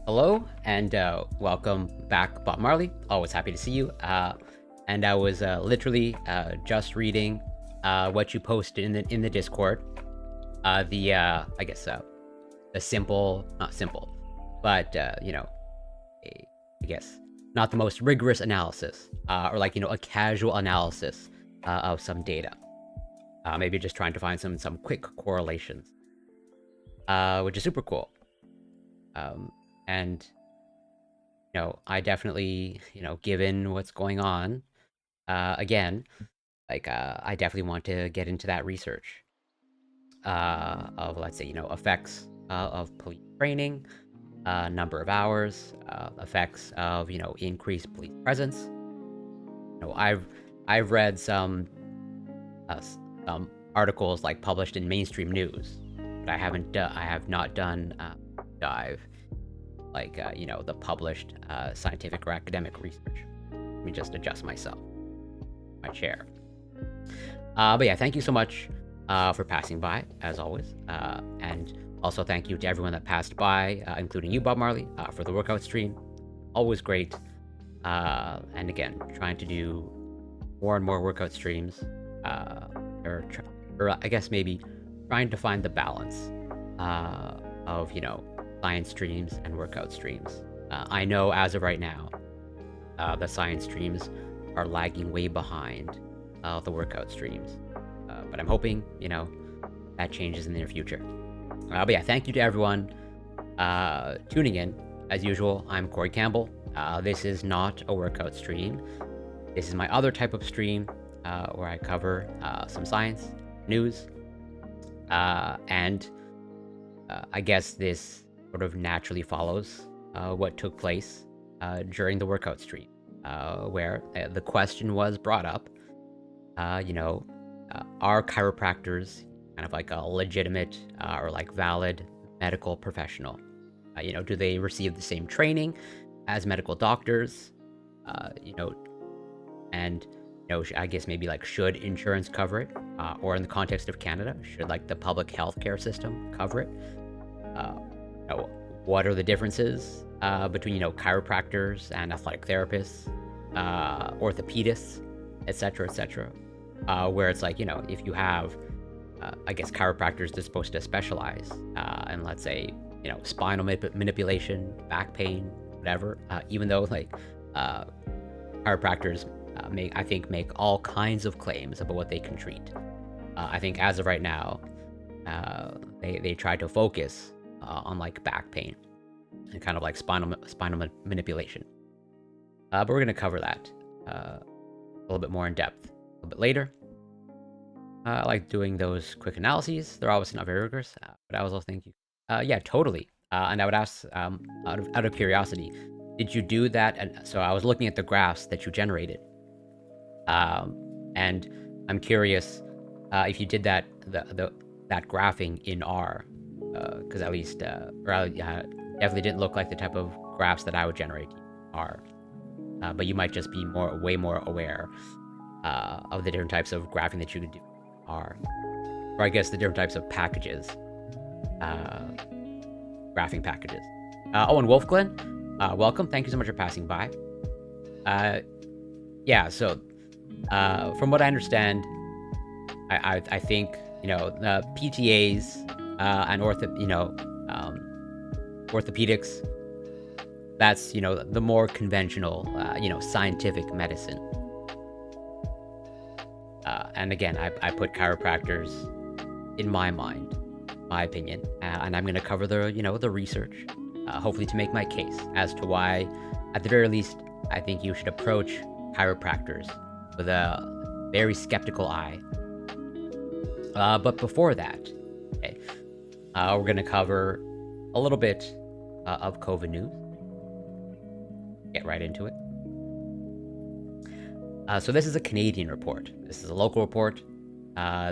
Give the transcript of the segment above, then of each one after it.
Hello and welcome back, Bob Marley. Always happy to see you. And I was literally just reading what you posted in the Discord. I guess the simple, not simple, but I guess not the most rigorous analysis, or like a casual analysis of some data. Maybe just trying to find some quick correlations, which is super cool. And I definitely, given what's going on, again, I definitely want to get into that research of, let's say, effects of police training, number of hours, effects of, increased police presence. I've read some articles like published in mainstream news, but I have not done dive like the published scientific or academic research. Let me just adjust my chair. But yeah, thank you so much for passing by, as always, and also thank you to everyone that passed by, including you, Bob Marley, for the workout stream. Always great. And again, trying to do more and more workout streams, or I guess maybe trying to find the balance of science streams and workout streams. I know as of right now, the science streams are lagging way behind the workout streams, but I'm hoping that changes in the near future. But yeah, thank you to everyone tuning in. As usual, I'm Corey Campbell. This is not a workout stream. This is my other type of stream where I cover some science, news, and I guess this sort of naturally follows what took place during the workout stream, where the question was brought up, are chiropractors kind of like a legitimate or like valid medical professional? Do they receive the same training as medical doctors? And I guess maybe like should insurance cover it, or in the context of Canada, should like the public healthcare system cover it? What are the differences between chiropractors and athletic therapists, orthopedists, etc., etc., where it's like if you have I guess chiropractors, they're supposed to specialize in, let's say, spinal manipulation, back pain, whatever, even though like chiropractors make all kinds of claims about what they can treat. I think as of right now, they try to focus on like back pain and kind of like spinal manipulation. But we're going to cover that a little bit more in depth a little bit later. I like doing those quick analyses. They're obviously not very rigorous, but I also think yeah, totally. And I would ask, out of curiosity, did you do that? And so I was looking at the graphs that you generated, and I'm curious if you did that that graphing in R, because at least definitely didn't look like the type of graphs that I would generate in R. But you might just be way more aware of the different types of graphing that you could do in R, or I guess the different types of packages, graphing packages. Oh, and Wolfglen, welcome. Thank you so much for passing by. Yeah, so from what I understand, I think the PTAs and orthopedics, that's the more conventional scientific medicine. And again, I put chiropractors in my mind, my opinion, and I'm going to cover the the research, hopefully to make my case as to why, at the very least, I think you should approach chiropractors with a very skeptical eye. But before that, okay, we're going to cover a little bit of COVID news. Get right into it. So this is a Canadian report. This is a local report.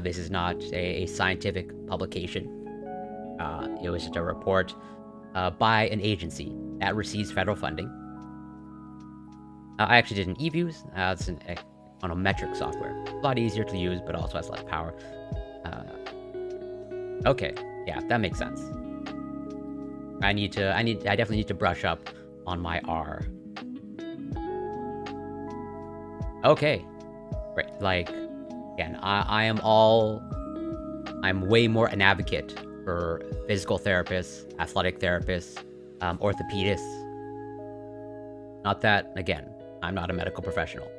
This is not a scientific publication. It was just a report by an agency that receives federal funding. I actually did an eViews. It's an econometric software. A lot easier to use, but also has less power. Okay, yeah, that makes sense. I definitely need to brush up on my R. Okay. Right, like, again, I'm way more an advocate for physical therapists, athletic therapists, orthopedists. Not that, again, I'm not a medical professional,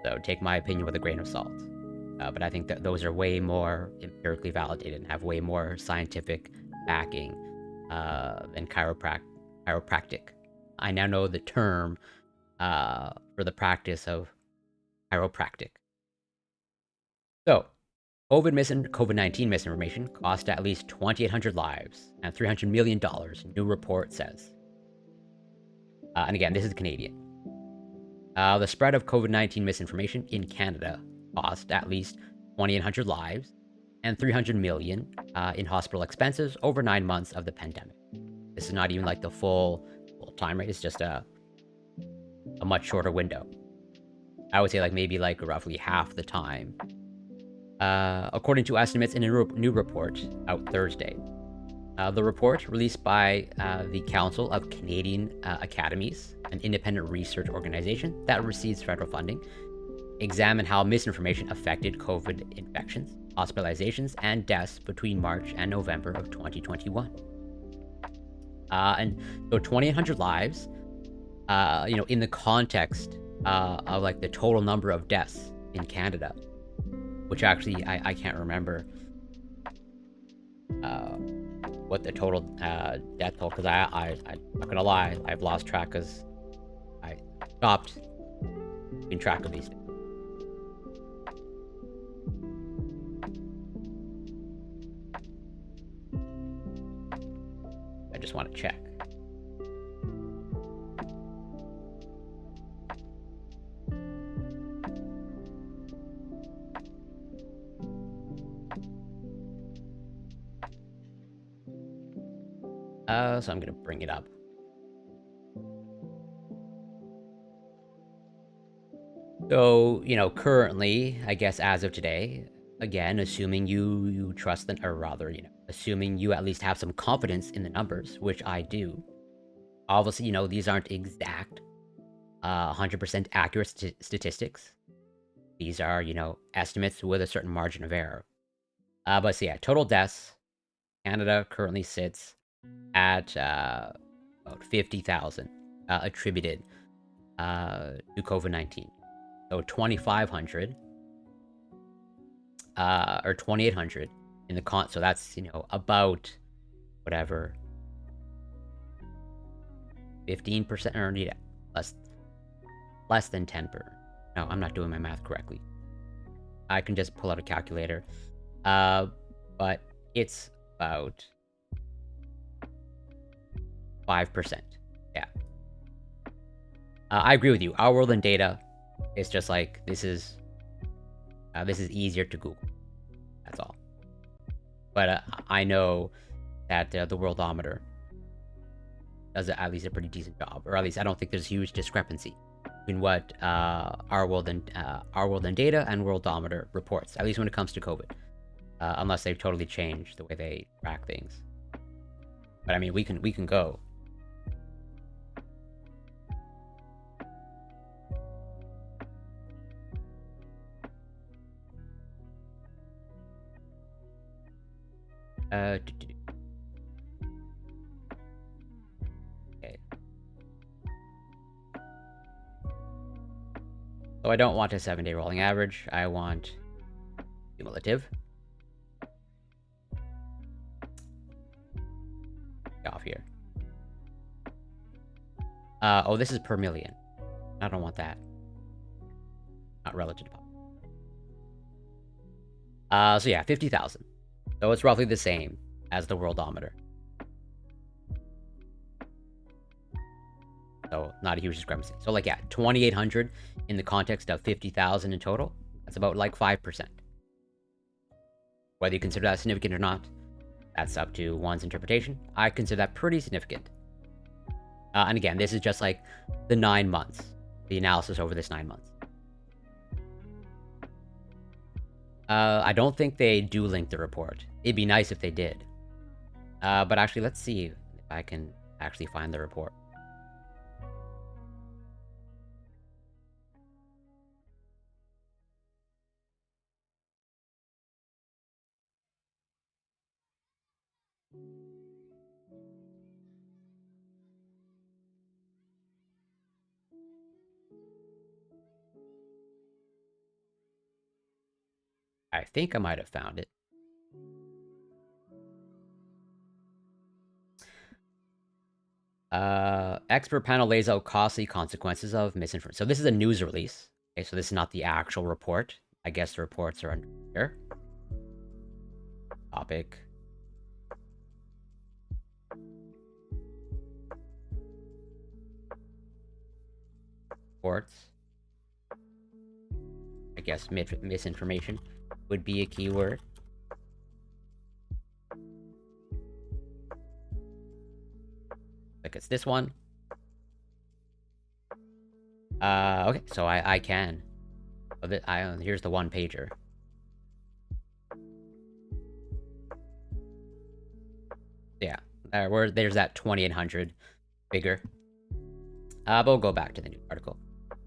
so take my opinion with a grain of salt. But I think that those are way more empirically validated and have way more scientific backing than chiropractic. I now know the term for the practice of chiropractic. So, COVID-19 misinformation cost at least 2,800 lives and $300 million, new report says. And again, this is Canadian. The spread of COVID-19 misinformation in Canada cost at least 2,800 lives and $300 million in hospital expenses over 9 months of the pandemic. This is not even like the full time rate. It's just a much shorter window. I would say like maybe like roughly half the time. According to estimates in a new report out Thursday. The report, released by the Council of Canadian Academies, an independent research organization that receives federal funding, examined how misinformation affected COVID infections, hospitalizations, and deaths between March and November of 2021. And so 2,800 lives, in the context of like the total number of deaths in Canada, which actually I can't remember what the total death toll, because I'm not gonna lie, I've lost track because I stopped keeping track of these things. I just want to check. So I'm gonna bring it up. So, currently, I guess as of today, again, assuming you trust them, or rather, assuming you at least have some confidence in the numbers, which I do. Obviously, these aren't exact, 100% accurate statistics. These are, estimates with a certain margin of error. But so yeah, total deaths, Canada currently sits at about 50,000 attributed to COVID-19. So 2,500 or 2,800 in the so that's about whatever 15% or less than 10%. No, I'm not doing my math correctly. I can just pull out a calculator. But it's about 5%. Yeah. I agree with you. Our world in data, it's just like this is easier to Google. That's all. But I know that the Worldometer does at least a pretty decent job, or at least I don't think there's a huge discrepancy between what our world and data and Worldometer reports, at least when it comes to COVID, unless they've totally changed the way they track things. But I mean, we can go. Okay. So I don't want a 7-day rolling average. I want cumulative. Get off here. Oh, this is per million. I don't want that. Not relative to pop. So yeah, 50,000. So it's roughly the same as the Worldometer. So not a huge discrepancy. So like, yeah, 2,800 in the context of 50,000 in total. That's about like 5%. Whether you consider that significant or not, that's up to one's interpretation. I consider that pretty significant. And again, this is just like the 9 months, the analysis over this 9 months. I don't think they do link the report. It'd be nice if they did. But actually, let's see. I can actually find the report. I think I might have found it. Expert panel lays out costly consequences of misinformation. So this is a news release. Okay, so this is not the actual report. I guess the reports are under here. Topic. Reports. I guess misinformation would be a keyword. Like it's this one. Okay, so I can. Here's the one pager. Yeah, there's that 2800 figure. But we'll go back to the new article.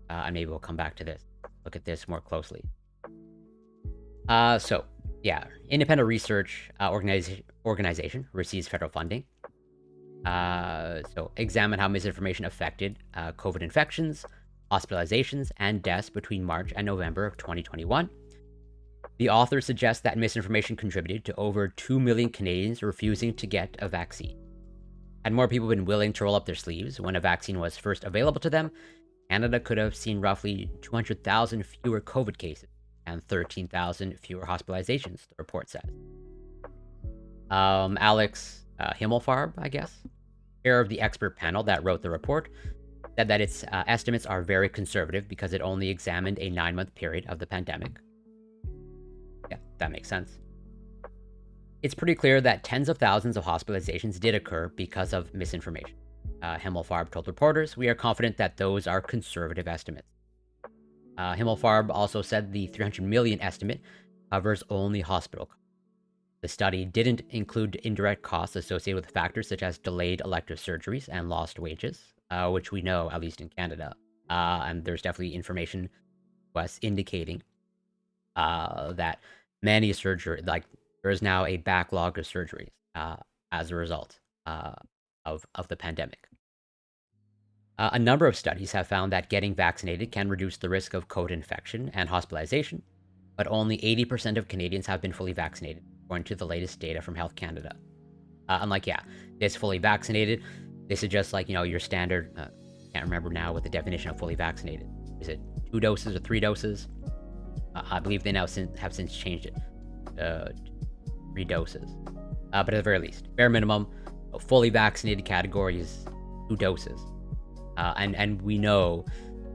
And maybe we'll come back to this. Look at this more closely. So, yeah, independent research organization receives federal funding. So, examine how misinformation affected COVID infections, hospitalizations, and deaths between March and November of 2021. The author suggests that misinformation contributed to over 2 million Canadians refusing to get a vaccine. Had more people been willing to roll up their sleeves when a vaccine was first available to them, Canada could have seen roughly 200,000 fewer COVID cases and 13,000 fewer hospitalizations, the report says. Alex Himmelfarb, I guess, chair of the expert panel that wrote the report, said that its estimates are very conservative because it only examined a 9-month period of the pandemic. Yeah, that makes sense. It's pretty clear that tens of thousands of hospitalizations did occur because of misinformation. Himmelfarb told reporters, "We are confident that those are conservative estimates." Himmelfarb also said the 300 million estimate covers only hospital costs. The study didn't include indirect costs associated with factors such as delayed elective surgeries and lost wages, which we know, at least in Canada. And there's definitely information was indicating that many surgeries, like there is now a backlog of surgeries as a result of the pandemic. A number of studies have found that getting vaccinated can reduce the risk of COVID infection and hospitalization, but only 80% of Canadians have been fully vaccinated, according to the latest data from Health Canada. This fully vaccinated, this is just like, your standard, can't remember now what the definition of fully vaccinated. Is it 2 doses or 3 doses? I believe they now have since changed it to 3 doses. But at the very least, bare minimum, a fully vaccinated category is 2 doses. And we know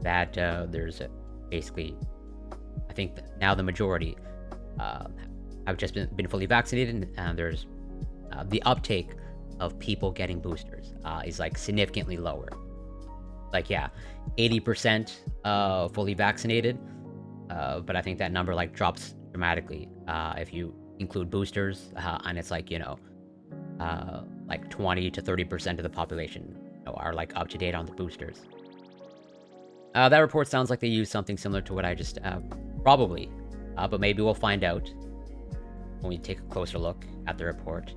that there's basically, I think now the majority have just been fully vaccinated, and there's the uptake of people getting boosters is like significantly lower. Like, yeah, 80% fully vaccinated, but I think that number like drops dramatically if you include boosters, and it's like, like 20 to 30% of the population are like up to date on the boosters. That report sounds like they use something similar to what I just probably, but maybe we'll find out when we take a closer look at the report.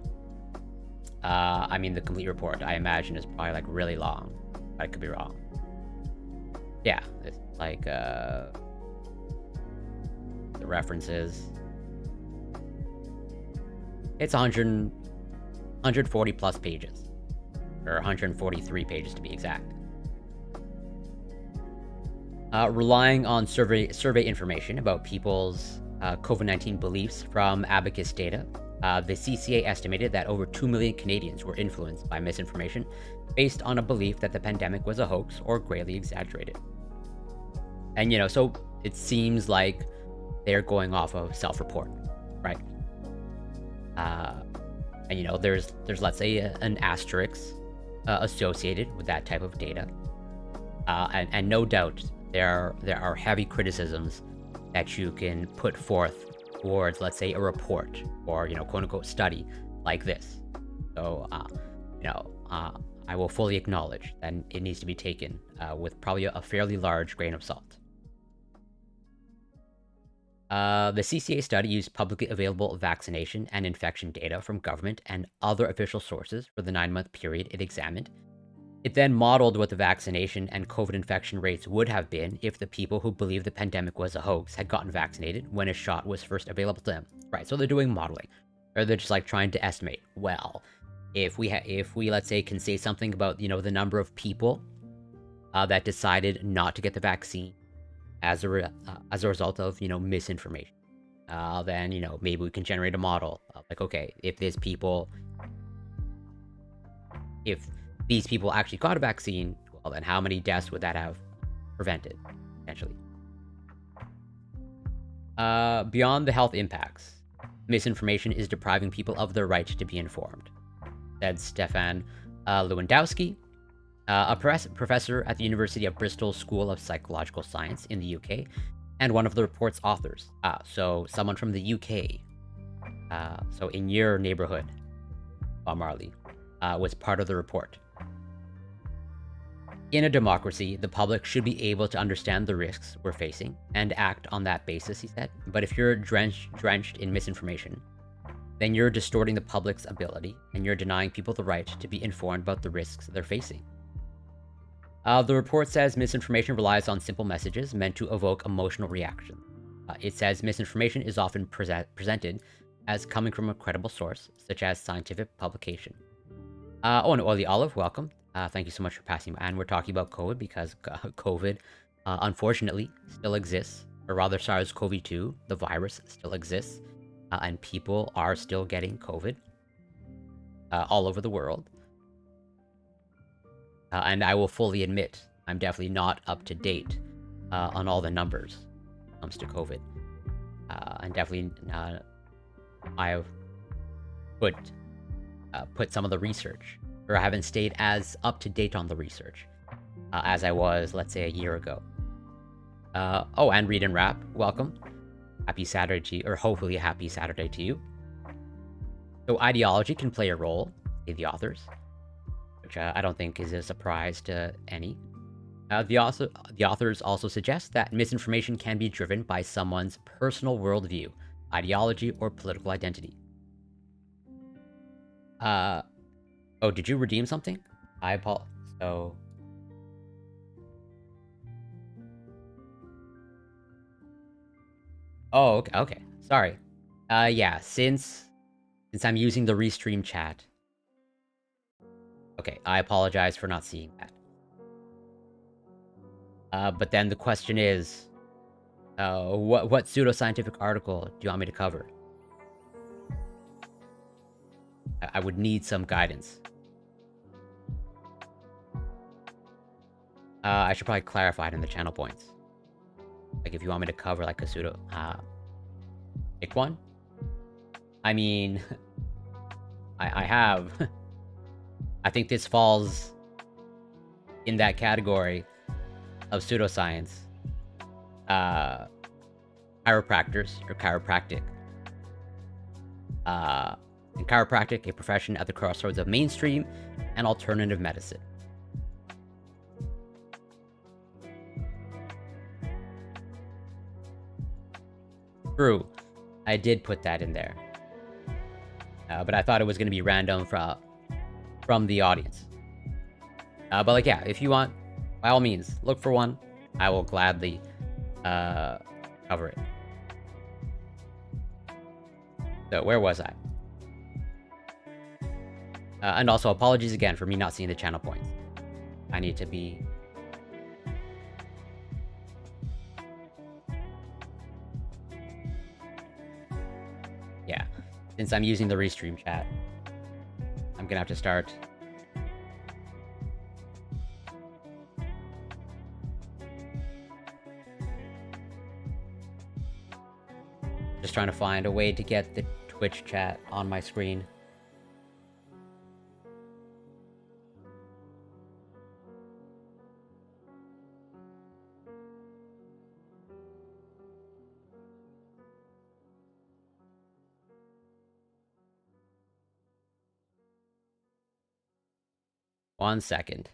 I mean, the complete report, I imagine, is probably like really long. I could be wrong. Yeah, it's like the references. It's 140 plus pages. Or 143 pages to be exact. Relying on survey information about people's COVID-19 beliefs from Abacus data, the CCA estimated that over 2 million Canadians were influenced by misinformation based on a belief that the pandemic was a hoax or greatly exaggerated. And, so it seems like they're going off of self-report, right? And, there's let's say, an asterisk associated with that type of data. And no doubt there are heavy criticisms that you can put forth towards, let's say, a report or, quote unquote study like this. So, I will fully acknowledge that it needs to be taken with probably a fairly large grain of salt. The CCA study used publicly available vaccination and infection data from government and other official sources for the 9-month period it examined. It then modeled what the vaccination and COVID infection rates would have been if the people who believed the pandemic was a hoax had gotten vaccinated when a shot was first available to them. Right, so they're doing modeling. Or they're just like trying to estimate, well, if we let's say can say something about, the number of people that decided not to get the vaccine as a result of, misinformation, then, maybe we can generate a model of like, okay, if these people actually got a vaccine, well, then how many deaths would that have prevented, potentially? Beyond the health impacts, misinformation is depriving people of their right to be informed, said Stefan Lewandowski, a professor at the University of Bristol School of Psychological Science in the UK, and one of the report's authors. So someone from the UK, so in your neighborhood, Bob Marley, was part of the report. In a democracy, the public should be able to understand the risks we're facing and act on that basis, he said. But if you're drenched in misinformation, then you're distorting the public's ability and you're denying people the right to be informed about the risks they're facing. The report says misinformation relies on simple messages meant to evoke emotional reaction. It says misinformation is often presented as coming from a credible source, such as scientific publication. And Oily Olive, welcome. Thank you so much for passing by. And we're talking about COVID because COVID, unfortunately, still exists. Or rather, SARS-CoV-2, the virus, still exists. And people are still getting COVID all over the world. And I will fully admit, I'm definitely not up to date on all the numbers when it comes to COVID. And definitely, I've put some of the research, or I haven't stayed as up to date on the research as I was, let's say, a year ago. And Read and Rap, welcome. Happy Saturday to you, or hopefully a happy Saturday to you. So ideology can play a role, say the authors, which I don't think is a surprise to any. The authors also suggest that misinformation can be driven by someone's personal worldview, ideology, or political identity. Oh, did you redeem something? I apologize. So... Oh, okay. Sorry. Yeah, since I'm using the restream chat. Okay, I apologize for not seeing that. But then the question is, what pseudoscientific article do you want me to cover? I would need some guidance. I should probably clarify it in the channel points. Like, if you want me to cover, like, a pseudo... pick one? I mean... I have... I think this falls in that category of pseudoscience. Chiropractors, or chiropractic. In chiropractic, a profession at the crossroads of mainstream and alternative medicine. True, I did put that in there. But I thought it was going to be random from the audience. But like, yeah, if you want, by all means, look for one. I will gladly cover it. So, where was I? And also, apologies again for me not seeing the channel points. I need to be... Yeah, since I'm using the restream chat, I'm gonna have to start... Just trying to find a way to get the Twitch chat on my screen. 1 second.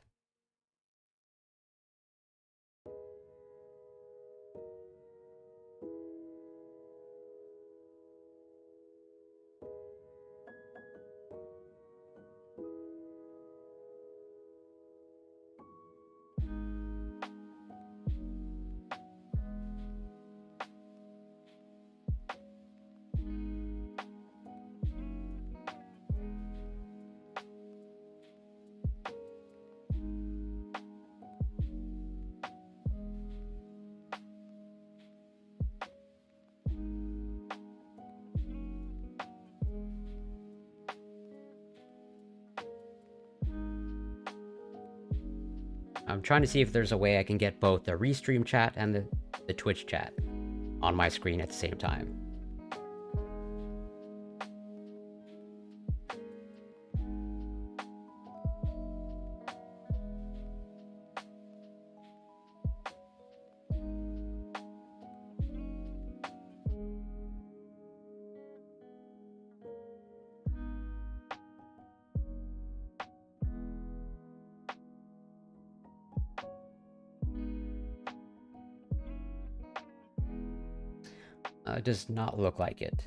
I'm trying to see if there's a way I can get both the Restream chat and the Twitch chat on my screen at the same time. It does not look like it.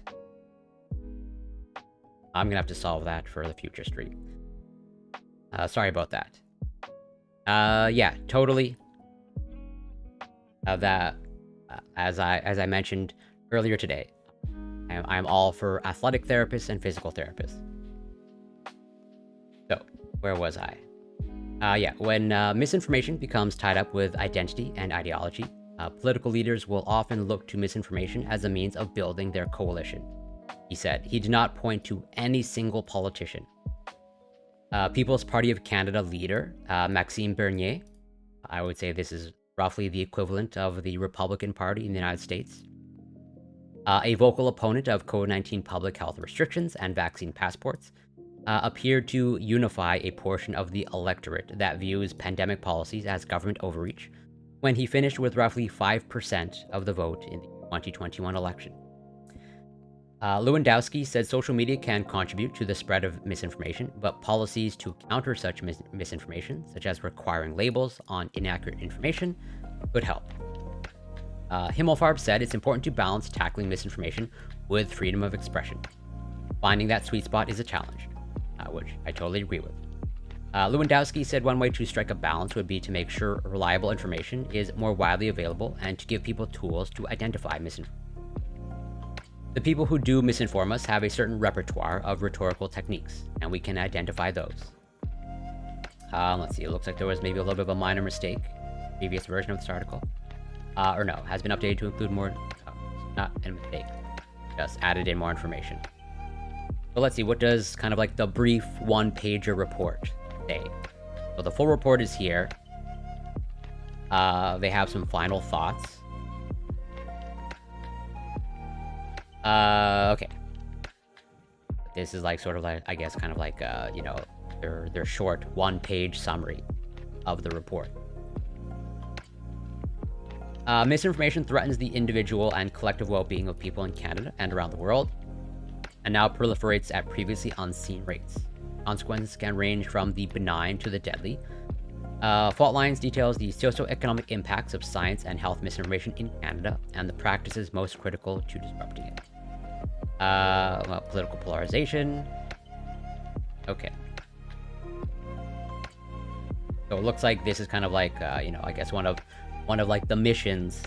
I'm gonna have to solve that for the future stream. Sorry about that. Yeah, totally. As I mentioned earlier today, I'm all for athletic therapists and physical therapists. So, where was I? Yeah, when misinformation becomes tied up with identity and ideology, political leaders will often look to misinformation as a means of building their coalition. He said he did not point to any single politician. People's Party of Canada leader, Maxime Bernier, I would say this is roughly the equivalent of the Republican Party in the United States, a vocal opponent of COVID-19 public health restrictions and vaccine passports, appeared to unify a portion of the electorate that views pandemic policies as government overreach, when he finished with roughly 5% of the vote in the 2021 election. Lewandowski said social media can contribute to the spread of misinformation, but policies to counter such misinformation, such as requiring labels on inaccurate information, could help. Himmelfarb said it's important to balance tackling misinformation with freedom of expression. Finding that sweet spot is a challenge, which I totally agree with. Lewandowski said one way to strike a balance would be to make sure reliable information is more widely available and to give people tools to identify misinformation. The people who do misinform us have a certain repertoire of rhetorical techniques, and we can identify those. Let's see, it looks like there was maybe a little bit of a minor mistake in the previous version of this article. Or no, has been updated to include more, not a mistake, just added in more information. So let's see, what does kind of like the brief one-pager report say? So the full report is here. They have some final thoughts. Okay. This is like sort of like, I guess, kind of like, you know, their short one-page summary of the report. Misinformation threatens the individual and collective well-being of people in Canada and around the world, and now proliferates at previously unseen rates. Consequences can range from the benign to the deadly. Fault Lines details the socioeconomic impacts of science and health misinformation in Canada and the practices most critical to disrupting it. Well, political polarization. Okay. So it looks like this is kind of like, you know, I guess one of like the missions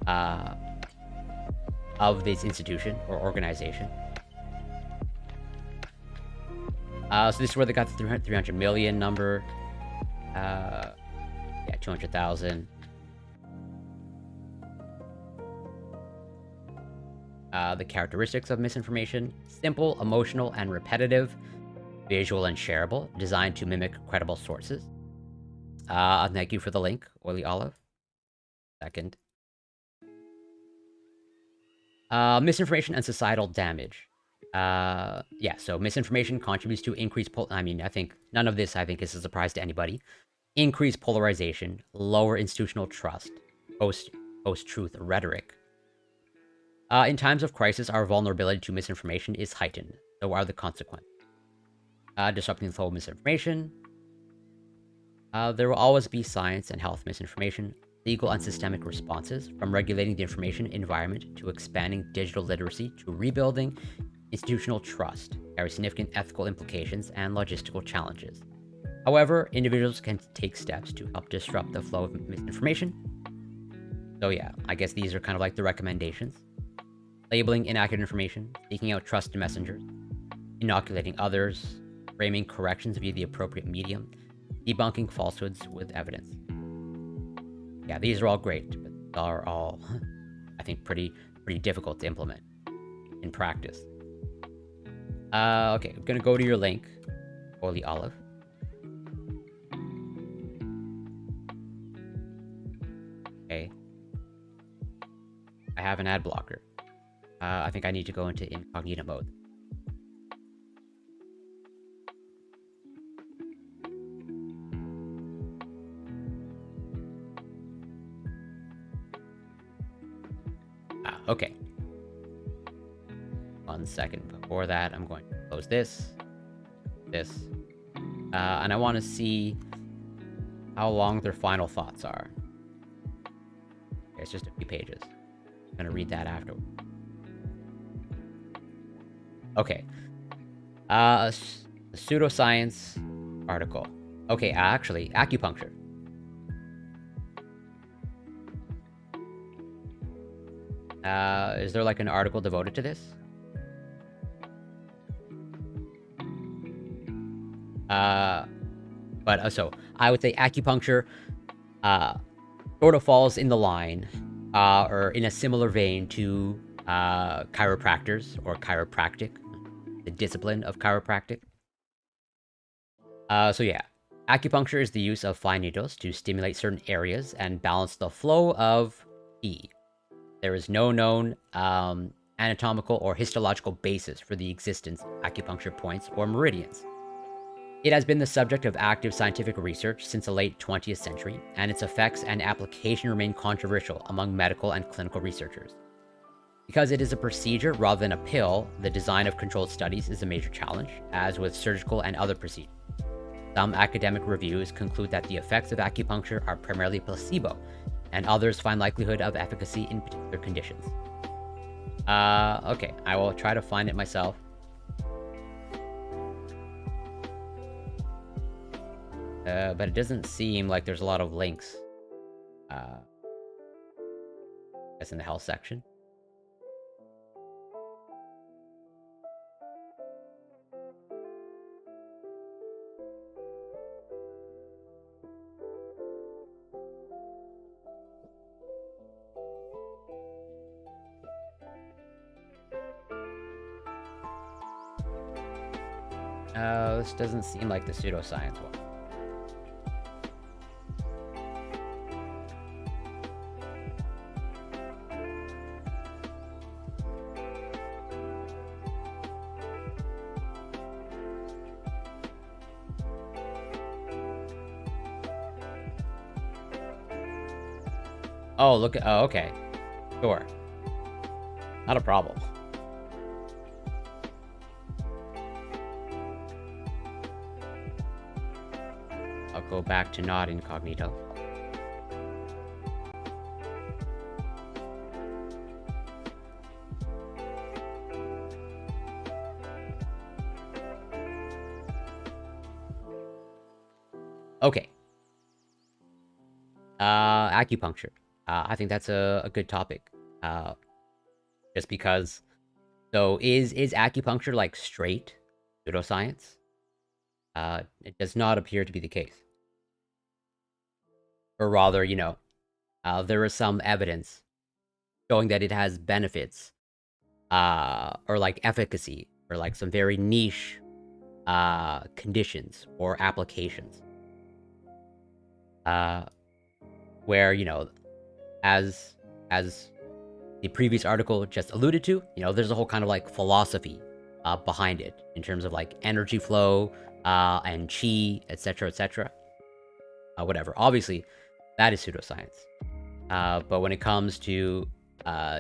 of this institution or organization. So this is where they got the 300 million number. Yeah, 200,000. The characteristics of misinformation: simple, emotional, and repetitive, visual and shareable, designed to mimic credible sources. Thank you for the link, Oily Olive. Second. Misinformation and societal damage. Yeah, so misinformation contributes to increased I mean, I think none of this, I think, is a surprise to anybody. Increased polarization, lower institutional trust, post-truth rhetoric. In times of crisis, our vulnerability to misinformation is heightened. So are the consequences. Disrupting the flow of misinformation. There will always be science and health misinformation, legal and systemic responses, from regulating the information environment to expanding digital literacy to rebuilding institutional trust, carry significant ethical implications and logistical challenges. However, individuals can take steps to help disrupt the flow of misinformation. So yeah, I guess these are kind of like the recommendations. Labeling inaccurate information, seeking out trusted messengers, inoculating others, framing corrections via the appropriate medium, debunking falsehoods with evidence. Yeah, these are all great, but are all, I think, pretty difficult to implement in practice. Okay, I'm gonna go to your link, Holy Olive. Okay. I have an ad blocker. I think I need to go into incognito mode. Okay. 1 second before that, I'm going to close this, and I want to see how long their final thoughts are. Okay, it's just a few pages. I'm going to read that afterward. Okay. A pseudoscience article. Okay, actually, acupuncture. Is there like an article devoted to this? So I would say acupuncture sort of falls in the line or in a similar vein to chiropractors or chiropractic, the discipline of chiropractic. So yeah, acupuncture is the use of fine needles to stimulate certain areas and balance the flow of qi. There is no known anatomical or histological basis for the existence of acupuncture points or meridians. It has been the subject of active scientific research since the late 20th century, and its effects and application remain controversial among medical and clinical researchers. Because it is a procedure rather than a pill, the design of controlled studies is a major challenge, as with surgical and other procedures. Some academic reviews conclude that the effects of acupuncture are primarily placebo, and others find likelihood of efficacy in particular conditions. Okay, I will try to find it myself. But it doesn't seem like there's a lot of links. That's in the health section. This doesn't seem like the pseudoscience one. Oh, look at... Oh, okay. Sure. Not a problem. I'll go back to not incognito. Okay. Acupuncture. I think that's a good topic. Just because... So, is acupuncture, like, straight pseudoscience? It does not appear to be the case. Or rather, you know, there is some evidence showing that it has benefits, or, like, efficacy, or, like, some very niche, conditions or applications. Where, you know, as the previous article just alluded to, you know, there's a whole kind of like philosophy behind it in terms of like energy flow and chi, etc., etc. Whatever. Obviously, that is pseudoscience. But when it comes to,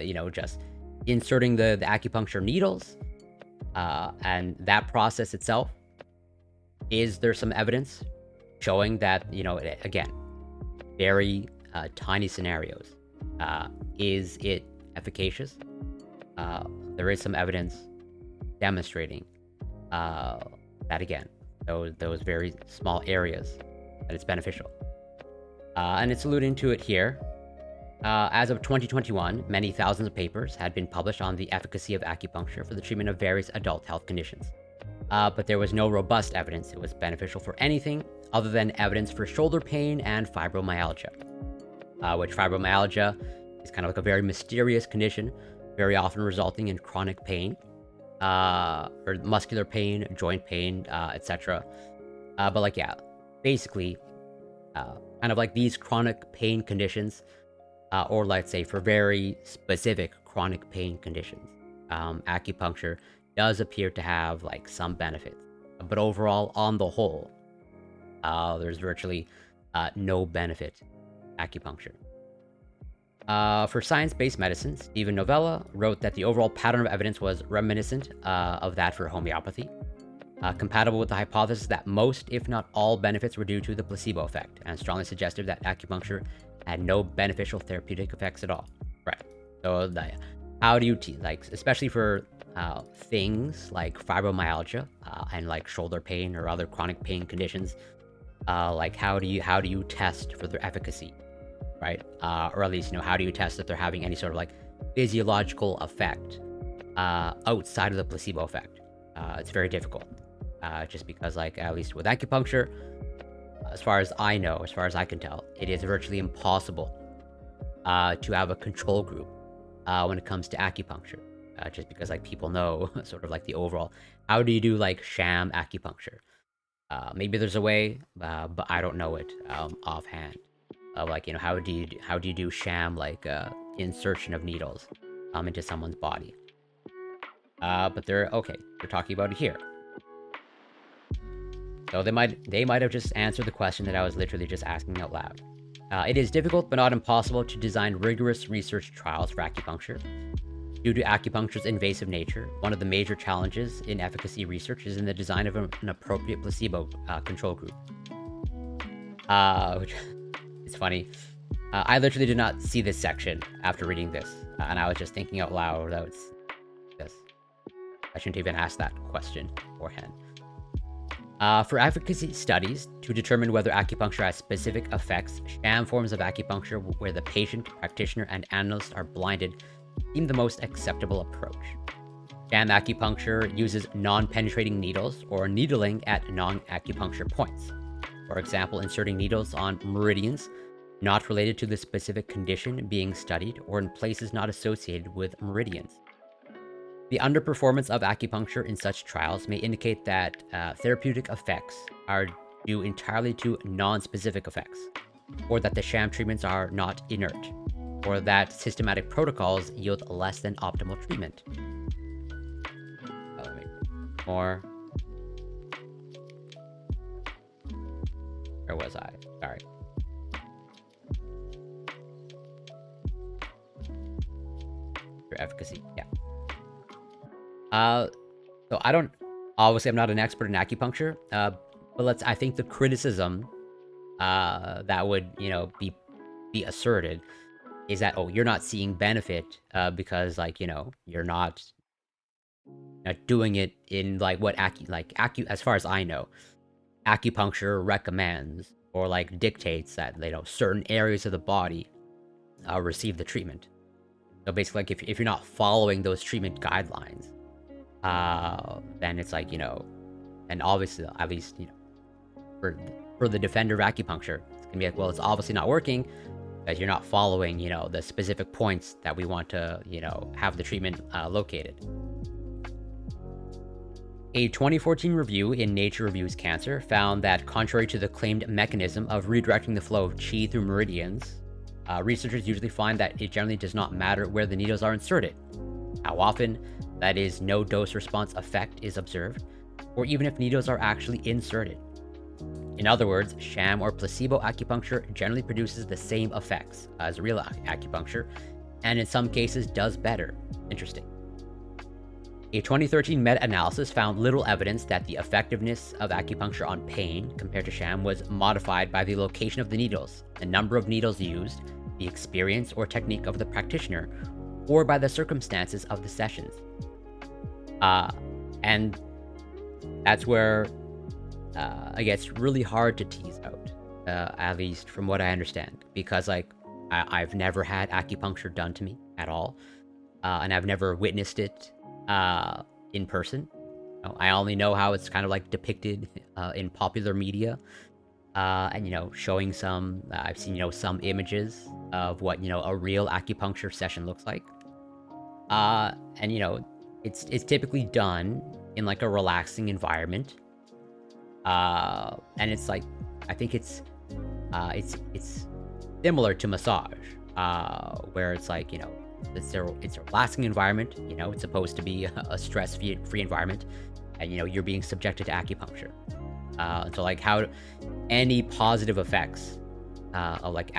you know, just inserting the acupuncture needles and that process itself, is there some evidence showing that, again, very tiny scenarios. Is it efficacious? There is some evidence demonstrating that, again, those very small areas, that it's beneficial. And it's alluding to it here. As of 2021, many thousands of papers had been published on the efficacy of acupuncture for the treatment of various adult health conditions. But there was no robust evidence it was beneficial for anything other than evidence for shoulder pain and fibromyalgia. Which fibromyalgia is kind of like a very mysterious condition, very often resulting in chronic pain, or muscular pain, joint pain, etc. But like, yeah, basically, kind of like these chronic pain conditions, or let's say for very specific chronic pain conditions, acupuncture does appear to have like some benefits. But overall, on the whole, there's virtually no benefit to acupuncture. For science-based medicine, Stephen Novella wrote that the overall pattern of evidence was reminiscent of that for homeopathy, compatible with the hypothesis that most, if not all, benefits were due to the placebo effect, and strongly suggestive that acupuncture had no beneficial therapeutic effects at all. Right. So, how do you especially for things like fibromyalgia and like shoulder pain or other chronic pain conditions, like how do you test for their efficacy, right? Or at least, how do you test that they're having any sort of like physiological effect outside of the placebo effect? It's very difficult, just because, like, at least with acupuncture, as far as I know, as far as I can tell, it is virtually impossible to have a control group when it comes to acupuncture, just because, like, people know sort of like the overall. How do you do like sham acupuncture? Maybe there's a way, but I don't know it offhand. Like, how do you do sham like insertion of needles into someone's body? But they're talking about it here. So they might have just answered the question that I was literally just asking out loud. It is difficult but not impossible to design rigorous research trials for acupuncture. Due to acupuncture's invasive nature, one of the major challenges in efficacy research is in the design of an appropriate placebo control group. Which it's funny. I literally did not see this section after reading this, and I was just thinking out loud that it's this. I shouldn't even ask that question beforehand. For efficacy studies, to determine whether acupuncture has specific effects, sham forms of acupuncture where the patient, practitioner, and analyst are blinded seem the most acceptable approach. Sham acupuncture uses non-penetrating needles or needling at non-acupuncture points. For example, inserting needles on meridians not related to the specific condition being studied or in places not associated with meridians. The underperformance of acupuncture in such trials may indicate that therapeutic effects are due entirely to non-specific effects, or that the sham treatments are not inert, or that systematic protocols yield less than optimal treatment. Let me more. Where was I? Sorry. For efficacy, yeah. So obviously I'm not an expert in acupuncture, but I think the criticism, that would, be asserted is that, you're not seeing benefit, because, like, you're not doing it in, like, what as far as I know, acupuncture recommends or, like, dictates that, certain areas of the body, receive the treatment. So basically, like, if you're not following those treatment guidelines, then it's like, and obviously, at least, for the defender of acupuncture, it's gonna be like, well, it's obviously not working because you're not following, the specific points that we want to, have the treatment located. A 2014 review in Nature Reviews Cancer found that, contrary to the claimed mechanism of redirecting the flow of qi through meridians, researchers usually find that it generally does not matter where the needles are inserted, how often, that is, no dose-response effect is observed, or even if needles are actually inserted. In other words, sham or placebo acupuncture generally produces the same effects as real acupuncture, and in some cases does better. Interesting. A 2013 meta-analysis found little evidence that the effectiveness of acupuncture on pain compared to sham was modified by the location of the needles, the number of needles used, the experience or technique of the practitioner, or by the circumstances of the sessions. And that's where it gets really hard to tease out, at least from what I understand, because like I've never had acupuncture done to me at all, and I've never witnessed it in person. I only know how it's kind of like depicted in popular media, and showing some. I've seen some images of what a real acupuncture session looks like, and it's typically done in like a relaxing environment, and it's like I think it's similar to massage, where it's like it's a relaxing environment. It's supposed to be a stress-free environment, and you're being subjected to acupuncture. So like how any positive effects of like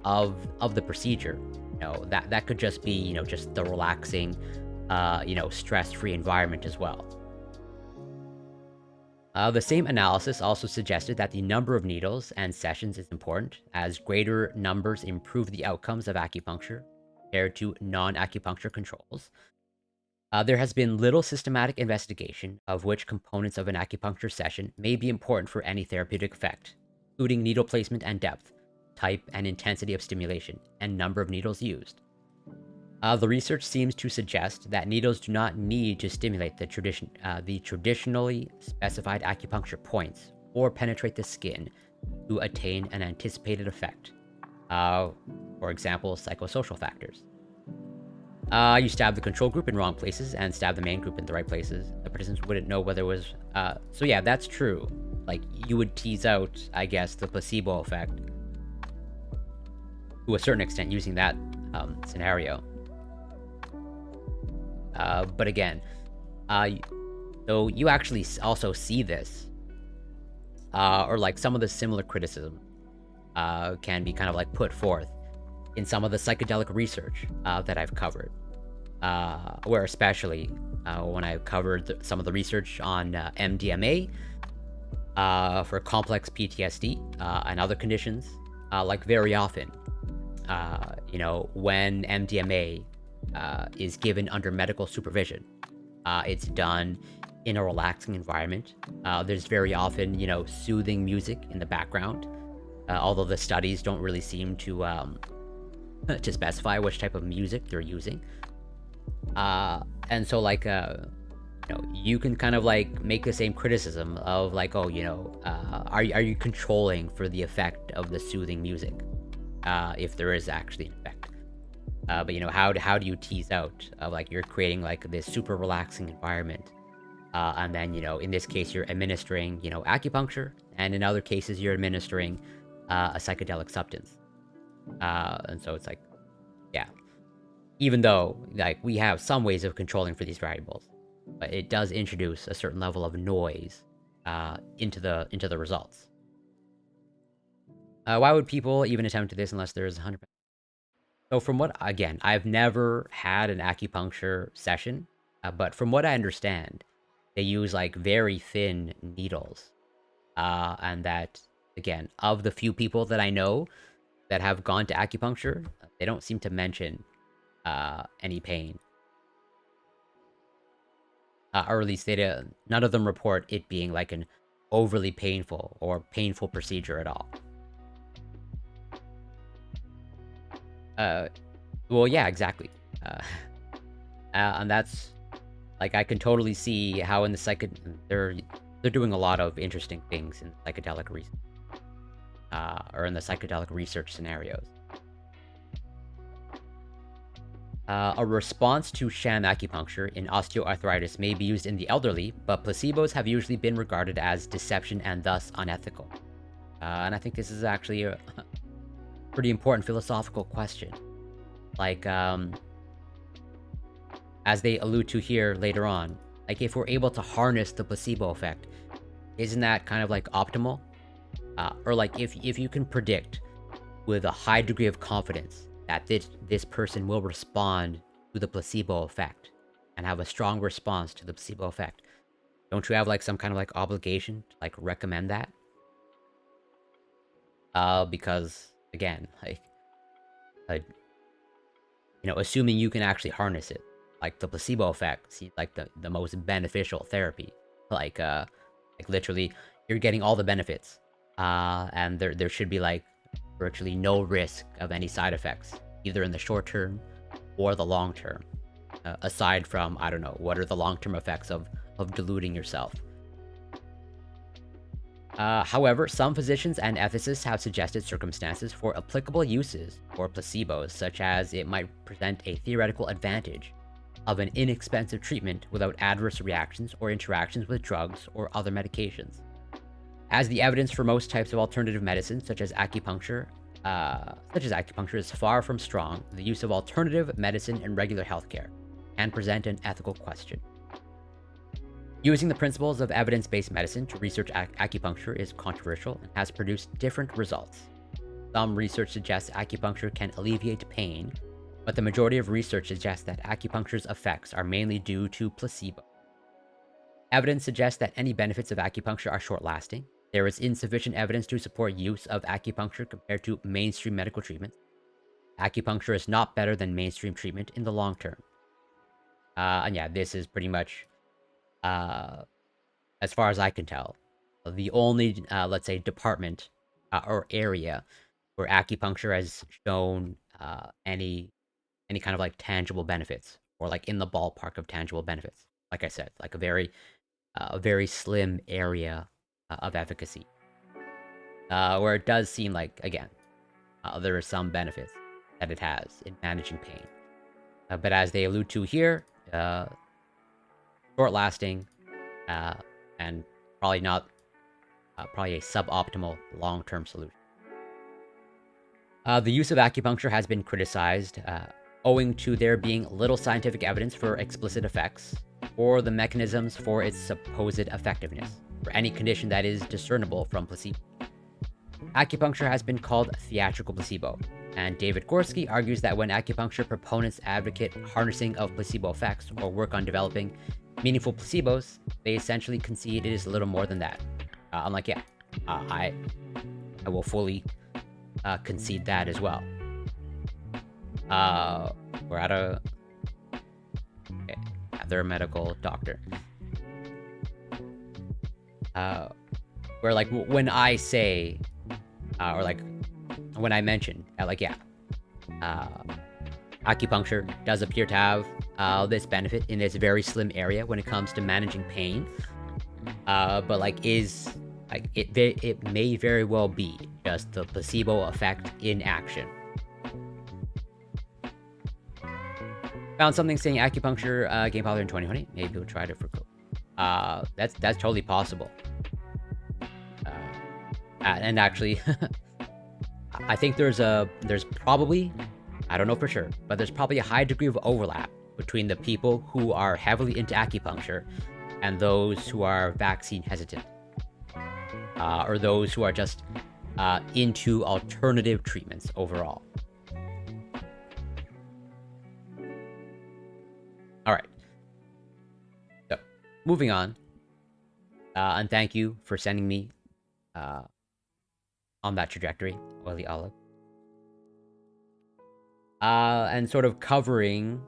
of the procedure, that could just be just the relaxing, stress-free environment as well. The same analysis also suggested that the number of needles and sessions is important, as greater numbers improve the outcomes of acupuncture compared to non-acupuncture controls. There has been little systematic investigation of which components of an acupuncture session may be important for any therapeutic effect, including needle placement and depth, type and intensity of stimulation, and number of needles used. The research seems to suggest that needles do not need to stimulate the traditionally specified acupuncture points or penetrate the skin to attain an anticipated effect. For example, psychosocial factors. You stab the control group in wrong places and stab the main group in the right places. The participants wouldn't know whether it was... So yeah, that's true. Like, you would tease out, I guess, the placebo effect to a certain extent using that scenario. But again, so you actually also see this, or like some of the similar criticism can be kind of like put forth in some of the psychedelic research that I've covered, where especially when I covered some of the research on MDMA for complex PTSD and other conditions, like very often, when MDMA is given under medical supervision, it's done in a relaxing environment. There's very often, soothing music in the background, although the studies don't really seem to specify which type of music they're using. And so like, you can kind of like make the same criticism of like, oh, are you controlling for the effect of the soothing music, if there is actually an effect? But how do you tease out of like you're creating like this super relaxing environment, and then in this case you're administering acupuncture, and in other cases you're administering a psychedelic substance, and so it's like, yeah, even though like we have some ways of controlling for these variables, but it does introduce a certain level of noise into the results. Why would people even attempt this unless there is 100%? So from what, again, I've never had an acupuncture session, but from what I understand, they use like very thin needles, and that, again, of the few people that I know that have gone to acupuncture, they don't seem to mention any pain, or at least none of them report it being like an overly painful or painful procedure at all. Well, yeah, exactly. And that's like, I can totally see how in the they're doing a lot of interesting things in psychedelic research, or in the psychedelic research scenarios. A response to sham acupuncture in osteoarthritis may be used in the elderly, but placebos have usually been regarded as deception and thus unethical. And I think this is actually a pretty important philosophical question. Like, as they allude to here later on, like if we're able to harness the placebo effect, isn't that kind of like optimal? Or like if you can predict with a high degree of confidence that this person will respond to the placebo effect, and have a strong response to the placebo effect. Don't you have like some kind of like obligation to like recommend that? Because again, like, uh, assuming you can actually harness it, like the placebo effect seems like the most beneficial therapy. Like literally, you're getting all the benefits, and there should be like virtually no risk of any side effects, either in the short term or the long term. Aside from, I don't know, what are the long term effects of diluting yourself? However, some physicians and ethicists have suggested circumstances for applicable uses for placebos, such as it might present a theoretical advantage of an inexpensive treatment without adverse reactions or interactions with drugs or other medications. As the evidence for most types of alternative medicine, such as acupuncture, is far from strong, the use of alternative medicine in regular healthcare can present an ethical question. Using the principles of evidence-based medicine to research acupuncture is controversial and has produced different results. Some research suggests acupuncture can alleviate pain, but the majority of research suggests that acupuncture's effects are mainly due to placebo. Evidence suggests that any benefits of acupuncture are short-lasting. There is insufficient evidence to support use of acupuncture compared to mainstream medical treatments. Acupuncture is not better than mainstream treatment in the long term. And yeah, this is pretty much, as far as I can tell, the only, let's say, department or area where acupuncture has shown any kind of like tangible benefits, or like in the ballpark of tangible benefits. Like I said, like a very slim area of efficacy, where it does seem like, again, there are some benefits that it has in managing pain. But as they allude to here, short-lasting, and probably not, probably a suboptimal long-term solution. The use of acupuncture has been criticized, owing to there being little scientific evidence for explicit effects, or the mechanisms for its supposed effectiveness, for any condition that is discernible from placebo. Acupuncture has been called theatrical placebo, and David Gorski argues that when acupuncture proponents advocate harnessing of placebo effects or work on developing meaningful placebos, they essentially concede it is little more than that. I'm like, yeah, I will fully concede that as well. We're at a... Okay, they're a medical doctor. Where, like, when I say, or, like, when I mention, like, yeah, acupuncture does appear to have this benefit in this very slim area when it comes to managing pain. But, like, it may very well be just the placebo effect in action. Found something saying acupuncture game popular in 2020. Maybe we'll try it for COVID. That's totally possible. And actually, I think there's probably, I don't know for sure, but there's probably a high degree of overlap between the people who are heavily into acupuncture and those who are vaccine hesitant, or those who are just into alternative treatments overall. All right. So, moving on. And thank you for sending me on that trajectory, Oily Olive. And sort of covering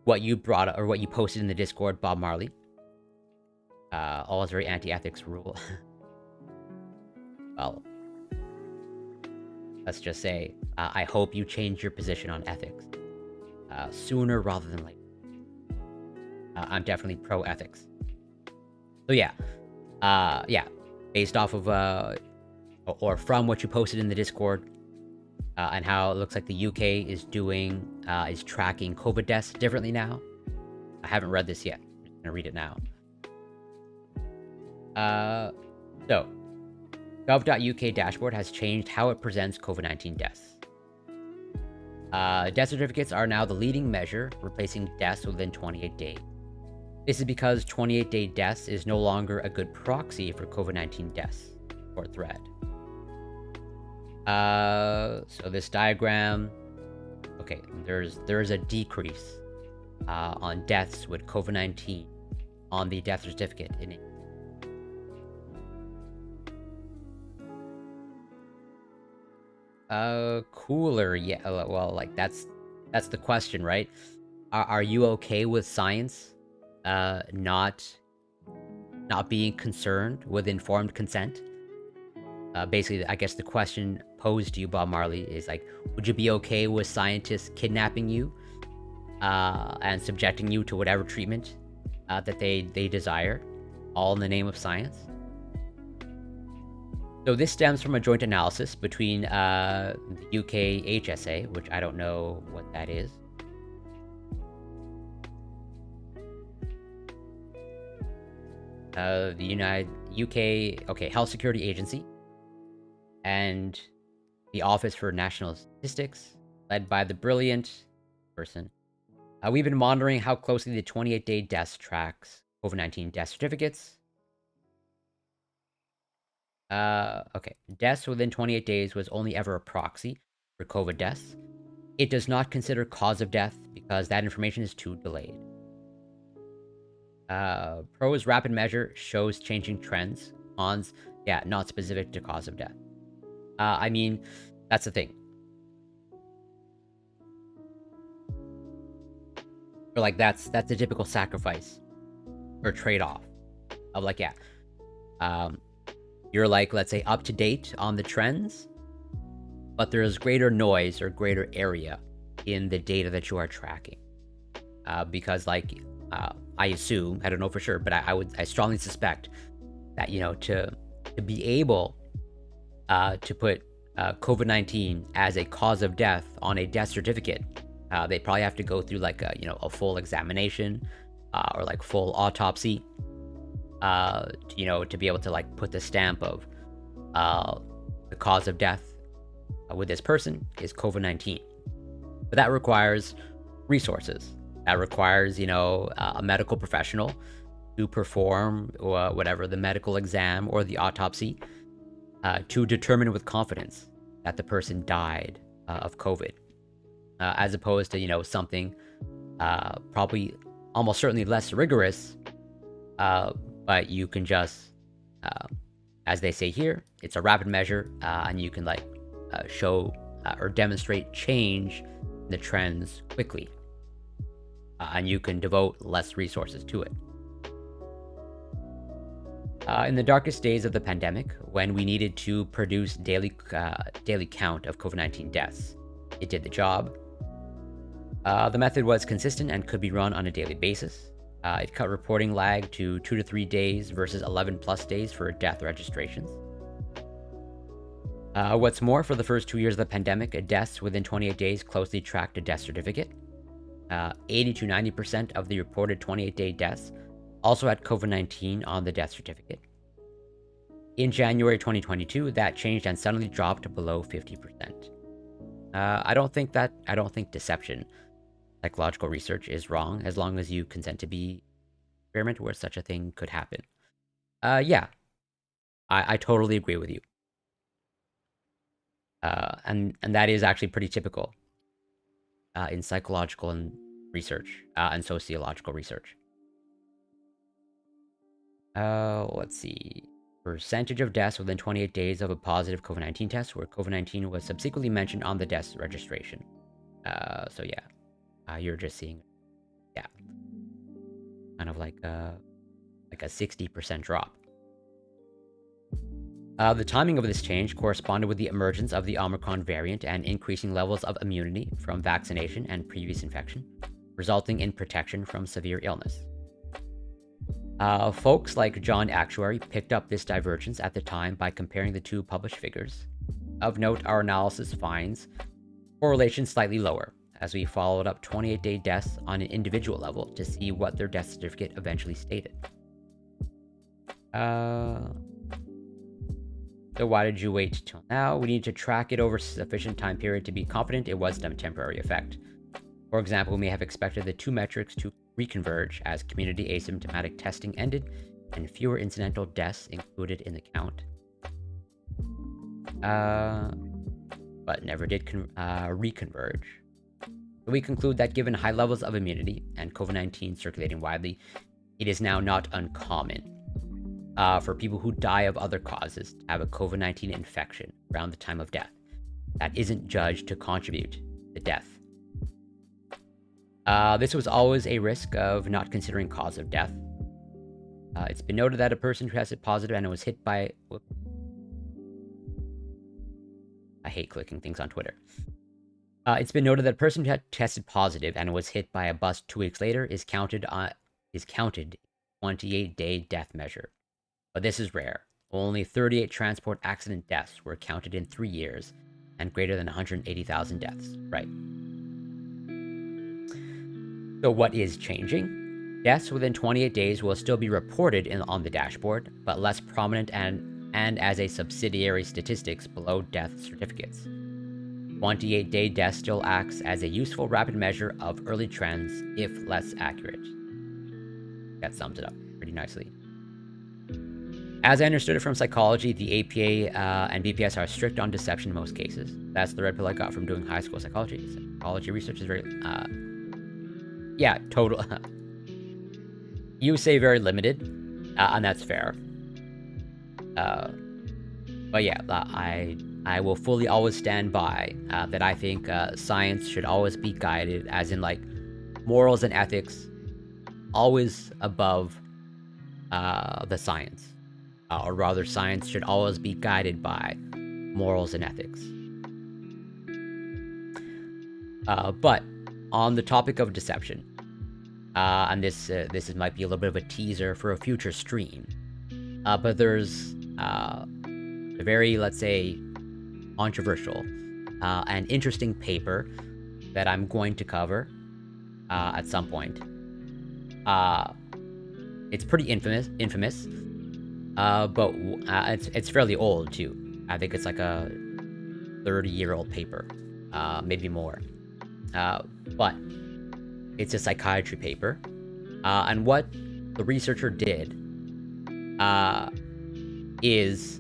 what you brought, or what you posted in the Discord, Bob Marley. All is very anti-ethics rule. Well, let's just say, I hope you change your position on ethics sooner rather than later. I'm definitely pro-ethics. So yeah, based off of, or from what you posted in the Discord, and how it looks like the UK is tracking COVID deaths differently now. I haven't read this yet. I'm just gonna read it now. So, gov.uk dashboard has changed how it presents COVID-19 deaths. Death certificates are now the leading measure, replacing deaths within 28 days. This is because 28-day deaths is no longer a good proxy for COVID-19 deaths, or threat. So this diagram, okay, there's a decrease on deaths with COVID-19 on the death certificate in England. Cooler, yeah. Well, like that's the question, right? Are you okay with science, not being concerned with informed consent? Basically, I guess the question posed to you, Bob Marley, is like, would you be okay with scientists kidnapping you, and subjecting you to whatever treatment that they desire, all in the name of science? So this stems from a joint analysis between the UK HSA, which I don't know what that is. The UK Health Security Agency, and the Office for National Statistics, led by the brilliant person. We've been monitoring how closely the 28-day deaths tracks COVID-19 death certificates. Okay. Deaths within 28 days was only ever a proxy for COVID deaths. It does not consider cause of death because that information is too delayed. Pros rapid measure shows changing trends. Cons, yeah, not specific to cause of death. I mean, that's the thing. Or like that's the typical sacrifice or trade-off of like, yeah, you're like, let's say, up to date on the trends, but there's greater noise or greater area in the data that you are tracking. Because like, I assume, I don't know for sure, but I strongly suspect that, you know, to be able to put COVID-19 as a cause of death on a death certificate, they probably have to go through like a, you know, a full examination, or like full autopsy, you know, to be able to like put the stamp of the cause of death with this person is COVID-19. But that requires resources. That requires, you know, a medical professional to perform whatever the medical exam or the autopsy to determine with confidence that the person died of COVID, as opposed to, you know, something probably almost certainly less rigorous, but you can just, as they say here, it's a rapid measure, and you can like show or demonstrate change in the trends quickly, and you can devote less resources to it. In the darkest days of the pandemic, when we needed to produce daily count of COVID-19 deaths, it did the job. The method was consistent and could be run on a daily basis. It cut reporting lag to 2 to 3 days versus 11+ days for death registrations. What's more, for the first 2 years of the pandemic, deaths within 28 days closely tracked a death certificate. 80 to 90% of the reported 28-day deaths also had COVID-19 on the death certificate. In January 2022, that changed and suddenly dropped to below 50%. I don't think deception, psychological research, is wrong as long as you consent to be experiment where such a thing could happen. Yeah, I totally agree with you. And that is actually pretty typical in psychological and research and sociological research. Let's see. Percentage of deaths within 28 days of a positive COVID-19 test where COVID-19 was subsequently mentioned on the death registration. So yeah, you're just seeing, yeah, kind of like a 60% drop. The timing of this change corresponded with the emergence of the Omicron variant and increasing levels of immunity from vaccination and previous infection, resulting in protection from severe illness. Folks like John Actuary picked up this divergence at the time by comparing the two published figures. Of note, our analysis finds correlation slightly lower, as we followed up 28-day deaths on an individual level to see what their death certificate eventually stated. So why did you wait till now? We need to track it over sufficient time period to be confident it was a temporary effect. For example, we may have expected the two metrics to reconverge as community asymptomatic testing ended and fewer incidental deaths included in the count. But never did reconverge. We conclude that given high levels of immunity and COVID-19 circulating widely, it is now not uncommon for people who die of other causes to have a COVID-19 infection around the time of death that isn't judged to contribute to death. This was always a risk of not considering cause of death. It's been noted that a person who tested positive and was hit by... I hate clicking things on Twitter. It's been noted that a person who had tested positive and was hit by a bus 2 weeks later is counted 28-day death measure. But this is rare. Only 38 transport accident deaths were counted in 3 years, and greater than 180,000 deaths. Right. So what is changing? Deaths within 28 days will still be reported on the dashboard, but less prominent and as a subsidiary statistics below death certificates. 28-day death still acts as a useful rapid measure of early trends, if less accurate. That sums it up pretty nicely. As I understood it from psychology, the APA and BPS are strict on deception in most cases. That's the red pill I got from doing high school psychology. Psychology research is very, yeah, total. You say very limited, and that's fair. But yeah, I will fully always stand by that I think science should always be guided, as in like morals and ethics, always above the science. Or rather, science should always be guided by morals and ethics. But on the topic of deception, and this might be a little bit of a teaser for a future stream, but there's a very, let's say, controversial and interesting paper that I'm going to cover at some point. It's pretty infamous. But it's fairly old too. I think it's like a 30-year-old paper, maybe more. But it's a psychiatry paper, and what the researcher did is,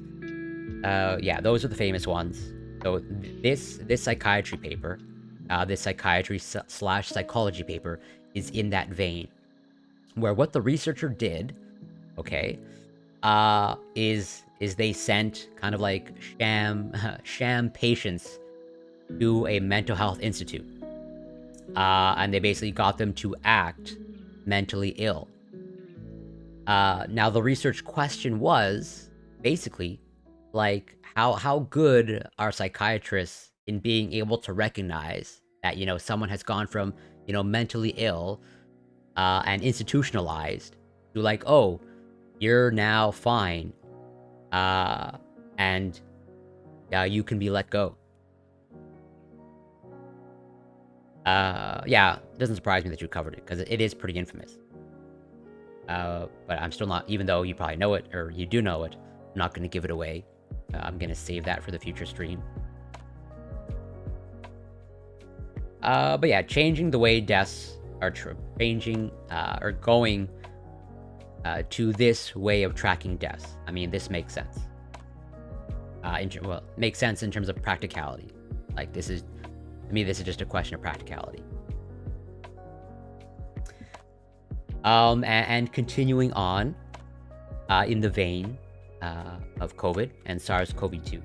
yeah, those are the famous ones. So this psychiatry paper, this psychiatry/psychology paper is in that vein, where what the researcher did, okay, is they sent kind of like sham patients to a mental health institute, and they basically got them to act mentally ill. Now the research question was basically like how good are psychiatrists in being able to recognize that, you know, someone has gone from, you know, mentally ill and institutionalized to like, oh, you're now fine, and you can be let go. Yeah, it doesn't surprise me that you covered it, because it is pretty infamous. But I'm still not, even though you probably know it, or you do know it, I'm not going to give it away. I'm going to save that for the future stream. But yeah, changing the way deaths are changing, or going to this way of tracking deaths. I mean, this makes sense. Well, makes sense in terms of practicality. Like, this is, to me, this is just a question of practicality. And continuing on in the vein of COVID and SARS-CoV-2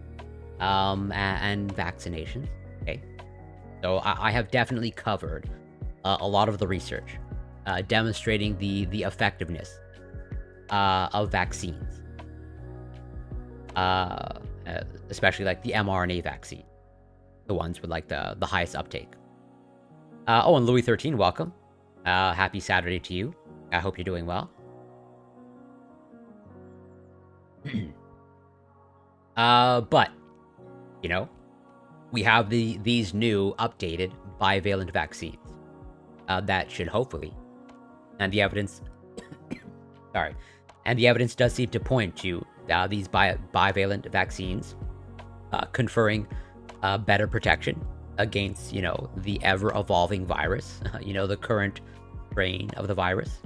and vaccinations. Okay, so I have definitely covered a lot of the research demonstrating the effectiveness of vaccines, especially like the mRNA vaccine, the ones with like the highest uptake. Oh, and Louis 13, welcome. Happy Saturday to you. I hope you're doing well. But you know, we have these new updated bivalent vaccines that should hopefully, and the evidence, sorry, and the evidence does seem to point to these bivalent vaccines conferring better protection against, you know, the ever-evolving virus, you know, the current strain of the virus.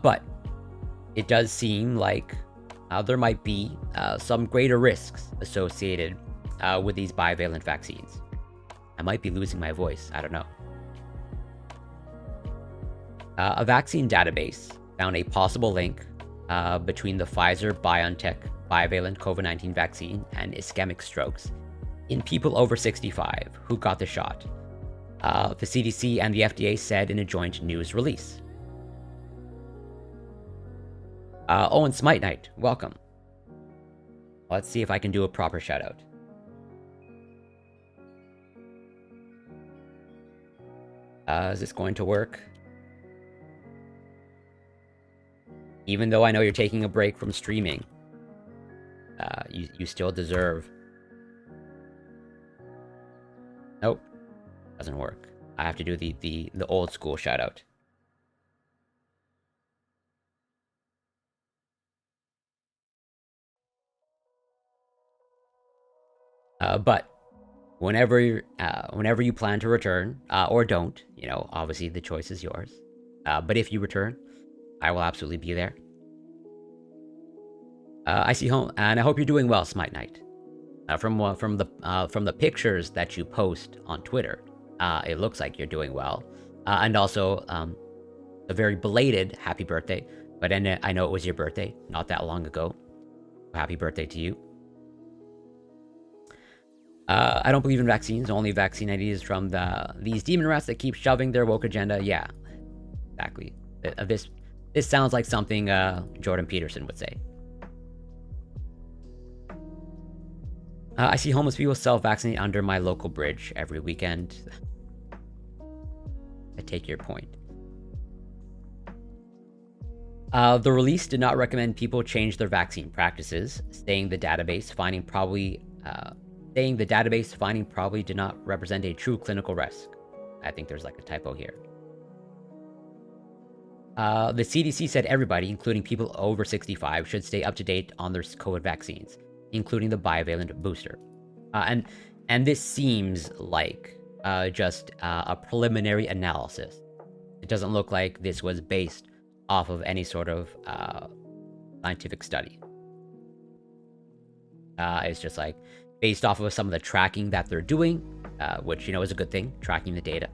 But it does seem like there might be some greater risks associated with these bivalent vaccines. might be losing my voice. I don't know. A vaccine database found a possible link between the Pfizer-BioNTech bivalent COVID-19 vaccine and ischemic strokes in people over 65 who got the shot. The CDC and the FDA said in a joint news release. Owen Smite Knight, welcome. Let's see if I can do a proper shout out. Is this going to work? Even though I know you're taking a break from streaming, you still deserve. Nope, doesn't work. I have to do the old school shout out. But whenever you plan to return, or don't, you know, obviously the choice is yours. But if you return, I will absolutely be there. I see home, and I hope you're doing well, Smite Knight. From the pictures that you post on Twitter, it looks like you're doing well, and also a very belated happy birthday. But I know it was your birthday not that long ago. Happy birthday to you. I don't believe in vaccines. Only vaccine ideas from these demon rats that keep shoving their woke agenda. Yeah, exactly. This sounds like something Jordan Peterson would say. I see homeless people self-vaccinate under my local bridge every weekend. I take your point. The release did not recommend people change their vaccine practices, saying the database finding probably did not represent a true clinical risk. I think there's like a typo here. The CDC said everybody, including people over 65, should stay up to date on their COVID vaccines, including the bivalent booster. And this seems like just a preliminary analysis. It doesn't look like this was based off of any sort of scientific study. It's just like based off of some of the tracking that they're doing, which, you know, is a good thing, tracking the data.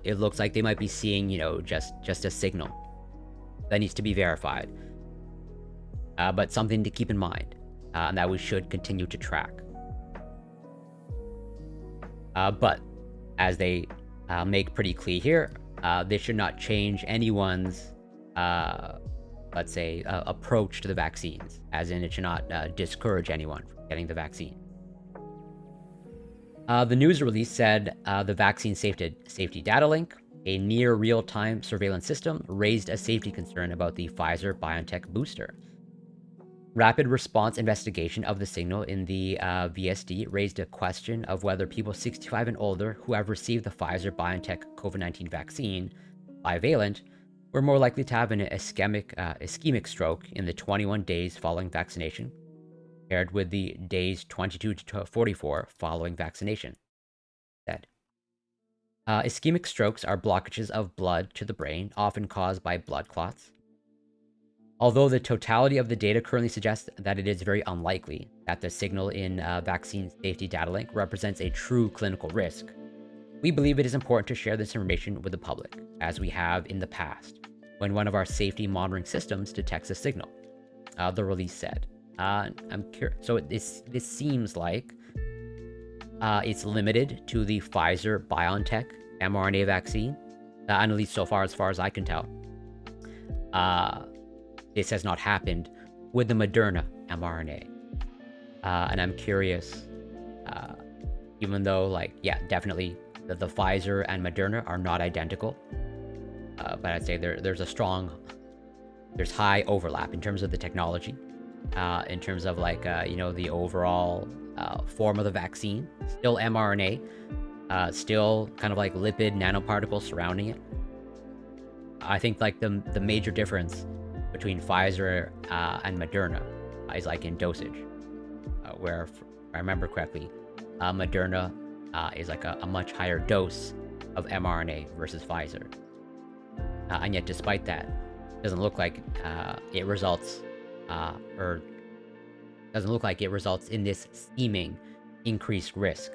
It looks like they might be seeing, you know, just a signal that needs to be verified. But something to keep in mind, and that we should continue to track. But as they make pretty clear here, this should not change anyone's, let's say, approach to the vaccines, as in it should not discourage anyone from getting the vaccine. The news release said the vaccine safety data link, a near real-time surveillance system, raised a safety concern about the Pfizer-BioNTech booster. Rapid response investigation of the signal in the VSD raised a question of whether people 65 and older who have received the Pfizer-BioNTech COVID-19 vaccine, bivalent, were more likely to have an ischemic stroke in the 21 days following vaccination, compared with the days 22 to 44 following vaccination. Said. Ischemic strokes are blockages of blood to the brain, often caused by blood clots. Although the totality of the data currently suggests that it is very unlikely that the signal in vaccine safety data link represents a true clinical risk, we believe it is important to share this information with the public, as we have in the past, when one of our safety monitoring systems detects a signal, the release said. I'm curious. So this seems like it's limited to the Pfizer-BioNTech mRNA vaccine, and at least so far as I can tell. This has not happened with the Moderna mRNA. And I'm curious, even though, like, yeah, definitely the Pfizer and Moderna are not identical. But I'd say there's high overlap in terms of the technology, in terms of, like, you know, the overall form of the vaccine. Still mRNA, still kind of like lipid nanoparticles surrounding it. I think, like, the major difference between Pfizer and Moderna is like in dosage, where, if I remember correctly, Moderna is like a much higher dose of mRNA versus Pfizer, and yet despite that, it doesn't look like it results in this seeming increased risk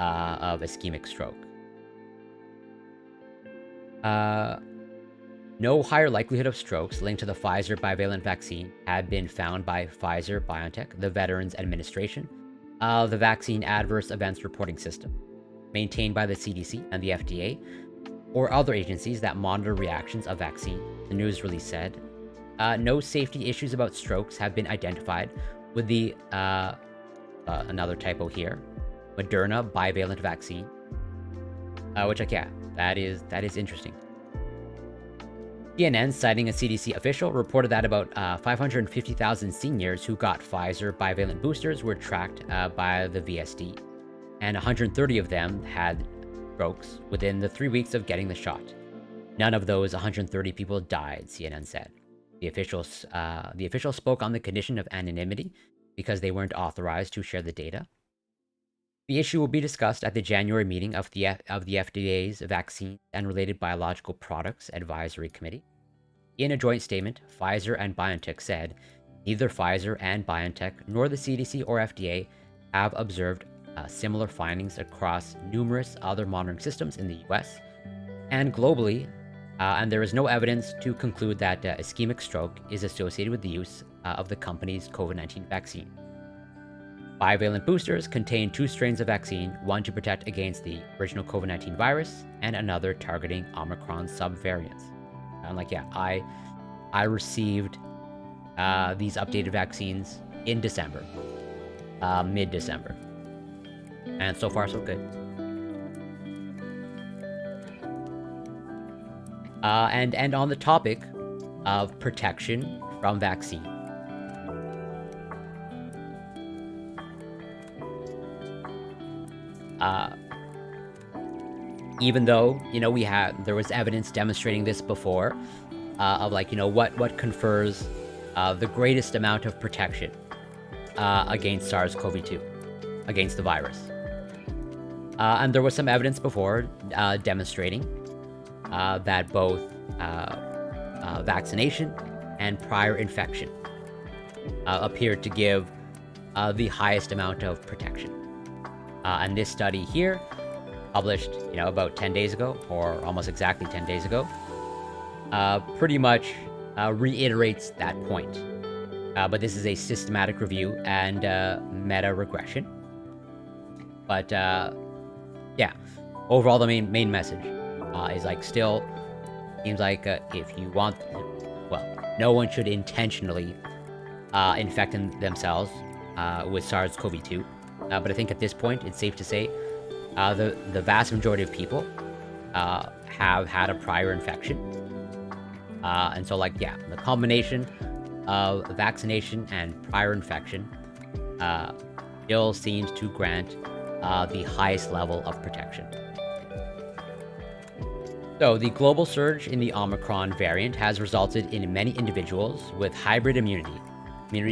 of ischemic stroke. No higher likelihood of strokes linked to the Pfizer bivalent vaccine had been found by Pfizer BioNTech, the Veterans Administration, the Vaccine Adverse Events Reporting System, maintained by the CDC and the FDA, or other agencies that monitor reactions of vaccine, the news release said. No safety issues about strokes have been identified with the, another typo here, Moderna bivalent vaccine, which, like, yeah, that is interesting. CNN, citing a CDC official, reported that about 550,000 seniors who got Pfizer bivalent boosters were tracked by the VSD, and 130 of them had strokes within the 3 weeks of getting the shot. None of those 130 people died, CNN said. The official spoke on the condition of anonymity because they weren't authorized to share the data. The issue will be discussed at the January meeting of the FDA's Vaccine and Related Biological Products Advisory Committee. In a joint statement, Pfizer and BioNTech said neither Pfizer and BioNTech nor the CDC or FDA have observed similar findings across numerous other monitoring systems in the US and globally, and there is no evidence to conclude that ischemic stroke is associated with the use of the company's COVID-19 vaccine. Bivalent boosters contain 2 strains of vaccine, one to protect against the original COVID-19 virus, and another targeting Omicron subvariants. And like, yeah, I received these updated vaccines in December, mid-December, and so far so good. And on the topic of protection from vaccine. Even though, there was evidence demonstrating this before, of like, what confers the greatest amount of protection against SARS-CoV-2, against the virus. And there was some evidence before demonstrating that both vaccination and prior infection appeared to give the highest amount of protection. And this study here, published, about 10 days ago, or almost exactly 10 days ago, pretty much reiterates that point. But this is a systematic review and meta-regression. But yeah, overall the main message is like still seems like if you want, no one should intentionally infect themselves with SARS-CoV-2. But I think at this point it's safe to say the vast majority of people have had a prior infection. And so, like, yeah, the combination of vaccination and prior infection still seems to grant the highest level of protection. So, the global surge in the Omicron variant has resulted in many individuals with hybrid immunity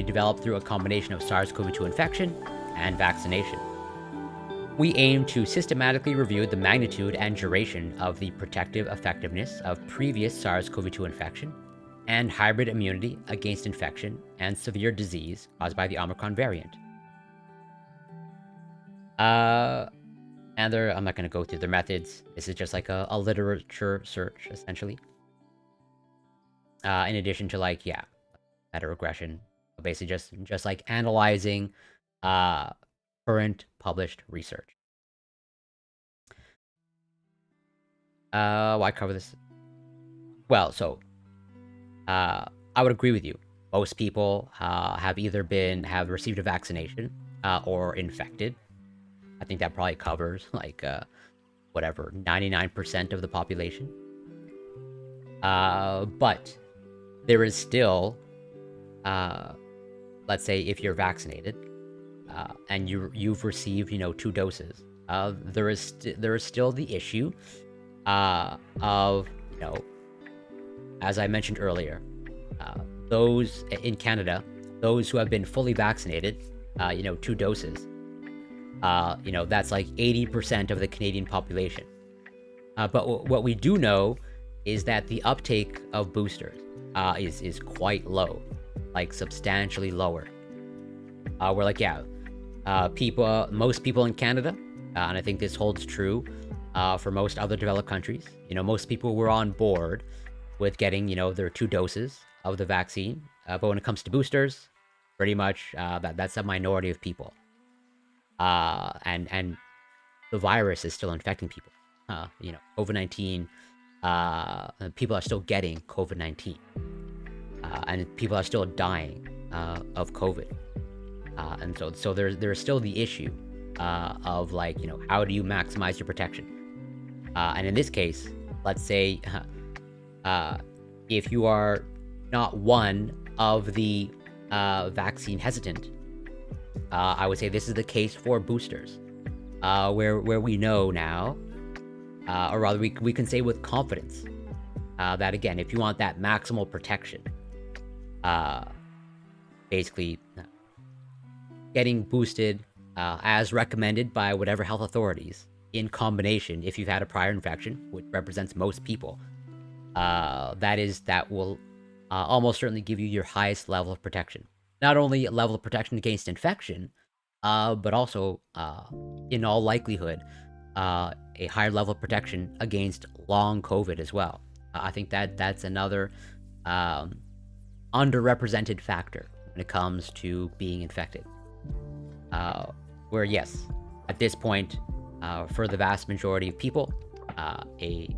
developed through a combination of SARS-CoV-2 infection and vaccination. We aim to systematically review the magnitude and duration of the protective effectiveness of previous SARS-CoV-2 infection and hybrid immunity against infection and severe disease caused by the Omicron variant. And I'm not going to go through their methods. This is just like a literature search, essentially. In addition to, like, yeah, meta-regression. Basically just like analyzing current published research. Why cover this? Well, so I would agree with you. Most people have received a vaccination or infected. I think that probably covers like 99% of the population. But there is still, let's say if you're vaccinated and you've received 2 doses, there is still the issue of as I mentioned earlier, those in Canada, those who have been fully vaccinated, 2 doses, that's like 80% of the Canadian population. But what we do know is that the uptake of boosters is quite low, like substantially lower. We're like, yeah, most people in Canada And I think this holds true for most other developed countries. Most people were on board with getting, their 2 doses of the vaccine. But when it comes to boosters, pretty much that's a minority of people. And the virus is still infecting people. COVID-19, people are still getting COVID-19. And people are still dying of COVID. And so there's still the issue of like, how do you maximize your protection? And in this case, let's say if you are not one of the vaccine hesitant, I would say this is the case for boosters, where we know now, or rather we can say with confidence, that again, if you want that maximal protection, basically getting boosted as recommended by whatever health authorities, in combination, if you've had a prior infection, which represents most people, that will almost certainly give you your highest level of protection. Not only a level of protection against infection, but also, in all likelihood, a higher level of protection against long COVID as well. I think that's another underrepresented factor when it comes to being infected. Where yes, at this point, for the vast majority of people, a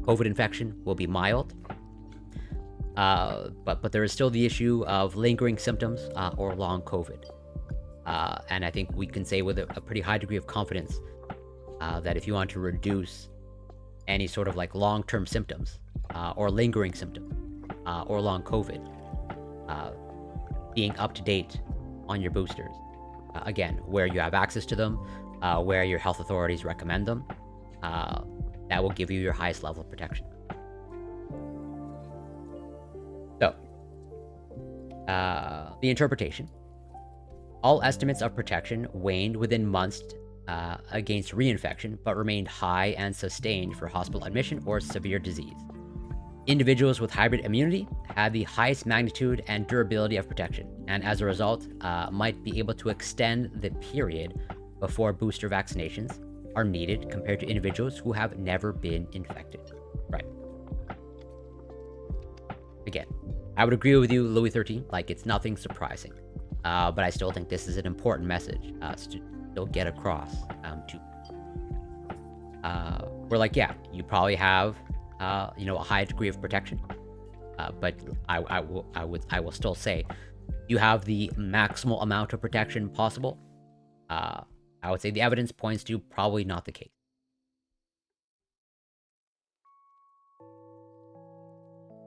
COVID infection will be mild. But there is still the issue of lingering symptoms or long COVID. And I think we can say with a pretty high degree of confidence that if you want to reduce any sort of like long-term symptoms or lingering symptoms or long COVID, being up to date on your boosters, again, where you have access to them, where your health authorities recommend them, that will give you your highest level of protection. So, the interpretation. All estimates of protection waned within months against reinfection, but remained high and sustained for hospital admission or severe disease. Individuals with hybrid immunity had the highest magnitude and durability of protection, and as a result, might be able to extend the period before booster vaccinations are needed compared to individuals who have never been infected. Right. Again, I would agree with you, Louis XIII. Like, it's nothing surprising. But I still think this is an important message to still get across to. We're like, yeah, you probably have, a high degree of protection. But I will still say, you have the maximal amount of protection possible. I would say the evidence points to probably not the case.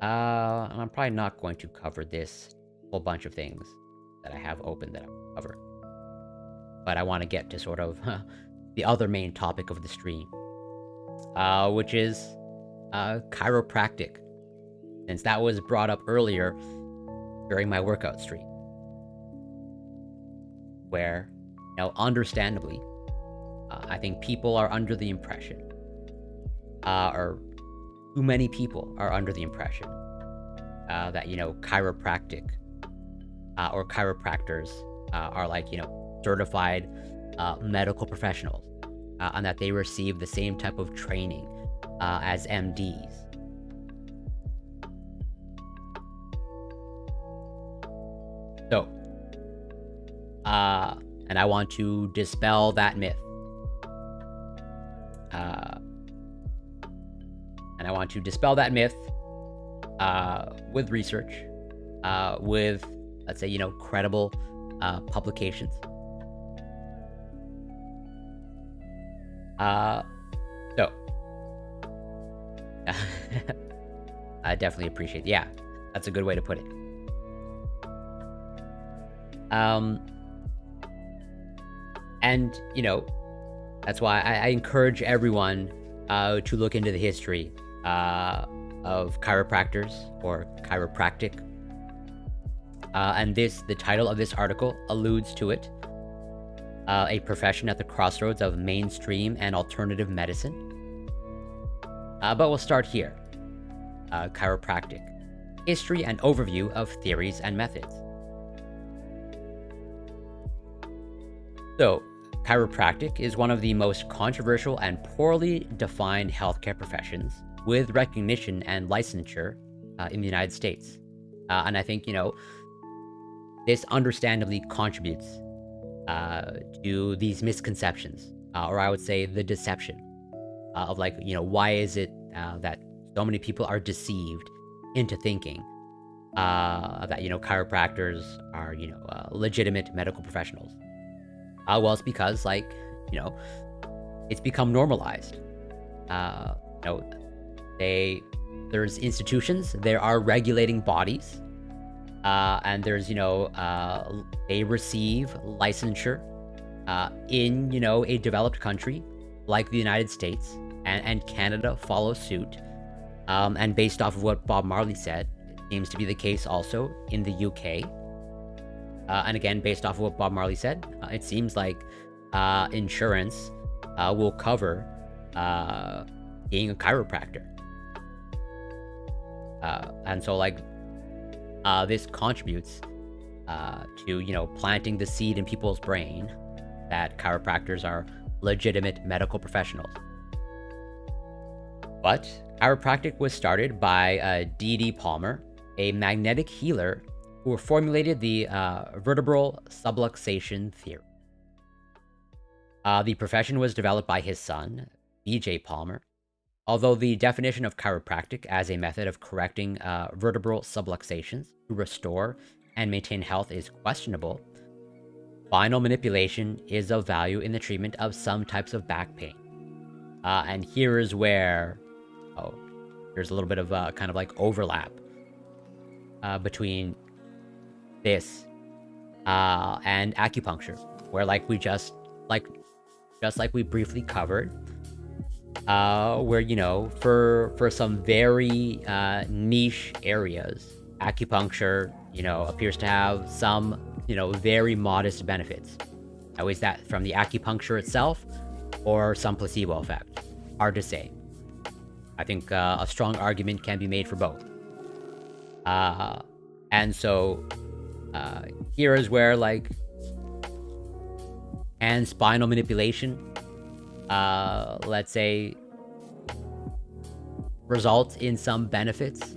And I'm probably not going to cover this whole bunch of things that I have open that I will cover. But I want to get to sort of the other main topic of the stream, which is chiropractic, since that was brought up earlier during my workout stream, where, understandably, I think people are under the impression, or too many people are under the impression, that, chiropractic or chiropractors are like, certified medical professionals, and that they receive the same type of training as MDs. So, and I want to dispel that myth. And I want to dispel that myth with research, with, let's say, credible publications. So, I definitely appreciate it. Yeah, that's a good way to put it. And, that's why I encourage everyone to look into the history of chiropractors or chiropractic. And the title of this article alludes to it. A profession at the crossroads of mainstream and alternative medicine. But we'll start here. Chiropractic. History and overview of theories and methods. So, chiropractic is one of the most controversial and poorly defined healthcare professions with recognition and licensure in the United States. And I think, this understandably contributes to these misconceptions, or I would say the deception of why is it that so many people are deceived into thinking that, chiropractors are, legitimate medical professionals. Well, it's because, it's become normalized. There's institutions, there are regulating bodies, and there's, they receive licensure in, a developed country like the United States, and Canada follows suit. And based off of what Bob Marley said, it seems to be the case also in the UK. And again, based off of what Bob Marley said, it seems like insurance will cover being a chiropractor. And so, this contributes to, planting the seed in people's brain that chiropractors are legitimate medical professionals. But chiropractic was started by D.D. Palmer, a magnetic healer who formulated the vertebral subluxation theory. The profession was developed by his son, B.J. Palmer. Although the definition of chiropractic as a method of correcting vertebral subluxations to restore and maintain health is questionable, spinal manipulation is of value in the treatment of some types of back pain. And here is where, there's a little bit of overlap between this and acupuncture, where we briefly covered, where for some very niche areas, acupuncture appears to have some very modest benefits. Now, is that from the acupuncture itself or some placebo effect? Hard to say. I think a strong argument can be made for both. And so here is where and spinal manipulation, let's say, results in some benefits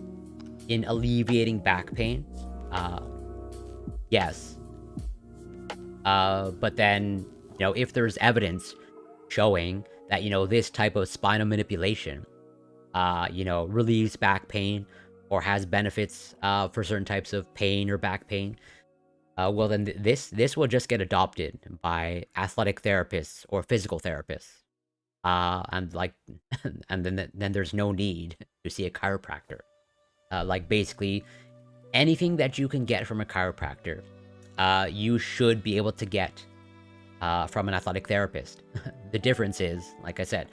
in alleviating back pain. Yes. But then, if there's evidence showing that, this type of spinal manipulation, relieves back pain or has benefits for certain types of pain or back pain, well, then this will just get adopted by athletic therapists or physical therapists. And then there's no need to see a chiropractor. Basically, anything that you can get from a chiropractor, you should be able to get from an athletic therapist. The difference is, like I said,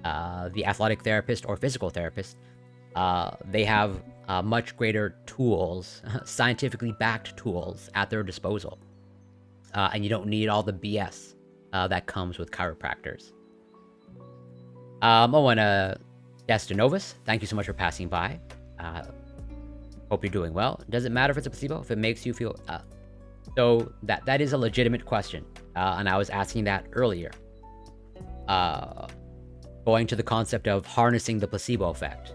the athletic therapist or physical therapist, they have much greater tools, scientifically backed tools at their disposal. And you don't need all the BS that comes with chiropractors. I want to Destinovis, thank you so much for passing by. Hope you're doing well. Does it matter if it's a placebo? If it makes you feel... So that is a legitimate question. And I was asking that earlier. Going to the concept of harnessing the placebo effect.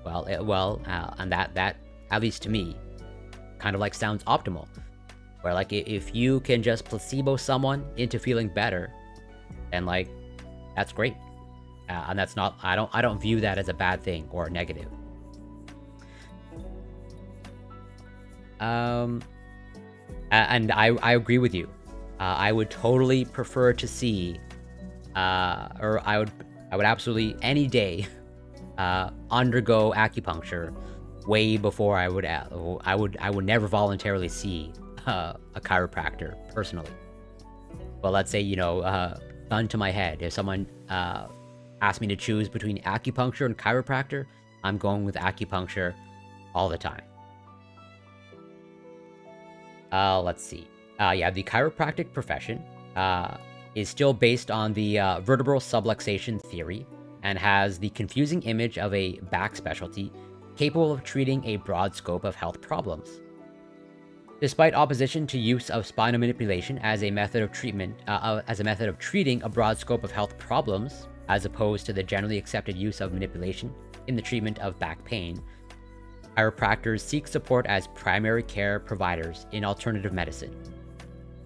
And that, at least to me, kind of sounds optimal. Where if you can just placebo someone into feeling better, then that's great. And that's not, I don't view that as a bad thing or a negative. And I agree with you. I would totally prefer to see, or I would absolutely any day undergo acupuncture way before I would never voluntarily see a chiropractor personally. But let's say, gun to my head, if someone asked me to choose between acupuncture and chiropractor, I'm going with acupuncture all the time. Let's see. The chiropractic profession is still based on the vertebral subluxation theory and has the confusing image of a back specialty capable of treating a broad scope of health problems. Despite opposition to use of spinal manipulation as a method of treatment, as a method of treating a broad scope of health problems, as opposed to the generally accepted use of manipulation in the treatment of back pain, chiropractors seek support as primary care providers in alternative medicine.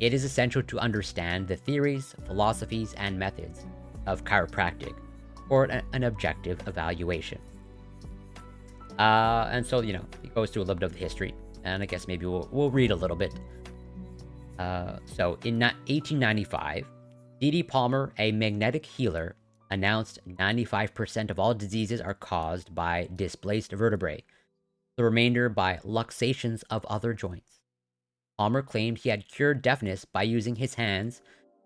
It is essential to understand the theories, philosophies, and methods of chiropractic for an objective evaluation. And so, it goes through a little bit of the history, and I guess maybe we'll read a little bit. So, in 1895, D.D. Palmer, a magnetic healer, announced 95% of all diseases are caused by displaced vertebrae, the remainder by luxations of other joints. Palmer claimed he had cured deafness by using his hands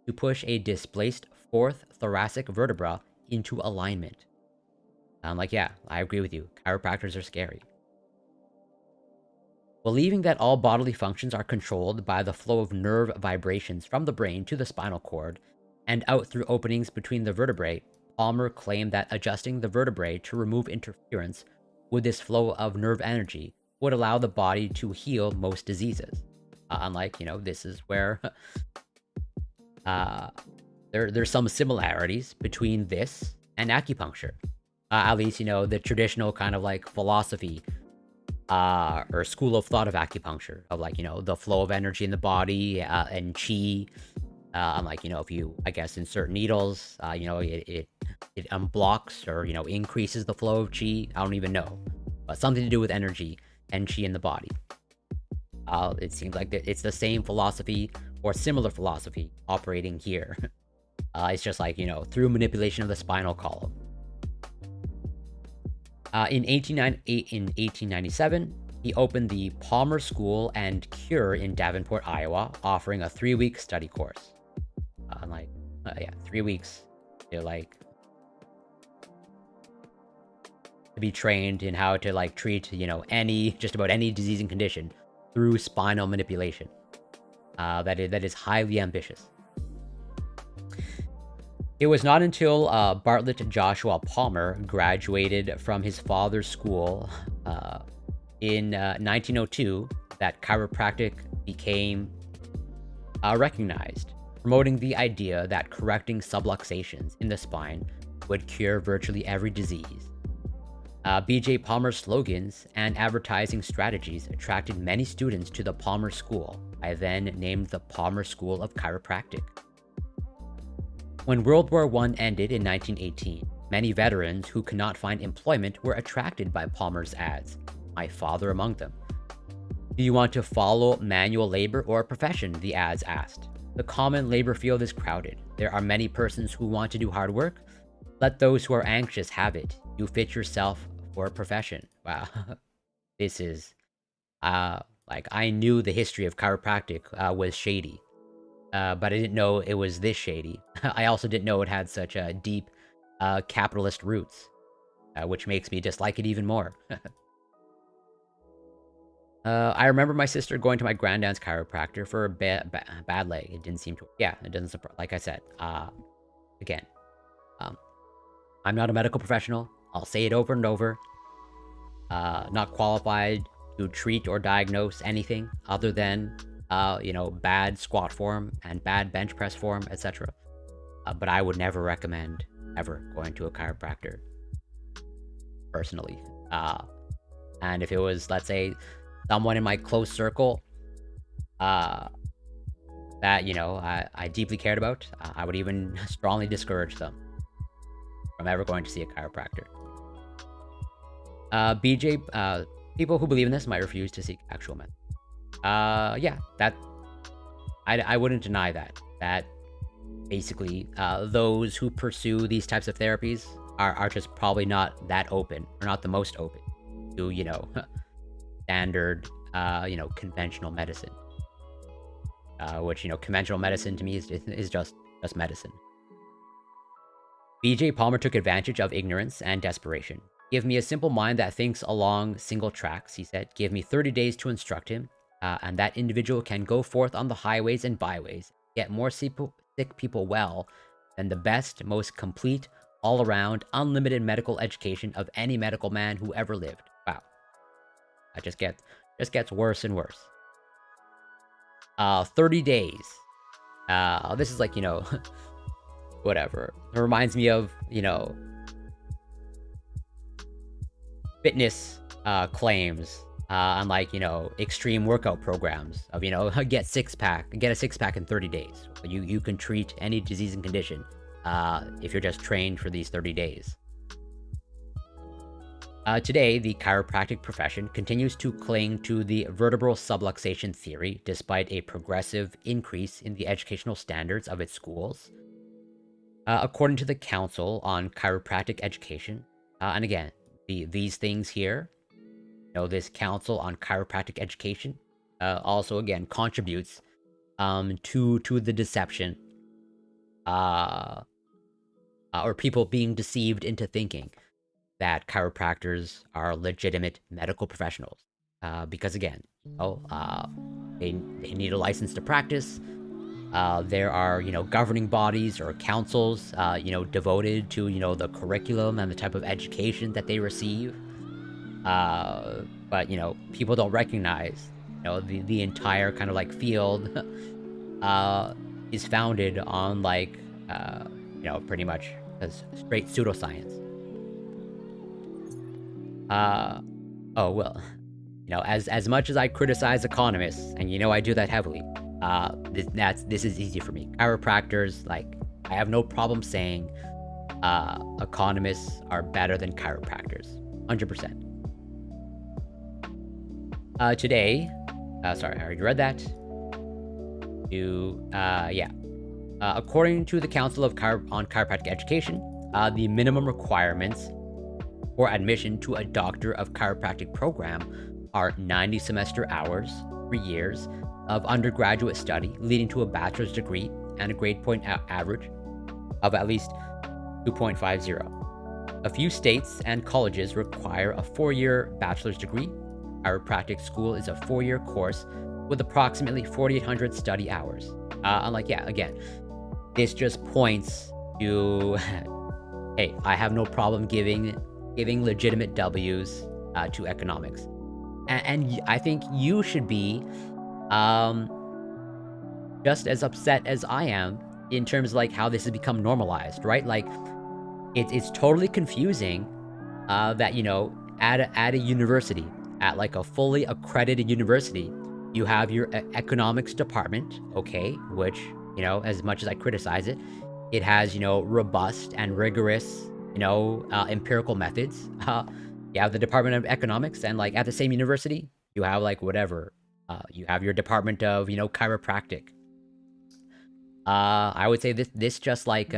to push a displaced fourth thoracic vertebra into alignment. I'm like, yeah, I agree with you. Chiropractors are scary. Believing that all bodily functions are controlled by the flow of nerve vibrations from the brain to the spinal cord and out through openings between the vertebrae, Palmer claimed that adjusting the vertebrae to remove interference with this flow of nerve energy would allow the body to heal most diseases. Unlike, this is where there's some similarities between this and acupuncture. At least, the traditional kind of like philosophy or school of thought of acupuncture of like, the flow of energy in the body and chi. Unlike, if you, I guess, insert needles, it unblocks or, increases the flow of chi. I don't even know. But something to do with energy and chi in the body. It seems like it's the same philosophy or similar philosophy operating here. It's just like, through manipulation of the spinal column. In 1897, he opened the Palmer School and Cure in Davenport, Iowa, offering a 3-week study course. 3 weeks to be trained in how to treat, just about any disease and condition through spinal manipulation. That is highly ambitious. It was not until Bartlett Joshua Palmer graduated from his father's school in 1902 that chiropractic became recognized, promoting the idea that correcting subluxations in the spine would cure virtually every disease. B.J. Palmer's slogans and advertising strategies attracted many students to the Palmer School, then named the Palmer School of Chiropractic. When World War I ended in 1918, many veterans who could not find employment were attracted by Palmer's ads, my father among them. Do you want to follow manual labor or a profession? The ads asked. The common labor field is crowded. There are many persons who want to do hard work. Let those who are anxious have it. You fit yourself for a profession. Wow. This is, I knew the history of chiropractic was shady, but I didn't know it was this shady. I also didn't know it had such deep capitalist roots, which makes me dislike it even more. I remember my sister going to my granddad's chiropractor for a bad leg. It didn't seem to, it doesn't surprise, like I said, again, I'm not a medical professional. I'll say it over and over. Not qualified to treat or diagnose anything other than, bad squat form and bad bench press form, etc. But I would never recommend ever going to a chiropractor, personally. And if it was, let's say, someone in my close circle that, I deeply cared about, I would even strongly discourage them from ever going to see a chiropractor. People who believe in this might refuse to seek actual medicine. That I wouldn't deny that. That basically, those who pursue these types of therapies are just probably not that open, or not the most open to, standard, conventional medicine. Which, conventional medicine to me is just medicine. B.J. Palmer took advantage of ignorance and desperation. Give me a simple mind that thinks along single tracks, he said. Give me 30 days to instruct him, and that individual can go forth on the highways and byways, get more sick people well than the best, most complete, all-around, unlimited medical education of any medical man who ever lived. Wow. That just gets worse and worse. 30 days. This is like, whatever. It reminds me of, fitness claims on like, extreme workout programs of, get a six pack in 30 days. You can treat any disease and condition if you're just trained for these 30 days. Today, the chiropractic profession continues to cling to the vertebral subluxation theory despite a progressive increase in the educational standards of its schools. According to the Council on Chiropractic Education, and again, these things here, this Council on Chiropractic Education also, again, contributes to the deception or people being deceived into thinking that chiropractors are legitimate medical professionals. Because again, they need a license to practice. There are, governing bodies or councils, devoted to, the curriculum and the type of education that they receive. But, people don't recognize, the entire kind of like field is founded on like, pretty much straight pseudoscience. Oh, well, as much as I criticize economists, and I do that heavily, this is easy for me. Chiropractors, like, I have no problem saying economists are better than chiropractors. 100%. Today, sorry, I already read that. Yeah. According to the Council on Chiropractic Education, the minimum requirements for admission to a Doctor of Chiropractic program are 90 semester hours, 3 years of undergraduate study leading to a bachelor's degree and a grade point average of at least 2.50. A few states and colleges require a 4-year bachelor's degree. Chiropractic school is a 4-year course with approximately 4,800 study hours. Again, this just points to, hey, I have no problem giving legitimate W's to economics. And I think you should be just as upset as I am in terms of like how this has become normalized, right? Like, it's totally confusing that, at a university, at like a fully accredited university, you have your economics department, okay, which, as much as I criticize it, it has, robust and rigorous, empirical methods. You have the Department of Economics, and like at the same university, you have like whatever. You have your Department of, chiropractic. I would say this just like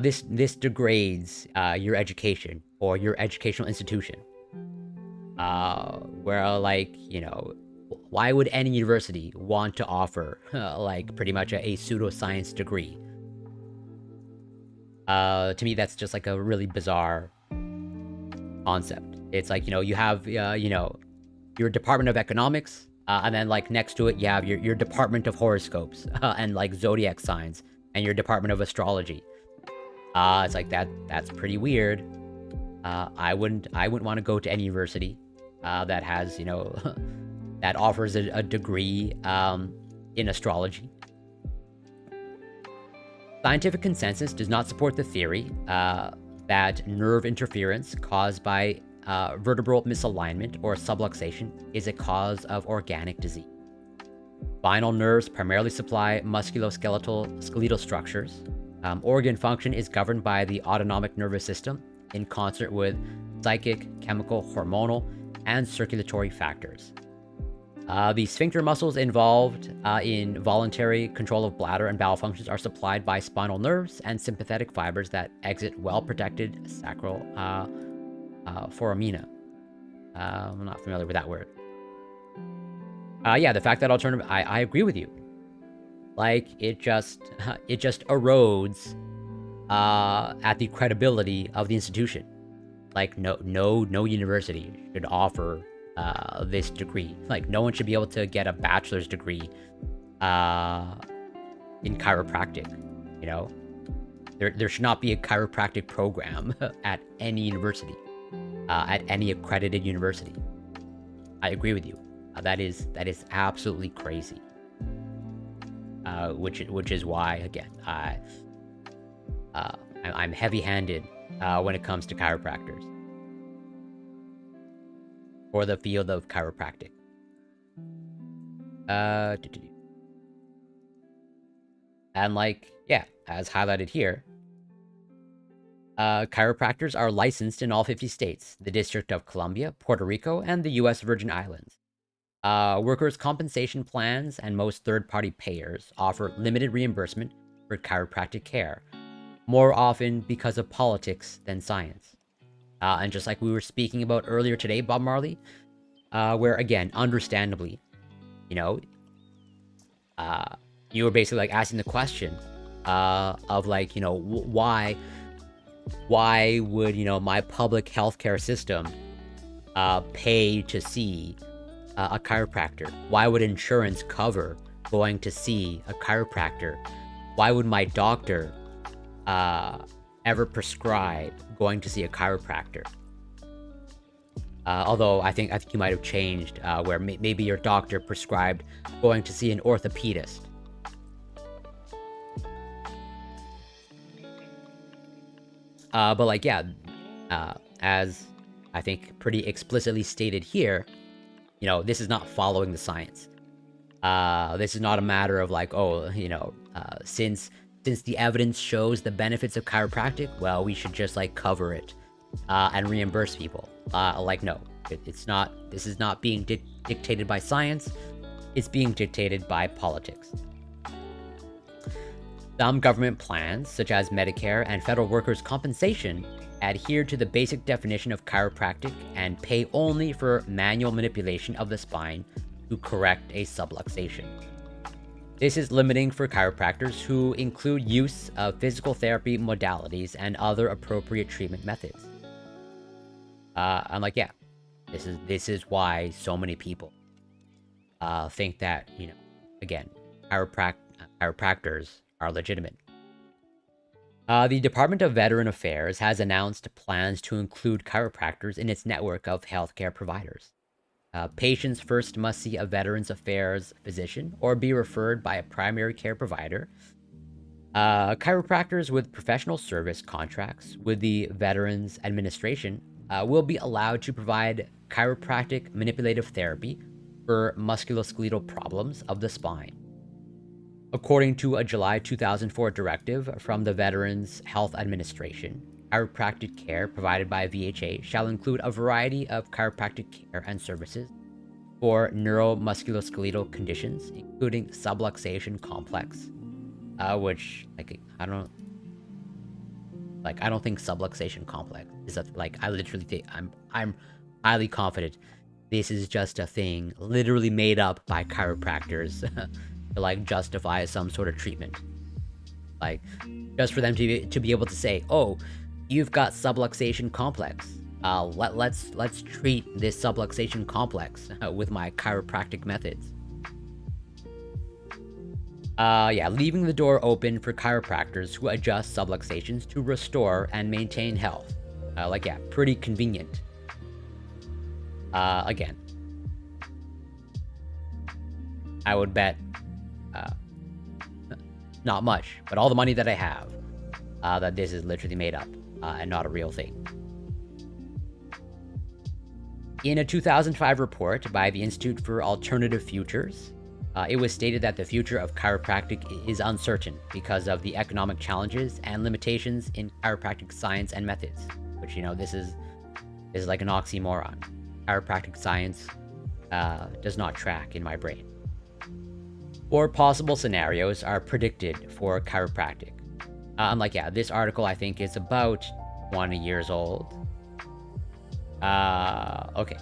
this degrades your education or your educational institution. Where like, why would any university want to offer like pretty much a pseudoscience degree? To me, that's just like a really bizarre concept. It's like, you have, your Department of Economics, and then like next to it, you have your Department of Horoscopes and like zodiac signs, and your Department of Astrology. It's like that's pretty weird. I wouldn't want to go to any university that has, that offers a degree in astrology. Scientific consensus does not support the theory that nerve interference caused by vertebral misalignment or subluxation is a cause of organic disease. Spinal nerves primarily supply musculoskeletal structures. Organ function is governed by the autonomic nervous system in concert with psychic, chemical, hormonal, and circulatory factors. The sphincter muscles involved in voluntary control of bladder and bowel functions are supplied by spinal nerves and sympathetic fibers that exit well-protected sacral foramina. I'm not familiar with that word. Yeah, the fact that alternative, I agree with you. Like, it just erodes at the credibility of the institution. Like, no university should offer this degree. Like, no one should be able to get a bachelor's degree in chiropractic. There should not be a chiropractic program at any university, at any accredited university. I agree with you. That is absolutely crazy. Which is why, again, I'm heavy-handed when it comes to chiropractors or the field of chiropractic. And like, yeah, as highlighted here, chiropractors are licensed in all 50 states, the District of Columbia, Puerto Rico, and the U.S. Virgin Islands. Workers' compensation plans and most third-party payers offer limited reimbursement for chiropractic care, more often because of politics than science. And just like we were speaking about earlier today, Bob Marley, where again, understandably, you know, you were basically like asking the question of like, you know, why would, you know, my public healthcare system pay to see a chiropractor? Why would insurance cover going to see a chiropractor? Why would my doctor ever prescribe going to see a chiropractor? Although I think you might have changed, where maybe your doctor prescribed going to see an orthopedist. But like, yeah, as I think pretty explicitly stated here, you know, this is not following the science. This is not a matter of like, oh, you know, since the evidence shows the benefits of chiropractic, well, we should just like cover it and reimburse people. Like, no, it's not. This is not being dictated by science. It's being dictated by politics. Some government plans, such as Medicare and federal workers' compensation, adhere to the basic definition of chiropractic and pay only for manual manipulation of the spine to correct a subluxation. This is limiting for chiropractors who include use of physical therapy modalities and other appropriate treatment methods. I'm like, yeah, this is why so many people think that, you know, again, chiropractors are legitimate. The Department of Veteran Affairs has announced plans to include chiropractors in its network of healthcare providers. Patients first must see a Veterans Affairs physician or be referred by a primary care provider. Chiropractors with professional service contracts with the Veterans Administration will be allowed to provide chiropractic manipulative therapy for musculoskeletal problems of the spine. According to a July 2004 directive from the Veterans Health Administration, chiropractic care provided by VHA shall include a variety of chiropractic care and services for neuromusculoskeletal conditions, including subluxation complex, which, like, I don't think subluxation complex is a, like, I literally think I'm highly confident this is just a thing literally made up by chiropractors to like justify some sort of treatment, like just for them to be able to say, oh, you've got subluxation complex, let's treat this subluxation complex with my chiropractic methods. Yeah, leaving the door open for chiropractors who adjust subluxations to restore and maintain health. Like, yeah, pretty convenient. Again, I would bet not much, but all the money that I have, that this is literally made up and not a real thing. In a 2005 report by the Institute for Alternative Futures, it was stated that the future of chiropractic is uncertain because of the economic challenges and limitations in chiropractic science and methods, which, you know, this is like an oxymoron. Chiropractic science does not track in my brain. 4 possible scenarios are predicted for chiropractic. I'm like, yeah, this article I think is about 20 years old. Okay.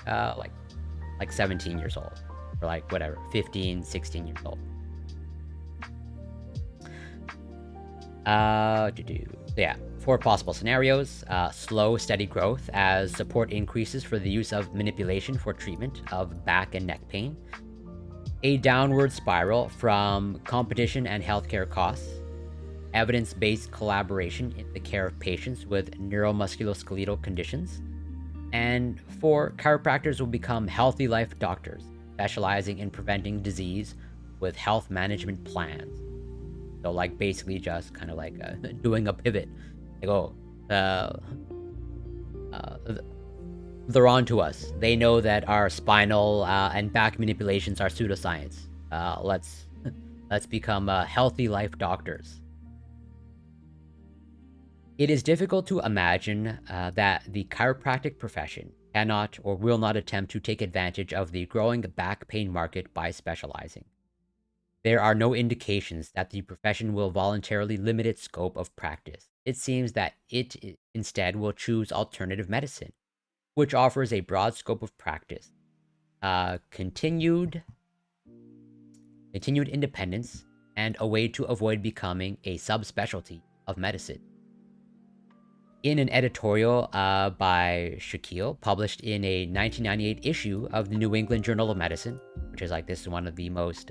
Like 17 years old. Or like, whatever, 15, 16 years old. Yeah, 4 possible scenarios. Slow, steady growth as support increases for the use of manipulation for treatment of back and neck pain. A downward spiral from competition and healthcare costs. Evidence-based collaboration in the care of patients with neuromusculoskeletal conditions. And 4, chiropractors will become healthy life doctors, specializing in preventing disease with health management plans. So, like, basically just kind of like doing a pivot. Like, oh, uh, they're on to us. They know that our spinal and back manipulations are pseudoscience. Let's let's become healthy life doctors. It is difficult to imagine that the chiropractic profession cannot or will not attempt to take advantage of the growing back pain market by specializing. There are no indications that the profession will voluntarily limit its scope of practice. It seems that it instead will choose alternative medicine, which offers a broad scope of practice, continued independence, and a way to avoid becoming a subspecialty of medicine. In an editorial by Shaquille, published in a 1998 issue of the New England Journal of Medicine, which is like, this is one of the most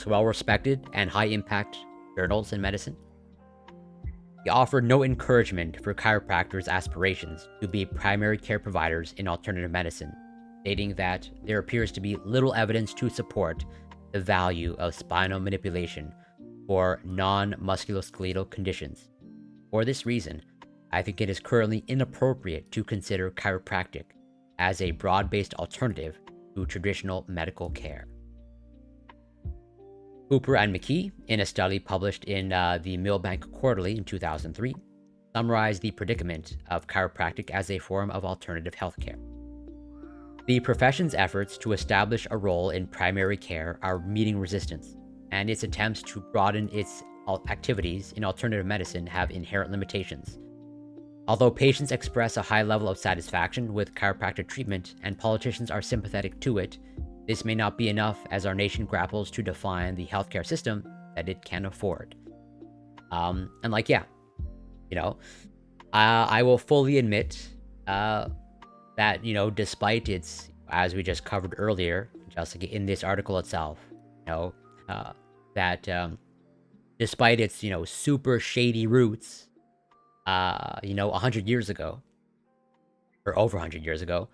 well-respected and high-impact journals in medicine. He offered no encouragement for chiropractors' aspirations to be primary care providers in alternative medicine, stating that there appears to be little evidence to support the value of spinal manipulation for non-musculoskeletal conditions. For this reason, I think it is currently inappropriate to consider chiropractic as a broad-based alternative to traditional medical care. Hooper and McKee, in a study published in the Millbank Quarterly in 2003, summarized the predicament of chiropractic as a form of alternative healthcare. The profession's efforts to establish a role in primary care are meeting resistance, and its attempts to broaden its activities in alternative medicine have inherent limitations. Although patients express a high level of satisfaction with chiropractic treatment and politicians are sympathetic to it, this may not be enough as our nation grapples to define the healthcare system that it can afford. And like, yeah, you know, I will fully admit that, you know, despite its, as we just covered earlier, just like in this article itself, you know, that despite its, you know, super shady roots, you know, 100 years ago, or over 100 years ago,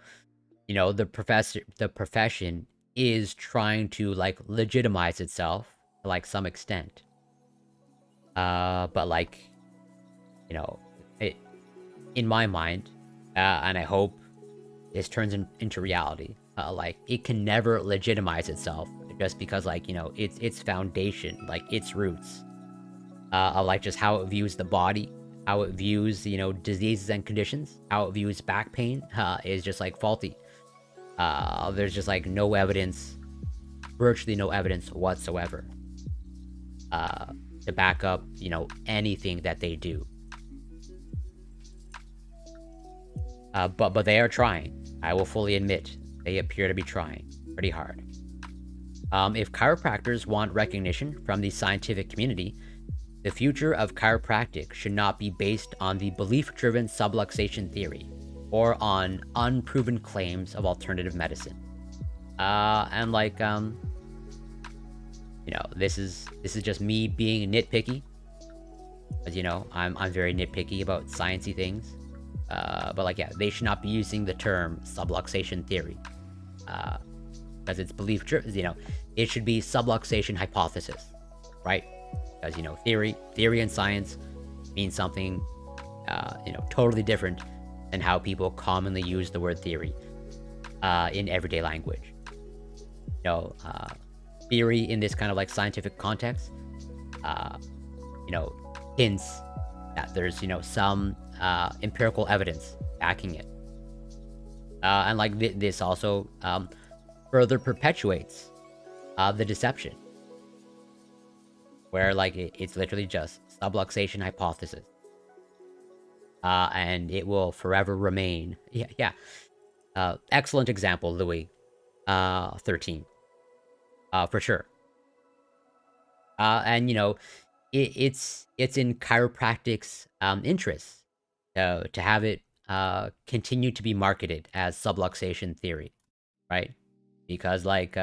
you know, the profession is trying to, like, legitimize itself to, like, some extent. But, like, you know, in my mind, and I hope this turns into reality, like, it can never legitimize itself just because, like, you know, its foundation, like, its roots, of, like, just how it views the body, how it views, you know, diseases and conditions, how it views back pain, is just, like, faulty. There's just, like, no evidence, virtually no evidence whatsoever, to back up, you know, anything that they do. But they are trying. I will fully admit, they appear to be trying pretty hard. If chiropractors want recognition from the scientific community, the future of chiropractic should not be based on the belief-driven subluxation theory or on unproven claims of alternative medicine. And like, you know, this is just me being nitpicky, because, you know, I'm very nitpicky about sciencey things. But like, yeah, they should not be using the term subluxation theory, because it's belief-driven. You know, it should be subluxation hypothesis, right? Because, you know, theory and science means something, you know, totally different than how people commonly use the word theory in everyday language. You know, theory in this kind of like scientific context, you know, hints that there's, you know, some empirical evidence backing it. And like this also further perpetuates the deception, where like it's literally just subluxation hypothesis, and it will forever remain. Yeah. Excellent example, Louis 13, for sure. And you know, it's in chiropractic's interests to have it continue to be marketed as subluxation theory, right? Because like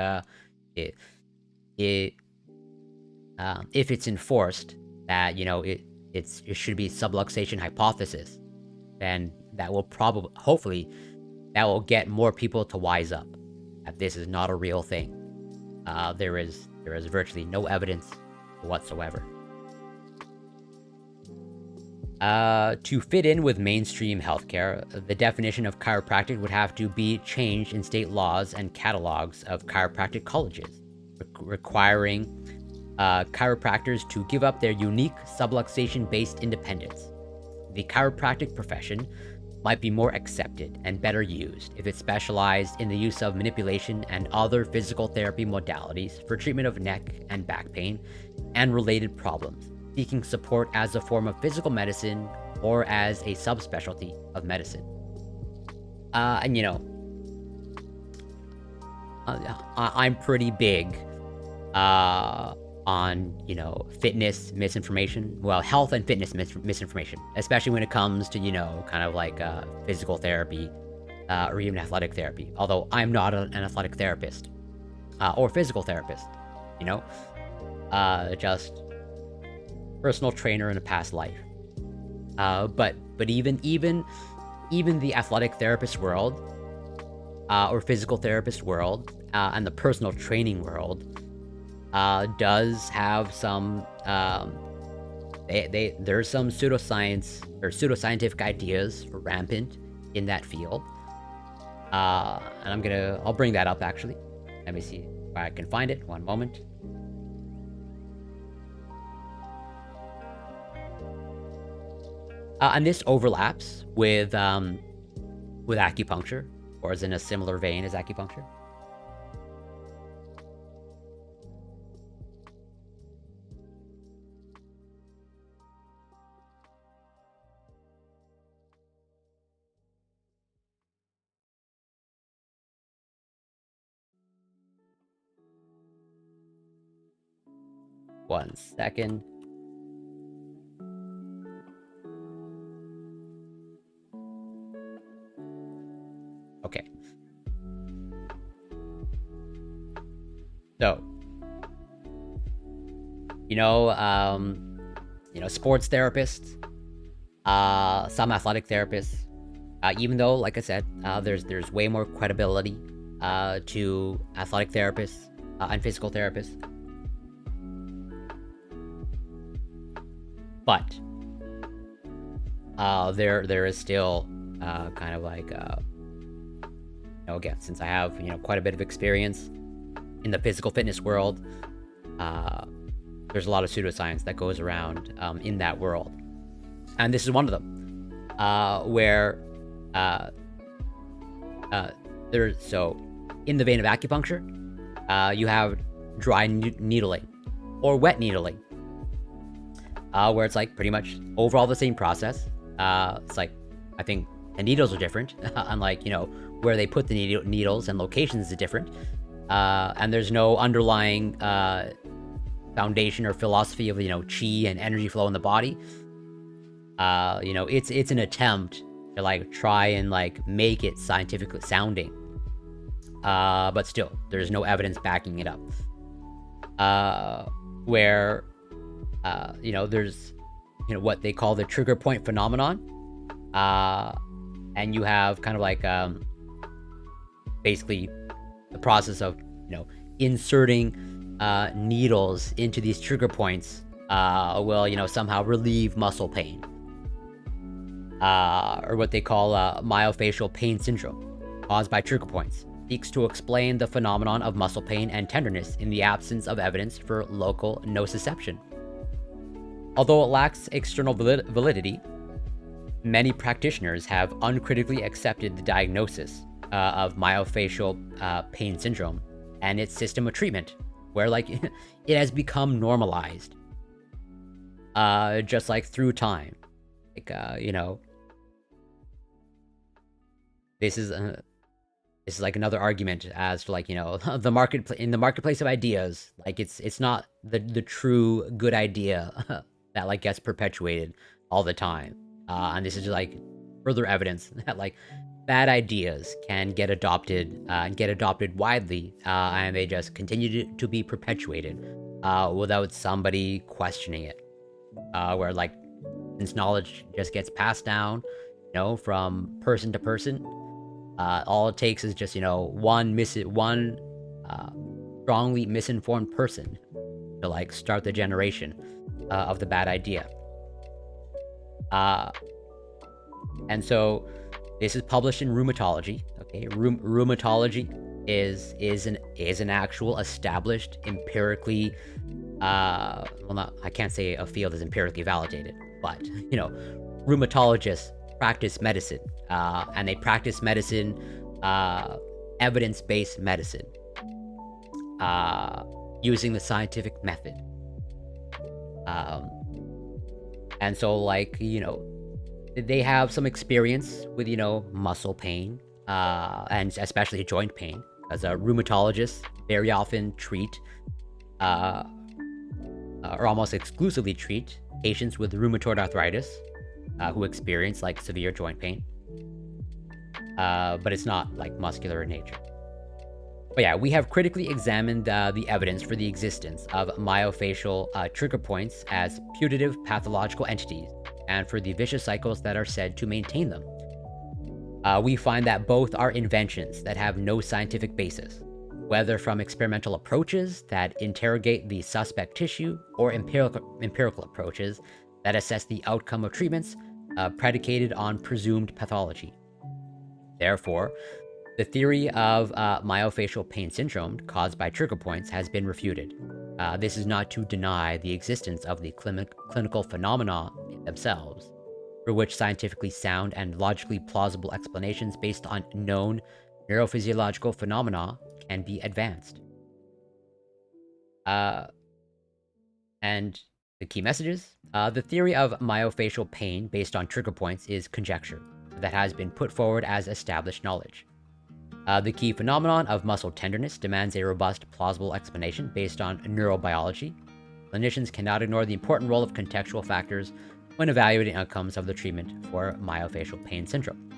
it if it's enforced that, you know, it should be subluxation hypothesis, then that will hopefully, that will get more people to wise up that this is not a real thing. There is virtually no evidence whatsoever. To fit in with mainstream healthcare, the definition of chiropractic would have to be changed in state laws and catalogs of chiropractic colleges, requiring chiropractors to give up their unique subluxation-based independence. The chiropractic profession might be more accepted and better used if it specialized in the use of manipulation and other physical therapy modalities for treatment of neck and back pain and related problems, seeking support as a form of physical medicine or as a subspecialty of medicine. And you know, I'm pretty big on, you know, fitness misinformation. Well, health and fitness misinformation, especially when it comes to, you know, kind of like physical therapy or even athletic therapy. Although I'm not an athletic therapist or physical therapist, you know, just personal trainer in a past life. But even the athletic therapist world or physical therapist world and the personal training world does have some there's some pseudoscience or pseudoscientific ideas rampant in that field. And I'll bring that up actually. Let me see if I can find it. One moment. And this overlaps with acupuncture, or is in a similar vein as acupuncture. One second. Okay. So, you know, sports therapists, some athletic therapists, even though, like I said, there's way more credibility to athletic therapists and physical therapists. But there is still kind of like you know, again, since I have, you know, quite a bit of experience in the physical fitness world, there's a lot of pseudoscience that goes around in that world, and this is one of them, where so in the vein of acupuncture, you have dry needling or wet needling, where it's like pretty much overall the same process. It's like, I think the needles are different, unlike, you know, where they put the needles and locations is different. And there's no underlying foundation or philosophy of, you know, chi and energy flow in the body. You know, it's an attempt to like try and like make it scientifically sounding. But still, there's no evidence backing it up. Where you know, there's, you know, what they call the trigger point phenomenon, and you have kind of like basically the process of, you know, inserting needles into these trigger points will, you know, somehow relieve muscle pain, or what they call myofascial pain syndrome caused by trigger points. Seeks to explain the phenomenon of muscle pain and tenderness in the absence of evidence for local nociception. Although it lacks external validity, many practitioners have uncritically accepted the diagnosis of myofascial pain syndrome and its system of treatment, where like it has become normalized, just like through time. Like you know, this is like another argument as to, like, you know, the marketplace of ideas. Like it's not the true good idea that like gets perpetuated all the time, and this is just like further evidence that like bad ideas can get adopted and get adopted widely, and they just continue to be perpetuated without somebody questioning it. Where like, since knowledge just gets passed down from person to person. All it takes is just, one strongly misinformed person to like start the generation of the bad idea. And so this is published in Rheumatology. Okay, rheumatology is an actual established empirically I can't say a field is empirically validated, but rheumatologists practice medicine, and they practice medicine, evidence-based medicine, using the scientific method. And so like, they have some experience with, muscle pain, and especially joint pain, as a rheumatologist very often treat, or almost exclusively treat patients with rheumatoid arthritis, who experience like severe joint pain. But it's not like muscular in nature. But yeah, we have critically examined the evidence for the existence of myofascial trigger points as putative pathological entities, and for the vicious cycles that are said to maintain them. We find that both are inventions that have no scientific basis, whether from experimental approaches that interrogate the suspect tissue or empirical approaches that assess the outcome of treatments predicated on presumed pathology. Therefore, the theory of myofascial pain syndrome caused by trigger points has been refuted. This is not to deny the existence of the clinical phenomena themselves, for which scientifically sound and logically plausible explanations based on known neurophysiological phenomena can be advanced. And the key messages. The theory of myofascial pain based on trigger points is conjecture that has been put forward as established knowledge. The key phenomenon of muscle tenderness demands a robust, plausible explanation based on neurobiology. Clinicians cannot ignore the important role of contextual factors when evaluating outcomes of the treatment for myofascial pain syndrome.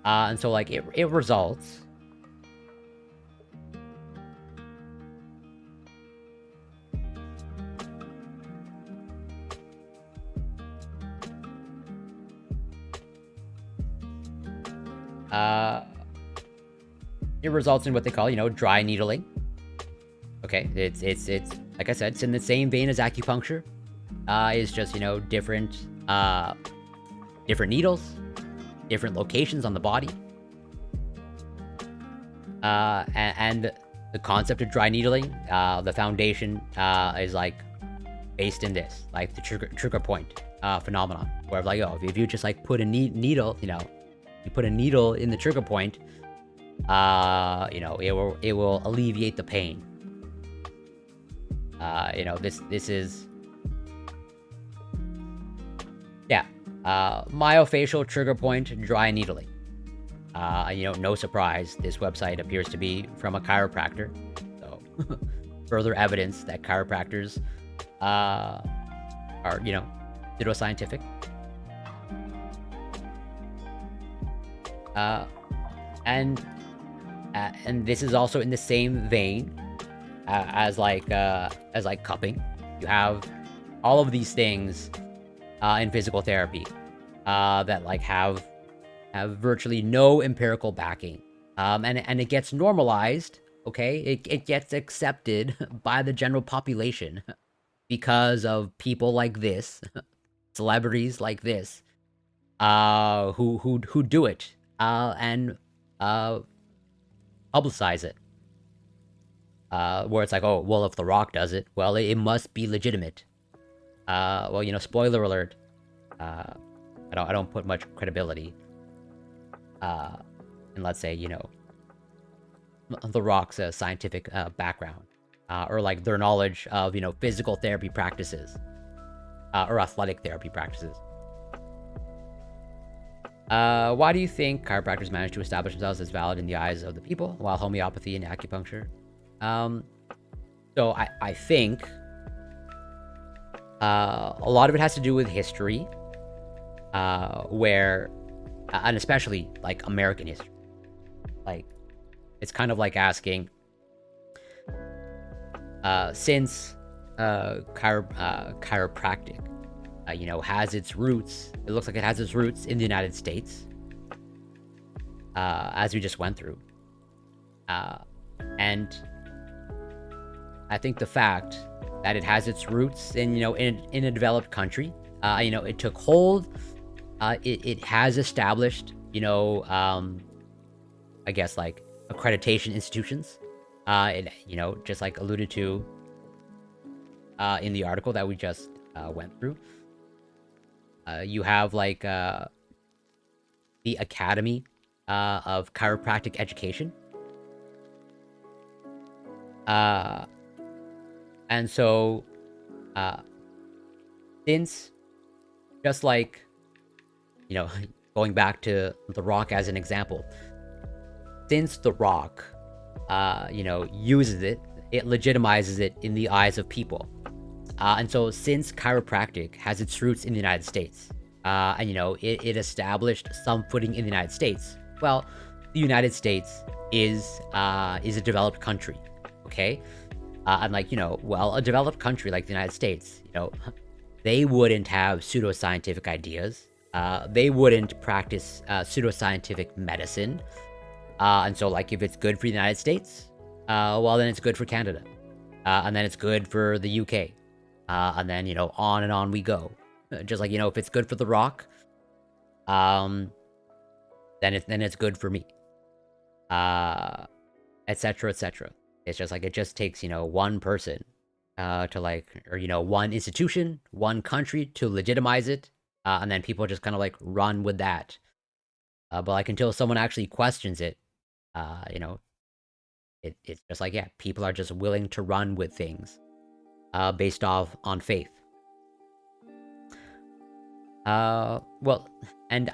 And so, like, it results... it results in what they call, dry needling. Okay, it's like I said, it's in the same vein as acupuncture. It's just, different needles, different locations on the body. And the concept of dry needling, the foundation is like based in this, like the trigger point phenomenon, where like, if you just like put a needle, you put a needle in the trigger point, it will alleviate the pain. This is, yeah, myofascial trigger point dry needling. No surprise, this website appears to be from a chiropractor, so further evidence that chiropractors are, pseudoscientific. And this is also in the same vein as cupping. You have all of these things in physical therapy that like have virtually no empirical backing, and it gets normalized. Okay, it gets accepted by the general population because of people like this, celebrities like this, who do it and publicize it. Where it's like, oh, well, if The Rock does it, well, it must be legitimate. Well, spoiler alert. I don't put much credibility in, let's say, The Rock's scientific background, or like their knowledge of, physical therapy practices, or athletic therapy practices. Why do you think chiropractors manage to establish themselves as valid in the eyes of the people, while homeopathy and acupuncture? So I think a lot of it has to do with history, where, and especially like American history. Like, it's kind of like asking, since chiropractic you know, has its roots. It looks like it has its roots in the United States, as we just went through. And I think the fact that it has its roots in, you know, in a developed country, you know, it took hold. It has established, you know, I guess like accreditation institutions. It, you know, just like alluded to in the article that we just went through. You have like the Academy of Chiropractic Education. And so, since, just like, you know, going back to The Rock as an example, since The Rock, you know, uses it, it legitimizes it in the eyes of people. And so, since chiropractic has its roots in the United States, and, you know, it established some footing in the United States, well, the United States is a developed country, okay? And like, you know, well, a developed country like the United States, you know, they wouldn't have pseudoscientific ideas. They wouldn't practice pseudoscientific medicine. And so, like, if it's good for the United States, well, then it's good for Canada. And then it's good for the UK. And then, you know, on and on we go. Just like, you know, if it's good for The Rock, then it's good for me. Etc., etc. It's just like, it just takes, you know, one person to like, or, you know, one institution, one country to legitimize it. And then people just kind of like run with that. But like, until someone actually questions it, you know, it's just like, yeah, people are just willing to run with things based off on faith. Well, and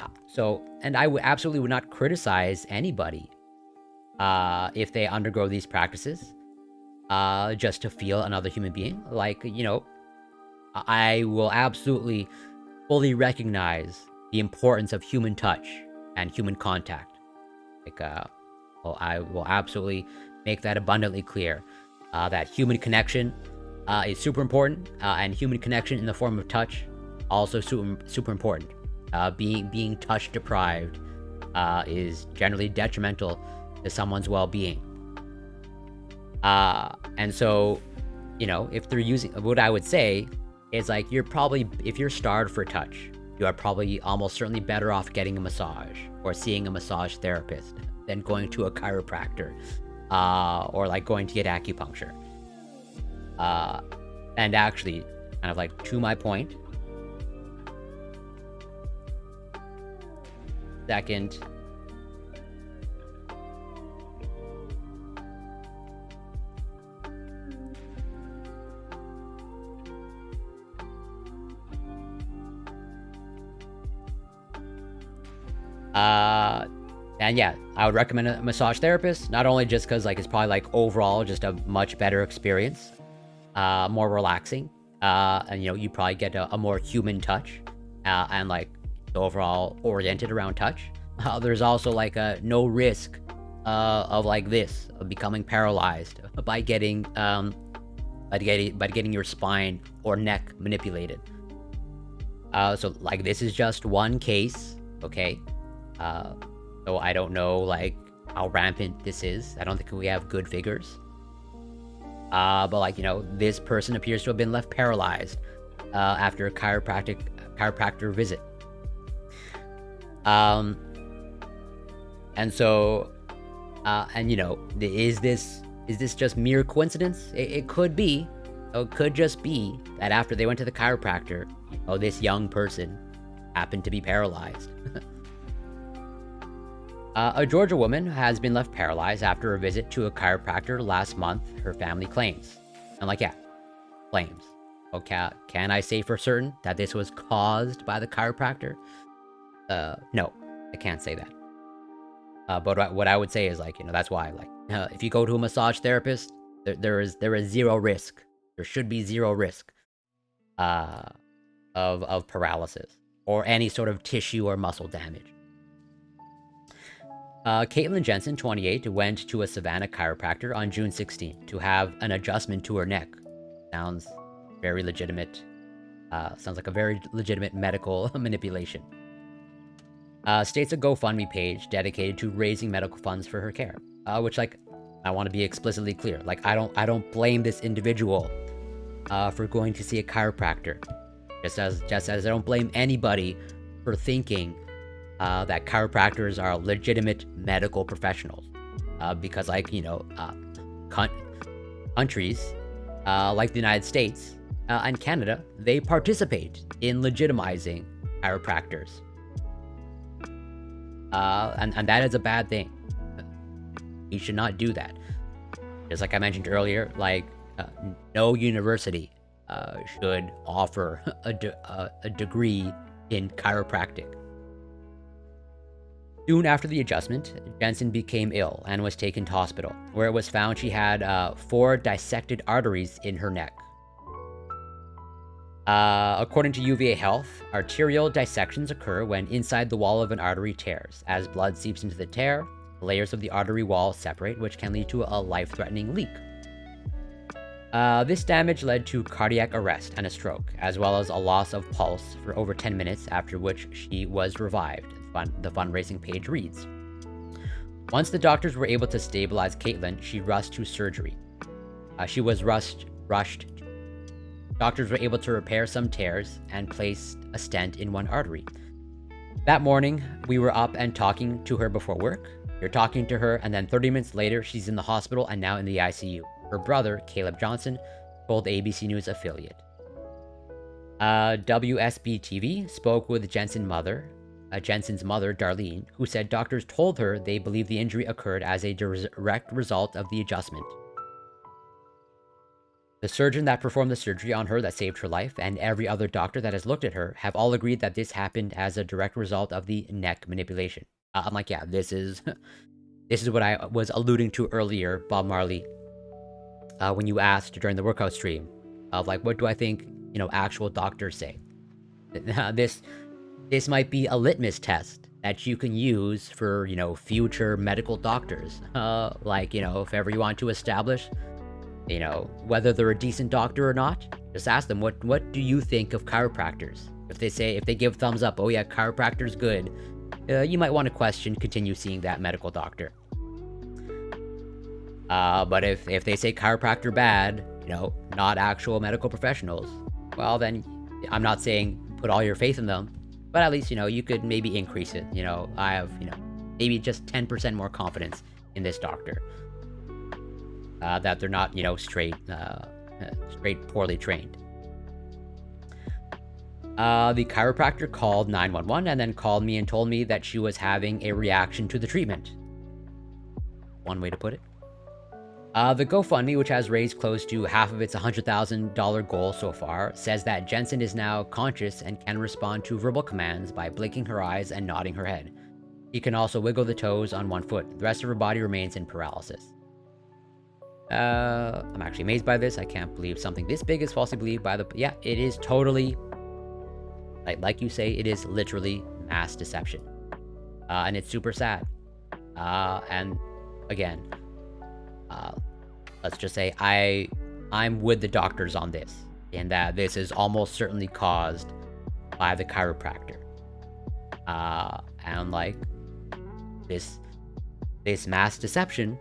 I absolutely would not criticize anybody if they undergo these practices just to feel another human being. Like, you know, I will absolutely fully recognize the importance of human touch and human contact. Like, well, I will absolutely make that abundantly clear that human connection is super important, and human connection in the form of touch also super important. Being touch deprived is generally detrimental to someone's well-being. And so, you know, if they're using, what I would say is like, you're probably, if you're starved for touch, you are probably almost certainly better off getting a massage or seeing a massage therapist than going to a chiropractor or like going to get acupuncture. And actually, kind of like to my point, second, and yeah, I would recommend a massage therapist, not only just because like it's probably like overall just a much better experience, more relaxing, and you know, you probably get a more human touch, and like overall oriented around touch. There's also like no risk of like this, of becoming paralyzed by getting your spine or neck manipulated. So like, this is just one case, okay? So I don't know like how rampant this is. I don't think we have good figures. But like, you know, this person appears to have been left paralyzed after a chiropractor visit. And so, and you know, is this just mere coincidence? It could be. It could just be that after they went to the chiropractor, you know, this young person happened to be paralyzed. A Georgia woman has been left paralyzed after a visit to a chiropractor last month, her family claims. I'm like, yeah, claims. Okay, can I say for certain that this was caused by the chiropractor? No, I can't say that. But what I would say is like, you know, that's why, like, if you go to a massage therapist, there is zero risk. There should be zero risk of paralysis or any sort of tissue or muscle damage. Caitlin Jensen, 28, went to a Savannah chiropractor on June 16 to have an adjustment to her neck. Sounds very legitimate. Sounds like a very legitimate medical manipulation. States a GoFundMe page dedicated to raising medical funds for her care. Which, like, I want to be explicitly clear. Like, I don't blame this individual for going to see a chiropractor. Just as I don't blame anybody for thinking that chiropractors are legitimate medical professionals. Because, like, countries like the United States and Canada, they participate in legitimizing chiropractors. And that is a bad thing. You should not do that. Just like I mentioned earlier, like, no university should offer a degree in chiropractic. Soon after the adjustment, Jensen became ill and was taken to hospital, where it was found she had 4 dissected arteries in her neck. According to UVA Health, arterial dissections occur when inside the wall of an artery tears. As blood seeps into the tear, layers of the artery wall separate, which can lead to a life-threatening leak. This damage led to cardiac arrest and a stroke, as well as a loss of pulse for over 10 minutes, after which she was revived, the fundraising page reads. Once the doctors were able to stabilize Caitlin, she rushed to surgery. She was rushed. Doctors were able to repair some tears and placed a stent in one artery. That morning, we were up and talking to her before work. You're talking to her, and then 30 minutes later, she's in the hospital and now in the ICU. Her brother, Caleb Johnson, told the ABC News affiliate. WSB-TV spoke with Jensen's mother, Darlene, who said doctors told her they believe the injury occurred as a direct result of the adjustment. The surgeon that performed the surgery on her that saved her life, and every other doctor that has looked at her, have all agreed that this happened as a direct result of the neck manipulation. I'm like, yeah, this is what I was alluding to earlier, Bob Marley, when you asked during the workout stream of, like, what do I think, actual doctors say? This might be a litmus test that you can use for, future medical doctors. Like, if ever you want to establish, whether they're a decent doctor or not, just ask them, what do you think of chiropractors? If they give thumbs up, oh yeah, chiropractor's good, you might want to continue seeing that medical doctor. But if they say chiropractor bad, not actual medical professionals, well then, I'm not saying put all your faith in them, but at least, you could maybe increase it. I have, maybe just 10% more confidence in this doctor. That they're not, straight poorly trained. The chiropractor called 911 and then called me and told me that she was having a reaction to the treatment. One way to put it. The GoFundMe, which has raised close to half of its $100,000 goal so far, says that Jensen is now conscious and can respond to verbal commands by blinking her eyes and nodding her head. She can also wiggle the toes on one foot. The rest of her body remains in paralysis. I'm actually amazed by this. I can't believe something this big is falsely believed by the... Yeah, it is totally... Like you say, it is literally mass deception. And it's super sad. And again, let's just say I'm with the doctors on this, in that this is almost certainly caused by the chiropractor. And like this mass deception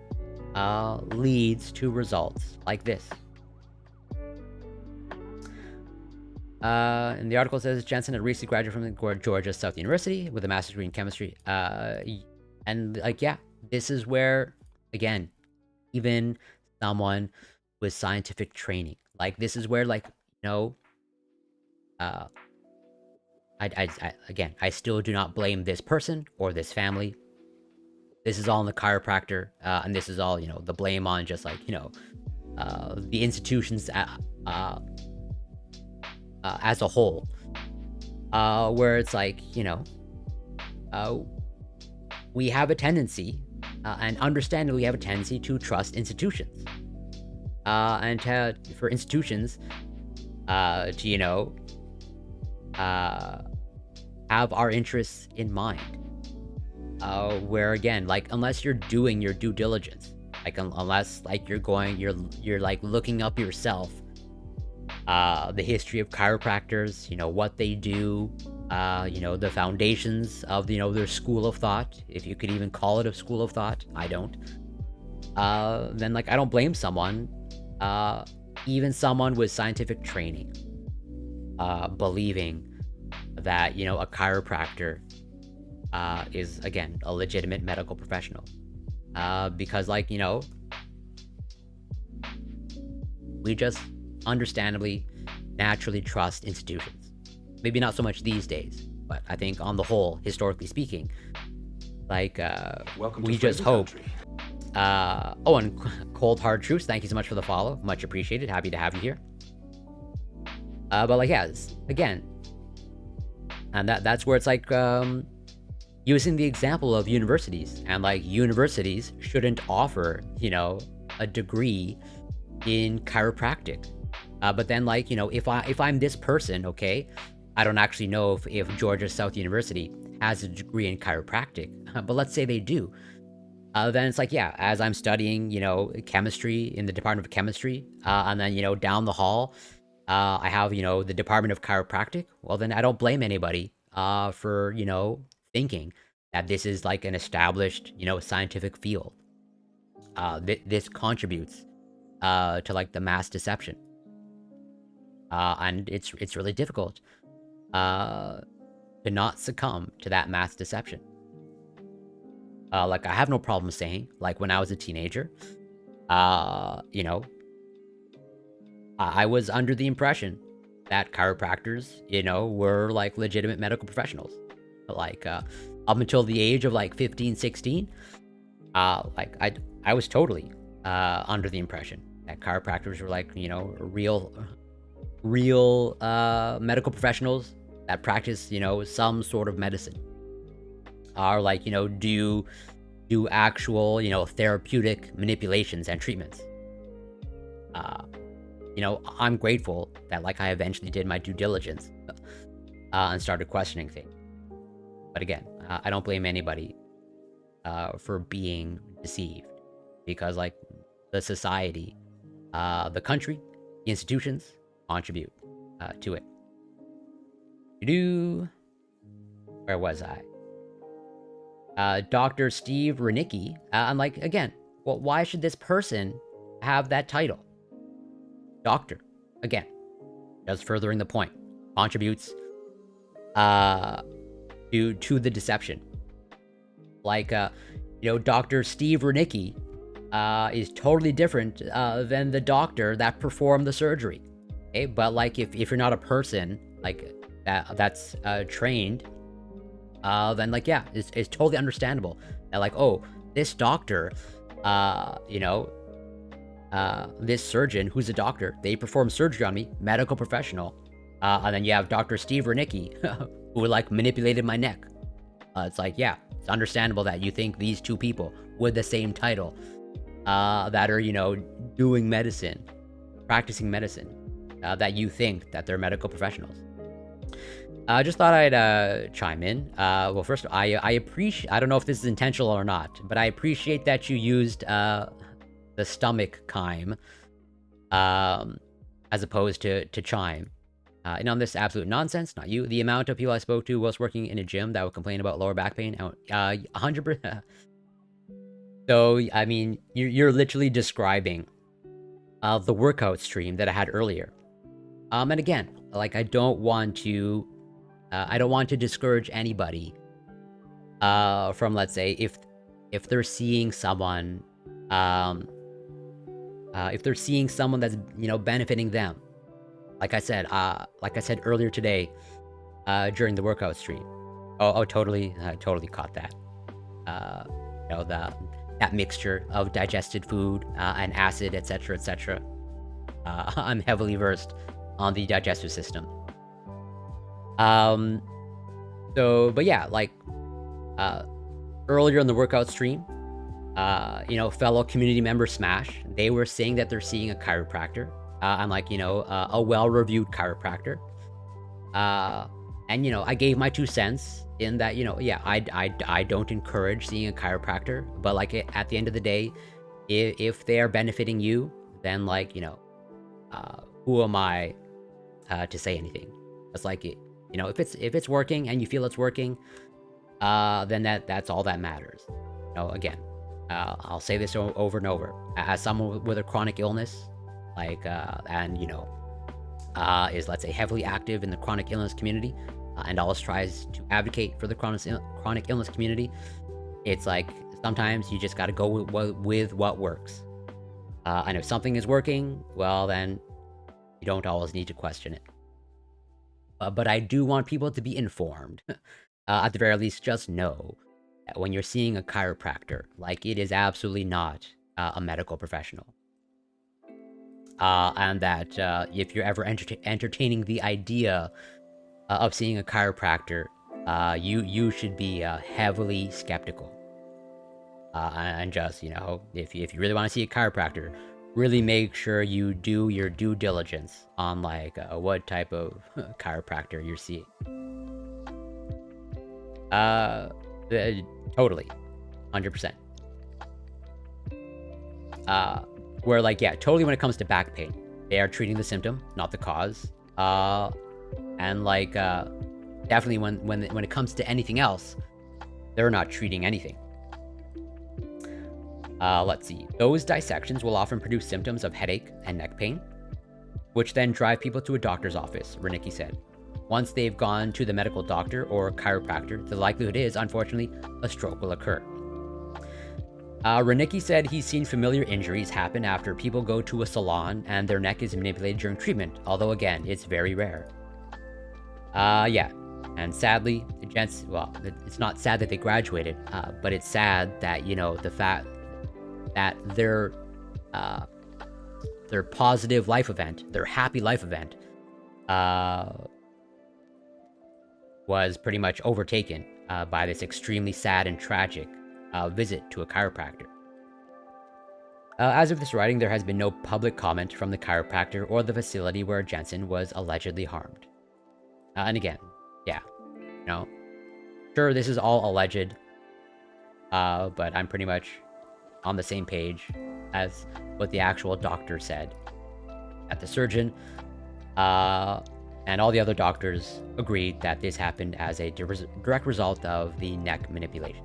leads to results like this. And the article says Jensen had recently graduated from Georgia Southern University with a master's degree in chemistry. And like, yeah, this is where, again, even someone with scientific training, like this is where, like, I still do not blame this person or this family. This is all on the chiropractor, and this is all, the blame on just like, the institutions as a whole, where it's like, we have a tendency, and understandably we have a tendency to trust institutions, and for institutions to, have our interests in mind. Where again, like, unless you're doing your due diligence, like unless like you're like looking up yourself the history of chiropractors, what they do, the foundations of, their school of thought, if you could even call it a school of thought. I don't. Then, like, I don't blame someone, even someone with scientific training, believing that, a chiropractor is, again, a legitimate medical professional. Because, like, we just understandably, naturally trust institutions. Maybe not so much these days, but I think on the whole, historically speaking, like, we just hope. And Cold Hard Truths, thank you so much for the follow. Much appreciated. Happy to have you here. But, like, yeah, again, and that's where it's like, using the example of universities, and, like, universities shouldn't offer, a degree in chiropractic. But then, like, if I'm this person, okay, I don't actually know if Georgia South University has a degree in chiropractic, but let's say they do. Then it's like, yeah, as I'm studying, chemistry in the Department of Chemistry, and then, down the hall, I have, the Department of Chiropractic. Well, then I don't blame anybody for, thinking that this is like an established, scientific field. This contributes to, like, the mass deception. And it's really difficult to not succumb to that mass deception. Like, I have no problem saying, like, when I was a teenager, I was under the impression that chiropractors, were, like, legitimate medical professionals. Like, up until the age of, like, 15, 16, like, I was totally under the impression that chiropractors were, like, real medical professionals that practice, some sort of medicine. Are, like, do actual, therapeutic manipulations and treatments. I'm grateful that, like, I eventually did my due diligence and started questioning things. But again, I don't blame anybody for being deceived, because, like, the society, the country, the institutions contribute to it. Where was I? Dr. Steve Renicki. I'm like, again, well, why should this person have that title? Doctor. Again, just furthering the point. Contributes to the deception. Like, Dr. Steve Renicki is totally different than the doctor that performed the surgery. Okay, but, like, if you're not a person, like, that's trained, then, like, yeah, it's totally understandable that, like, oh, this doctor, this surgeon who's a doctor, they perform surgery on me, medical professional, and then you have Dr. Steve Renicki, who, like, manipulated my neck. It's like, yeah, it's understandable that you think these two people with the same title, that are, doing medicine, practicing medicine, that you think that they're medical professionals. I just thought I'd chime in. Well, first, I appreciate, I don't know if this is intentional or not, but I appreciate that you used the stomach chime as opposed to chime. And on this absolute nonsense, not you. The amount of people I spoke to whilst working in a gym that would complain about lower back pain, 100%. So, I mean, you're literally describing the workout stream that I had earlier. And again, like, I don't want to discourage anybody from, let's say, if they're seeing someone, if they're seeing someone that's, benefiting them. Like I said earlier today, during the workout stream. Oh, totally caught that. That mixture of digested food and acid, etc., etc. I'm heavily versed on the digestive system. But yeah, like, earlier in the workout stream, fellow community member Smash, they were saying that they're seeing a chiropractor. I'm like, a well-reviewed chiropractor. And, I gave my 2 cents in that, yeah, I don't encourage seeing a chiropractor, but, like, at the end of the day, if they are benefiting you, then, like, who am I to say anything. It's like, if it's working and you feel it's working, then that's all that matters. Again, I'll say this over and over. As someone with a chronic illness, like, and is, let's say, heavily active in the chronic illness community, and always tries to advocate for the chronic illness community, it's like sometimes you just got to go with what works. And if something is working, well, then you don't always need to question it. But I do want people to be informed. At the very least, just know that when you're seeing a chiropractor, like, it is absolutely not a medical professional. And that if you're ever entertaining the idea of seeing a chiropractor, you should be heavily skeptical. And just, if you really want to see a chiropractor, really make sure you do your due diligence on, like, what type of chiropractor you're seeing. Totally. 100%. Where, like, yeah, totally when it comes to back pain, they are treating the symptom, not the cause. And, like, definitely when it comes to anything else, they're not treating anything. Let's see. Those dissections will often produce symptoms of headache and neck pain, which then drive people to a doctor's office, Renicky said. Once they've gone to the medical doctor or chiropractor, the likelihood is, unfortunately, a stroke will occur. Renicky said he's seen familiar injuries happen after people go to a salon and their neck is manipulated during treatment, although, again, it's very rare. Yeah. And sadly, the gents, well, it's not sad that they graduated, but it's sad that, the fact that their positive life event, their happy life event, was pretty much overtaken by this extremely sad and tragic visit to a chiropractor. As of this writing, there has been no public comment from the chiropractor or the facility where Jensen was allegedly harmed. And again, yeah, sure, this is all alleged, but I'm pretty much on the same page as what the actual doctor said. That the surgeon and all the other doctors agreed that this happened as a direct result of the neck manipulation.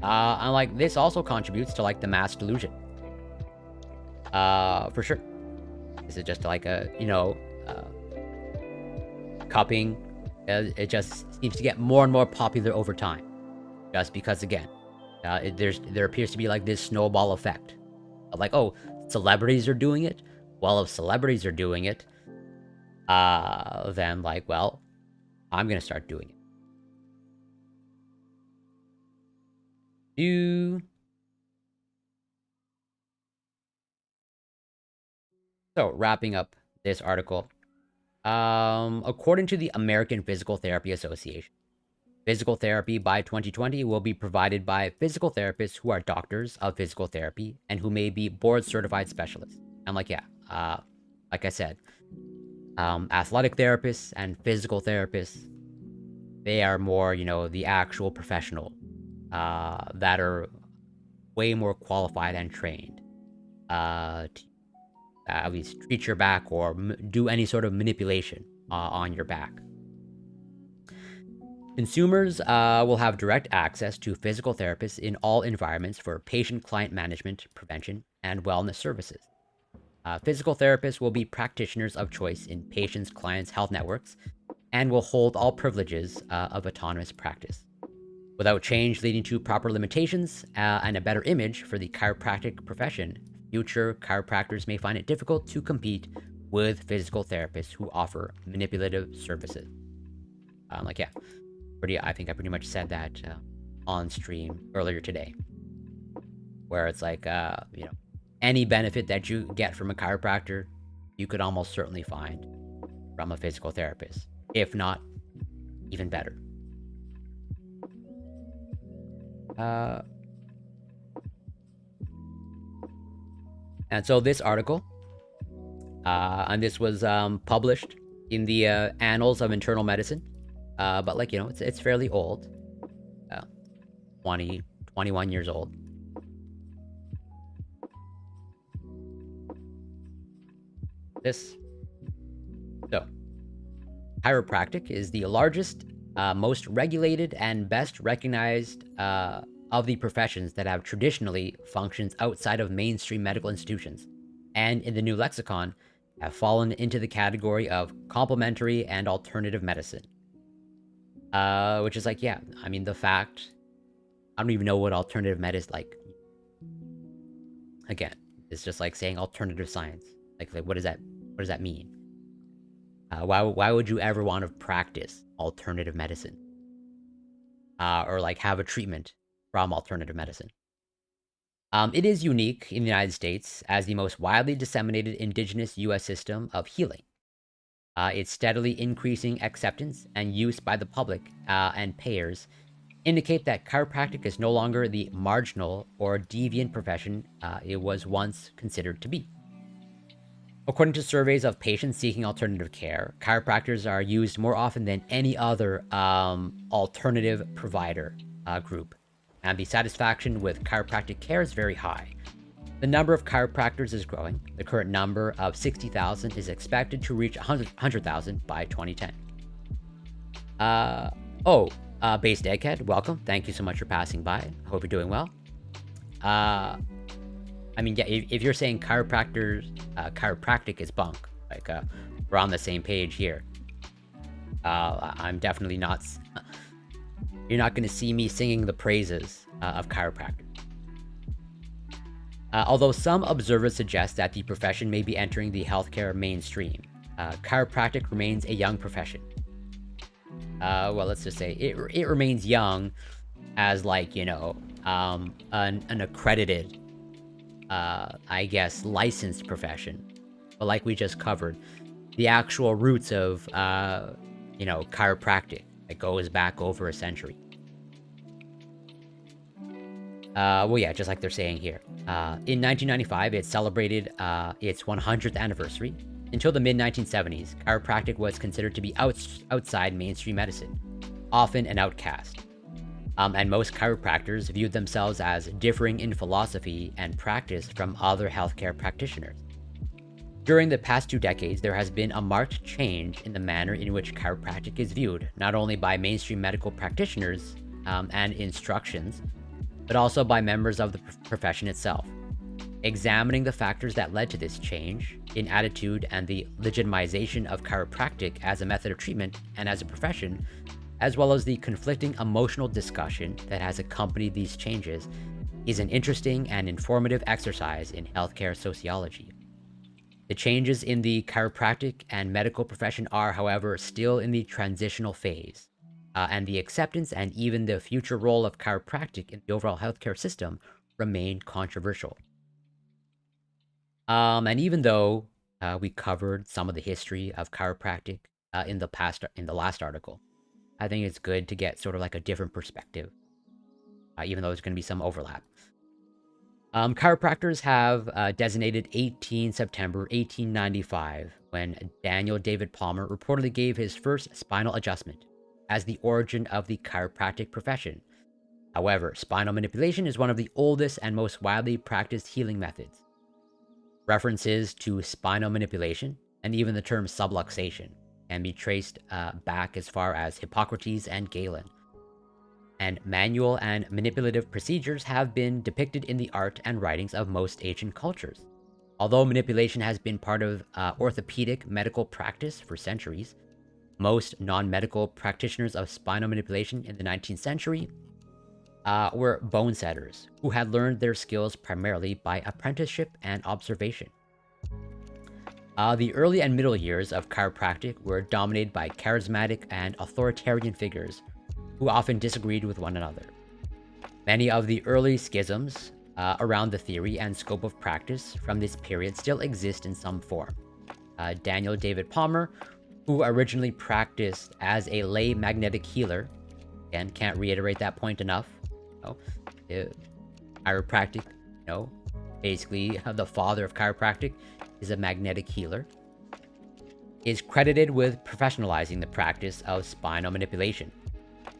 And, like, this also contributes to, like, the mass delusion. For sure. This is just like a, cupping. It just seems to get more and more popular over time. Just because, again, there appears to be, like, this snowball effect. Like, oh, celebrities are doing it? Well, if celebrities are doing it, then, like, well, I'm gonna start doing it. So, wrapping up this article, according to the American Physical Therapy Association, physical therapy by 2020 will be provided by physical therapists who are doctors of physical therapy and who may be board-certified specialists. I'm like, yeah, like I said, athletic therapists and physical therapists, they are more, the actual professional that are way more qualified and trained to at least treat your back or do any sort of manipulation on your back. Consumers will have direct access to physical therapists in all environments for patient-client management, prevention, and wellness services. Physical therapists will be practitioners of choice in patients' clients' health networks and will hold all privileges of autonomous practice. Without change leading to proper limitations and a better image for the chiropractic profession, future chiropractors may find it difficult to compete with physical therapists who offer manipulative services. Like, yeah, I think I pretty much said that on stream earlier today, where it's like, any benefit that you get from a chiropractor, you could almost certainly find from a physical therapist, if not even better. And so this article, and this was published in the Annals of Internal Medicine, but, like, it's fairly old, 21 years old. this. So, chiropractic is the largest, most regulated, and best recognized of the professions that have traditionally functioned outside of mainstream medical institutions, and in the new lexicon, have fallen into the category of complementary and alternative medicine. Which is like, yeah, I mean, the fact, I don't even know what alternative med is like. Again, it's just like saying alternative science. Like what does that mean? Why would you ever want to practice alternative medicine? Or like have a treatment from alternative medicine? It is unique in the United States as the most widely disseminated indigenous U.S. system of healing. Its steadily increasing acceptance and use by the public and payers indicate that chiropractic is no longer the marginal or deviant profession it was once considered to be. According to surveys of patients seeking alternative care, chiropractors are used more often than any other alternative provider group, and the satisfaction with chiropractic care is very high. The number of chiropractors is growing. The current number of 60,000 is expected to reach 100,000 by 2010. Based Egghead, welcome. Thank you so much for passing by. I hope you're doing well. I mean, yeah, if you're saying chiropractic is bunk, like, we're on the same page here. I'm definitely not... You're not going to see me singing the praises of chiropractic. Although some observers suggest that the profession may be entering the healthcare mainstream, chiropractic remains a young profession. Well, let's just say it remains young as, like, you know, an accredited, I guess, licensed profession. But like we just covered, the actual roots of, you know, chiropractic, it goes back over a century. Well, yeah, just like they're saying here. In 1995, it celebrated its 100th anniversary. Until the mid-1970s, chiropractic was considered to be outside mainstream medicine, often an outcast. And most chiropractors viewed themselves as differing in philosophy and practice from other healthcare practitioners. During the past 2 decades, there has been a marked change in the manner in which chiropractic is viewed, not only by mainstream medical practitioners and instructions, but also by members of the profession itself. Examining the factors that led to this change in attitude and the legitimization of chiropractic as a method of treatment and as a profession, as well as the conflicting emotional discussion that has accompanied these changes, is an interesting and informative exercise in healthcare sociology. The changes in the chiropractic and medical profession are, however, still in the transitional phase, and the acceptance and even the future role of chiropractic in the overall healthcare system remain controversial. And even though we covered some of the history of chiropractic in the last article, I think it's good to get sort of like a different perspective, even though there's going to be some overlap. Chiropractors have designated 18 September 1895 when Daniel David Palmer reportedly gave his first spinal adjustment as the origin of the chiropractic profession. However, spinal manipulation is one of the oldest and most widely practiced healing methods. References to spinal manipulation, and even the term subluxation, can be traced back as far as Hippocrates and Galen. And manual and manipulative procedures have been depicted in the art and writings of most ancient cultures. Although manipulation has been part of orthopedic medical practice for centuries, most non-medical practitioners of spinal manipulation in the 19th century were bone setters, who had learned their skills primarily by apprenticeship and observation. The early and middle years of chiropractic were dominated by charismatic and authoritarian figures who often disagreed with one another. Many of the early schisms around the theory and scope of practice from this period still exist in some form. Daniel David Palmer, who originally practiced as a lay magnetic healer, again, can't reiterate that point enough. Chiropractic, basically the father of chiropractic is a magnetic healer, is credited with professionalizing the practice of spinal manipulation.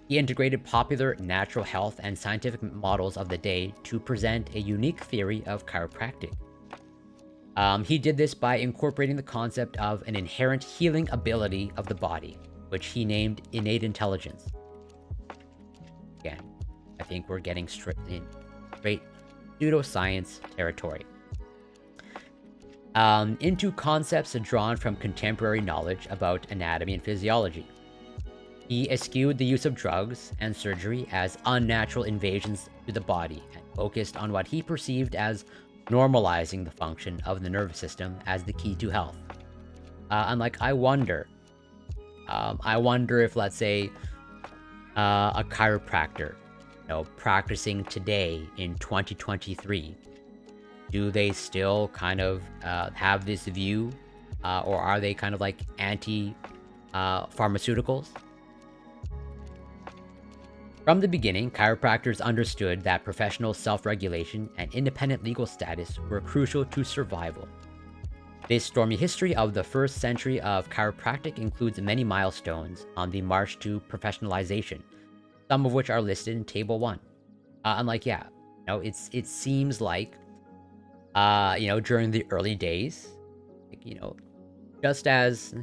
He integrated popular natural health and scientific models of the day to present a unique theory of chiropractic. He did this by incorporating the concept of an inherent healing ability of the body, which he named innate intelligence. Again, I think we're getting straight pseudoscience territory. Into concepts drawn from contemporary knowledge about anatomy and physiology. He eschewed the use of drugs and surgery as unnatural invasions to the body and focused on what he perceived as normalizing the function of the nervous system as the key to health. And like, I wonder if, let's say, a chiropractor, practicing today in 2023, do they still kind of have this view, or are they kind of like anti-pharmaceuticals? From the beginning, chiropractors understood that professional self-regulation and independent legal status were crucial to survival. This stormy history of the first century of chiropractic includes many milestones on the march to professionalization, some of which are listed in Table 1. I'm like, yeah, it seems like, during the early days, just as,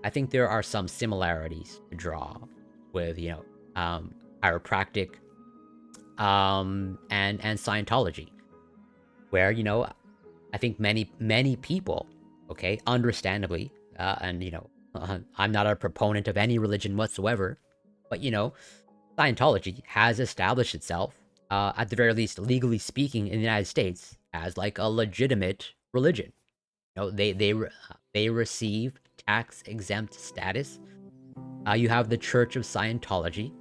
I think there are some similarities to draw with, chiropractic, and Scientology, where, I think many people, okay, understandably, and, I'm not a proponent of any religion whatsoever, but, Scientology has established itself, at the very least, legally speaking, in the United States, as like a legitimate religion. They receive tax-exempt status. You have the Church of Scientology,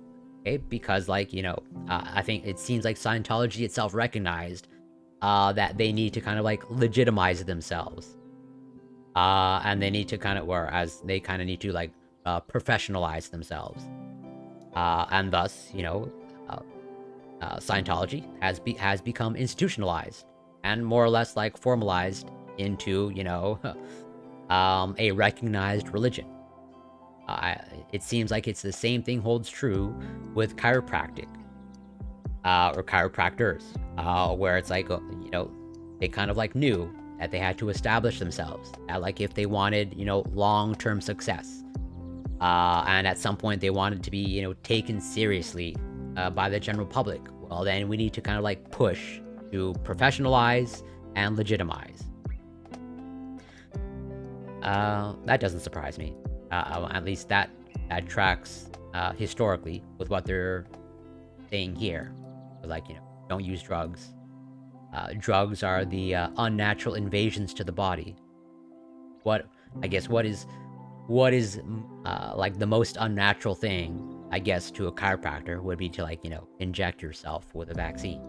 okay, because like, I think it seems like Scientology itself recognized that they need to kind of like legitimize themselves. And they need to kind of, whereas they kind of need to like professionalize themselves. And thus, Scientology has become institutionalized and more or less like formalized into, a recognized religion. It seems like it's the same thing holds true with chiropractic, or chiropractors, where it's like, they kind of like knew that they had to establish themselves, that like if they wanted, long-term success, and at some point they wanted to be, taken seriously by the general public, well, then we need to kind of like push to professionalize and legitimize. That doesn't surprise me. At least that tracks historically with what they're saying here. Like, don't use drugs. Drugs are the unnatural invasions to the body. What is like the most unnatural thing, I guess, to a chiropractor would be to like, inject yourself with a vaccine.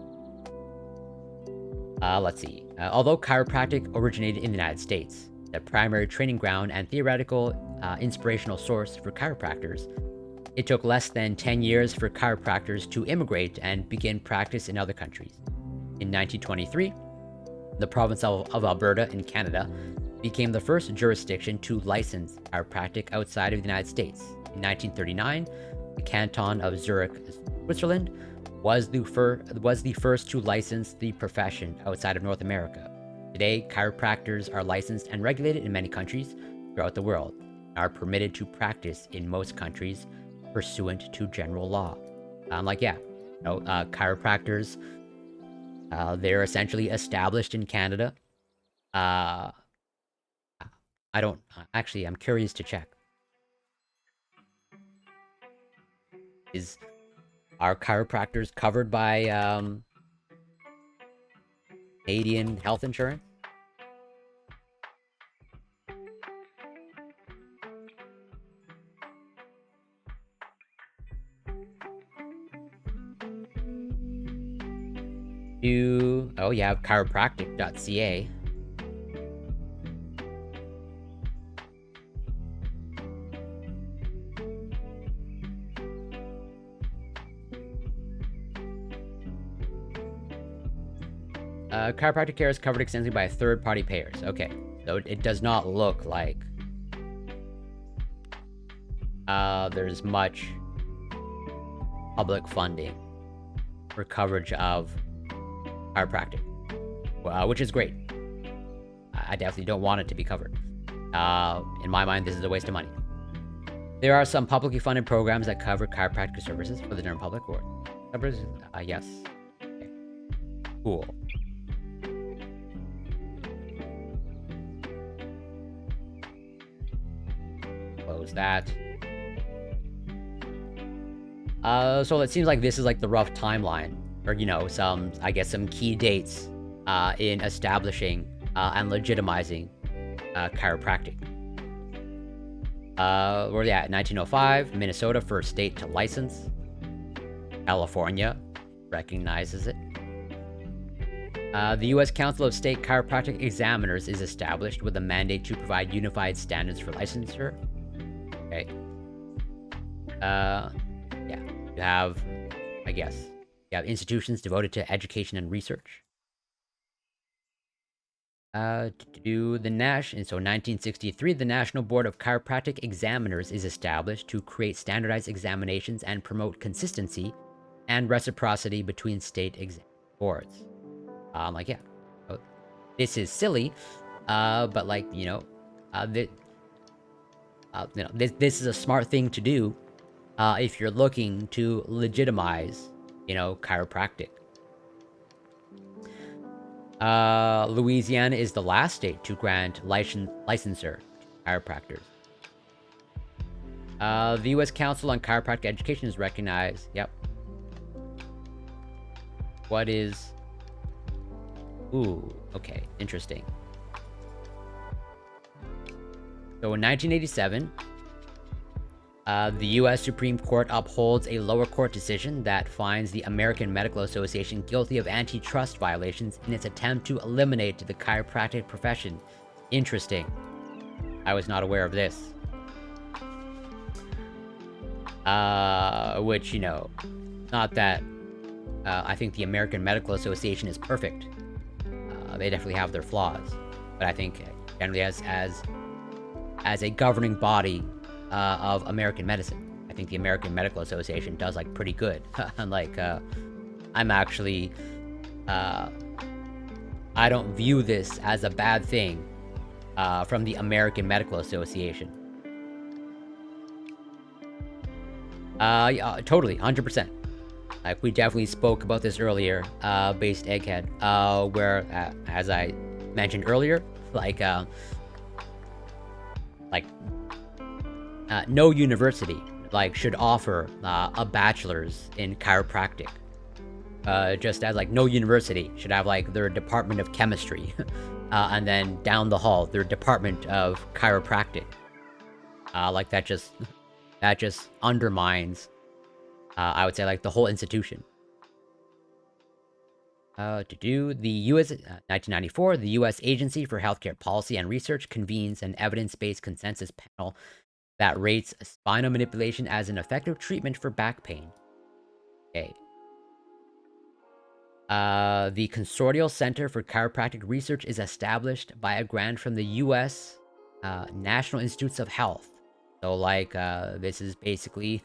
Let's see. Although chiropractic originated in the United States, the primary training ground and theoretical inspirational source for chiropractors, it took less than 10 years for chiropractors to immigrate and begin practice in other countries. In 1923, the province of Alberta in Canada became the first jurisdiction to license chiropractic outside of the United States. In 1939, the canton of Zurich, Switzerland, was the first to license the profession outside of North America. Today, chiropractors are licensed and regulated in many countries throughout the world, and are permitted to practice in most countries pursuant to general law. Chiropractors, they're essentially established in Canada. I'm curious to check. Are chiropractors covered by Canadian health insurance? You have chiropractic.ca. Chiropractic care is covered extensively by third-party payers. Okay, so it does not look like there's much public funding for coverage of chiropractic, which is great. I definitely don't want it to be covered. In my mind, this is a waste of money. There are some publicly funded programs that cover chiropractic services for the general public, or yes. Okay. Cool. Close that. So it seems like this is like the rough timeline, or some key dates in establishing and legitimizing chiropractic. Where they at? 1905, Minnesota, first state to license. California recognizes it. The U.S. Council of State Chiropractic Examiners is established with a mandate to provide unified standards for licensure. Okay. Yeah. You have, you have institutions devoted to education and research. So 1963, the National Board of Chiropractic Examiners is established to create standardized examinations and promote consistency and reciprocity between state exam boards. This is silly, but this is a smart thing to do if you're looking to legitimize, chiropractic. Louisiana is the last state to grant licensure to chiropractors. The U.S. Council on Chiropractic Education is recognized. Yep. What is... Ooh, okay, interesting. So in 1987, the U.S. Supreme Court upholds a lower court decision that finds the American Medical Association guilty of antitrust violations in its attempt to eliminate the chiropractic profession. Interesting. I was not aware of this. Which, not that I think the American Medical Association is perfect. They definitely have their flaws. But I think generally as a governing body of American medicine, I think the American Medical Association does pretty good. I'm actually I don't view this as a bad thing from the American Medical Association. Yeah, totally, 100%. We definitely spoke about this earlier, based Egghead, where as I mentioned earlier, no university should offer a bachelor's in chiropractic. Just as no university should have their department of chemistry, and then down the hall their department of chiropractic. That just undermines, I would say, the whole institution. The U.S. 1994, the U.S. Agency for Healthcare Policy and Research convenes an evidence-based consensus panel that rates spinal manipulation as an effective treatment for back pain. Okay. The Consortial Center for Chiropractic Research is established by a grant from the U.S. National Institutes of Health. So, this is basically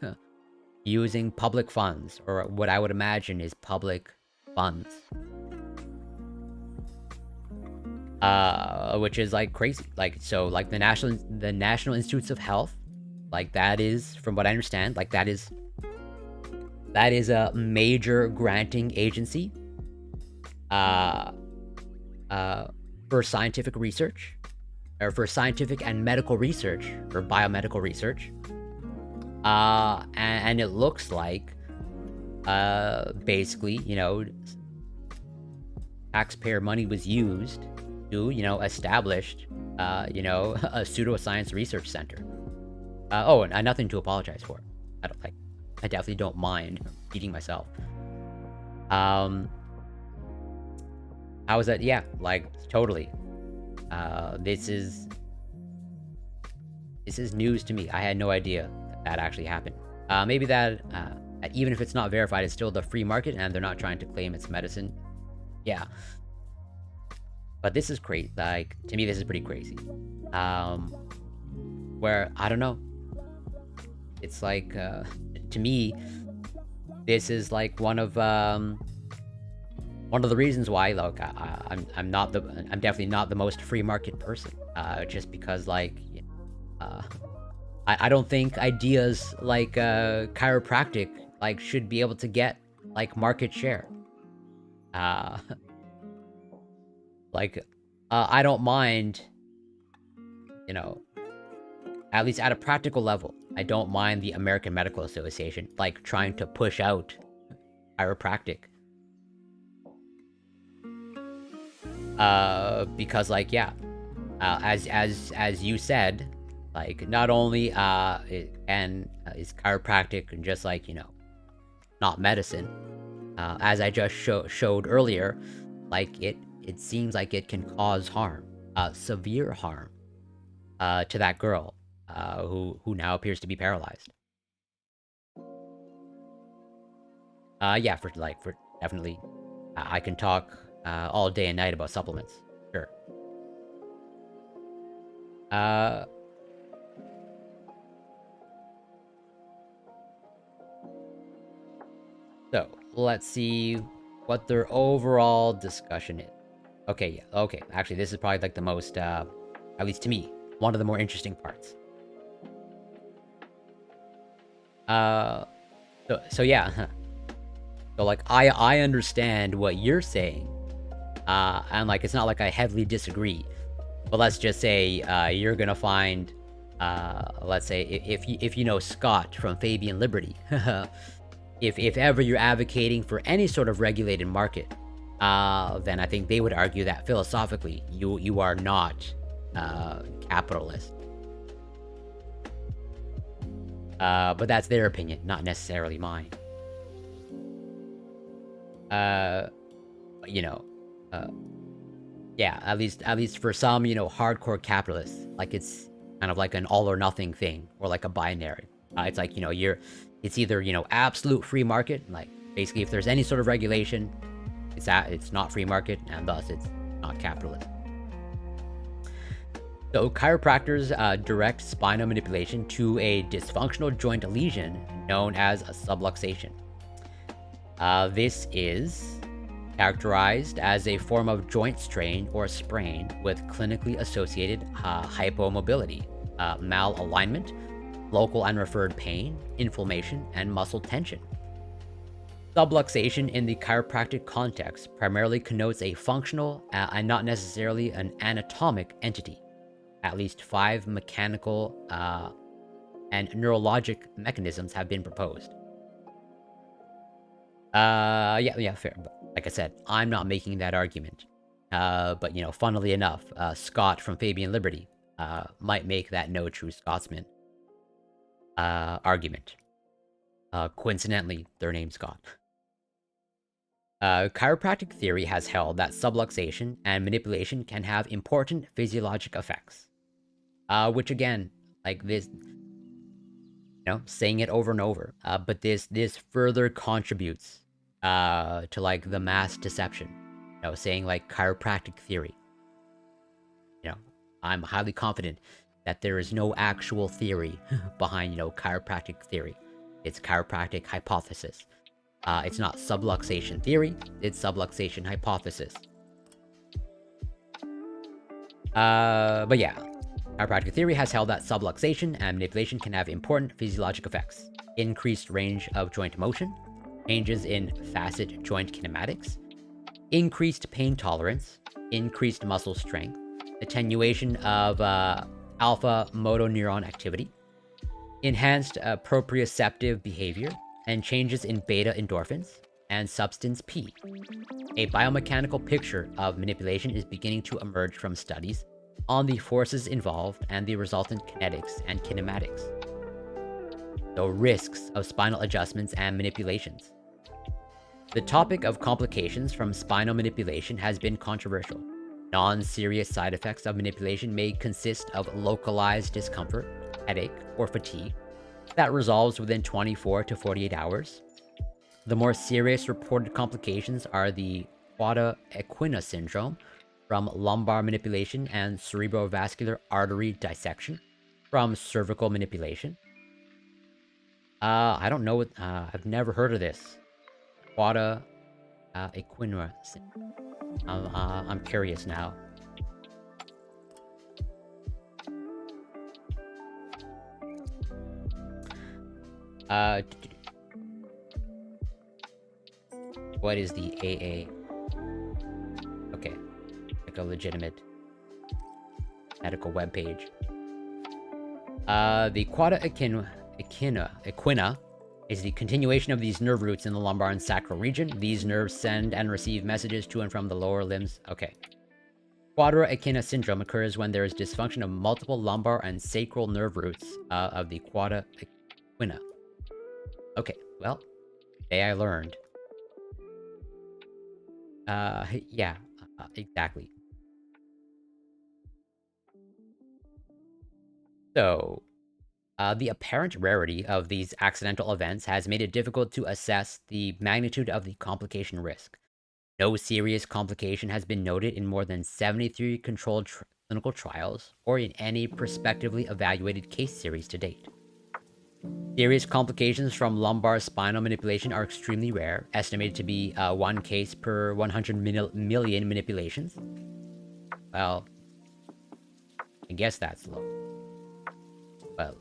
using public funds, or what I would imagine is public funds. Which is crazy. The National Institutes of Health, that is, from what I understand, that is a major granting agency for scientific research, or for scientific and medical research, or biomedical research. And it looks basically, taxpayer money was used to, establish, a pseudoscience research center. And nothing to apologize for. I definitely don't mind beating myself. How is that? Yeah, totally. This is news to me. I had no idea that actually happened. Maybe that, even if it's not verified, it's still the free market and they're not trying to claim it's medicine. Yeah. But this is crazy. To me, this is pretty crazy. Where, I don't know. It's to me, this is one of one of the reasons why, like, I'm definitely not the most free market person. Just because, like, I don't think ideas like chiropractic like should be able to get like market share. Uh, like, I don't mind, you know, at least at a practical level, I don't mind the American Medical Association like trying to push out chiropractic. Because, like, yeah, as you said, like, not only is chiropractic just, like, not medicine, as I just showed earlier, like, it seems like it can cause harm, severe harm, to that girl, who now appears to be paralyzed. Yeah, for definitely, I can talk all day and night about supplements. Sure. So let's see what their overall discussion is. Okay, yeah, okay. Actually, this is probably like the most, at least to me, one of the more interesting parts. So yeah. So, like, I understand what you're saying, and, like, it's not like I heavily disagree, but let's just say, you're gonna find, let's say, if you know Scott from Fabian Liberty, if ever you're advocating for any sort of regulated market, then I think they would argue that philosophically, you are not, capitalist. But that's their opinion, not necessarily mine. You know, yeah, at least for some, hardcore capitalists, like, it's kind of like an all or nothing thing, or like a binary. It's like, it's either, absolute free market, like, basically if there's any sort of regulation, it's not free market, and thus it's not capitalist. So chiropractors direct spinal manipulation to a dysfunctional joint lesion known as a subluxation. This is characterized as a form of joint strain or sprain with clinically associated hypomobility, malalignment, local and referred pain, inflammation, and muscle tension. Subluxation in the chiropractic context primarily connotes a functional and not necessarily an anatomic entity. At least 5 mechanical and neurologic mechanisms have been proposed. Yeah, fair. But like I said, I'm not making that argument. But, funnily enough, Scott from Fabian Liberty might make that no true Scotsman argument. Coincidentally, their name's Scott. Chiropractic theory has held that subluxation and manipulation can have important physiologic effects. Which, again, like this, saying it over and over, but this further contributes to, like, the mass deception, saying, like, chiropractic theory. I'm highly confident that there is no actual theory behind, chiropractic theory. It's chiropractic hypothesis. It's not subluxation theory, it's subluxation hypothesis. But yeah, chiropractic theory has held that subluxation and manipulation can have important physiologic effects. Increased range of joint motion, changes in facet joint kinematics, increased pain tolerance, increased muscle strength, attenuation of alpha motoneuron activity, enhanced proprioceptive behavior, and changes in beta endorphins and substance P. A biomechanical picture of manipulation is beginning to emerge from studies on the forces involved and the resultant kinetics and kinematics. So, risks of spinal adjustments and manipulations. The topic of complications from spinal manipulation has been controversial. Non-serious side effects of manipulation may consist of localized discomfort, headache, or fatigue that resolves within 24 to 48 hours. The more serious reported complications are the quada equina syndrome from lumbar manipulation and cerebrovascular artery dissection from cervical manipulation. I don't know. I've never heard of this. Quada Equina syndrome. I'm curious now. What is the AA? Okay, like a legitimate medical webpage. The quada equina is the continuation of these nerve roots in the lumbar and sacral region. These nerves send and receive messages to and from the lower limbs. Okay. Quadra equina syndrome occurs when there is dysfunction of multiple lumbar and sacral nerve roots of the quada equina. Okay, well, today I learned. Yeah, exactly. So, the apparent rarity of these accidental events has made it difficult to assess the magnitude of the complication risk. No serious complication has been noted in more than 73 controlled clinical trials or in any prospectively evaluated case series to date. Serious complications from lumbar spinal manipulation are extremely rare, estimated to be 1 case per 100 million manipulations. Well, I guess that's low. But,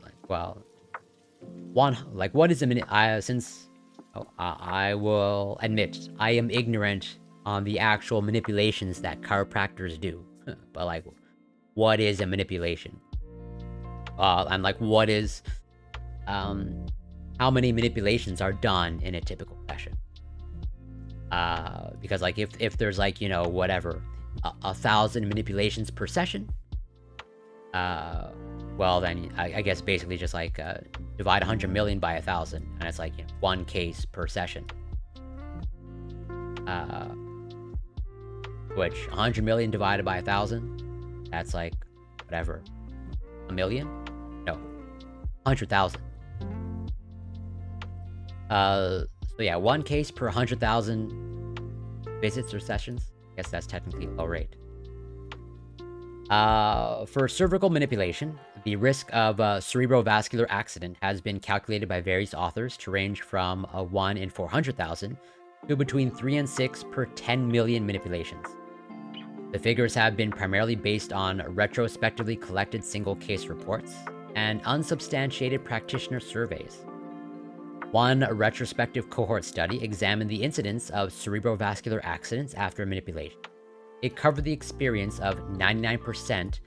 what is a minute? I will admit, I am ignorant on the actual manipulations that chiropractors do. But, like, what is a manipulation? And, like, what is, how many manipulations are done in a typical session? Because, like, if there's, like, you know, whatever, 1,000 manipulations per session, well, then I guess basically just, like, divide 100 million by 1,000, and it's, like, you know, 1 case per session. Which, 100 million divided by 1,000, that's, like, whatever, a million? No, 100,000. So yeah, 1 case per 100,000 visits or sessions. I guess that's technically a low rate. For cervical manipulation, the risk of a cerebrovascular accident has been calculated by various authors to range from 1 in 400,000 to between 3 and 6 per 10 million manipulations. The figures have been primarily based on retrospectively collected single case reports and unsubstantiated practitioner surveys. One retrospective cohort study examined the incidence of cerebrovascular accidents after manipulation. It covered the experience of 99%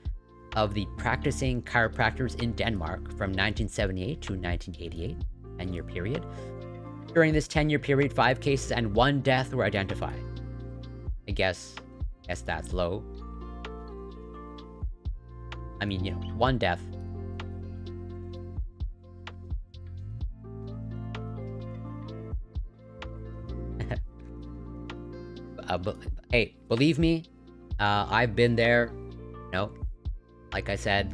of the practicing chiropractors in Denmark from 1978 to 1988, 10-year period. During this 10-year period, 5 cases and 1 death were identified. I guess that's low. I mean, you know, 1 death. But hey, believe me, I've been there. You know, like I said,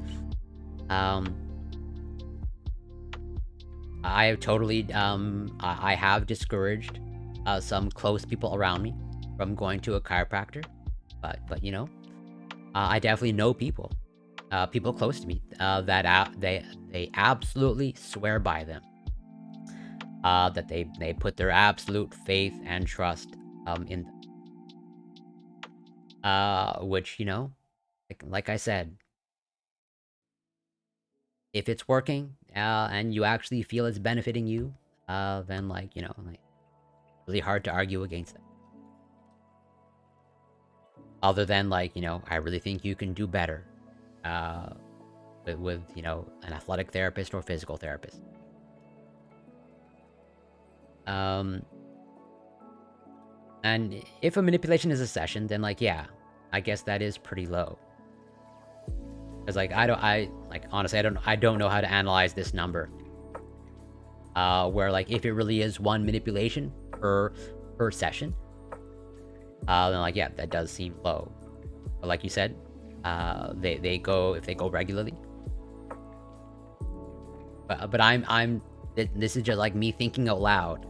I have totally, I have discouraged some close people around me from going to a chiropractor, but you know, I definitely know people, people close to me, that they absolutely swear by them, that they put their absolute faith and trust in them. Which, you know, like I said, if it's working, and you actually feel it's benefiting you, then, like, you know, like, really hard to argue against that. Other than, like, you know, I really think you can do better, with, you know, an athletic therapist or physical therapist. And if a manipulation is a session, then, like, yeah, I guess that is pretty low. Because, like, honestly, I don't know how to analyze this number. Where, like, if it really is 1 manipulation per session, then, like, yeah, that does seem low. But like you said, if they go regularly. But this is just, like, me thinking out loud,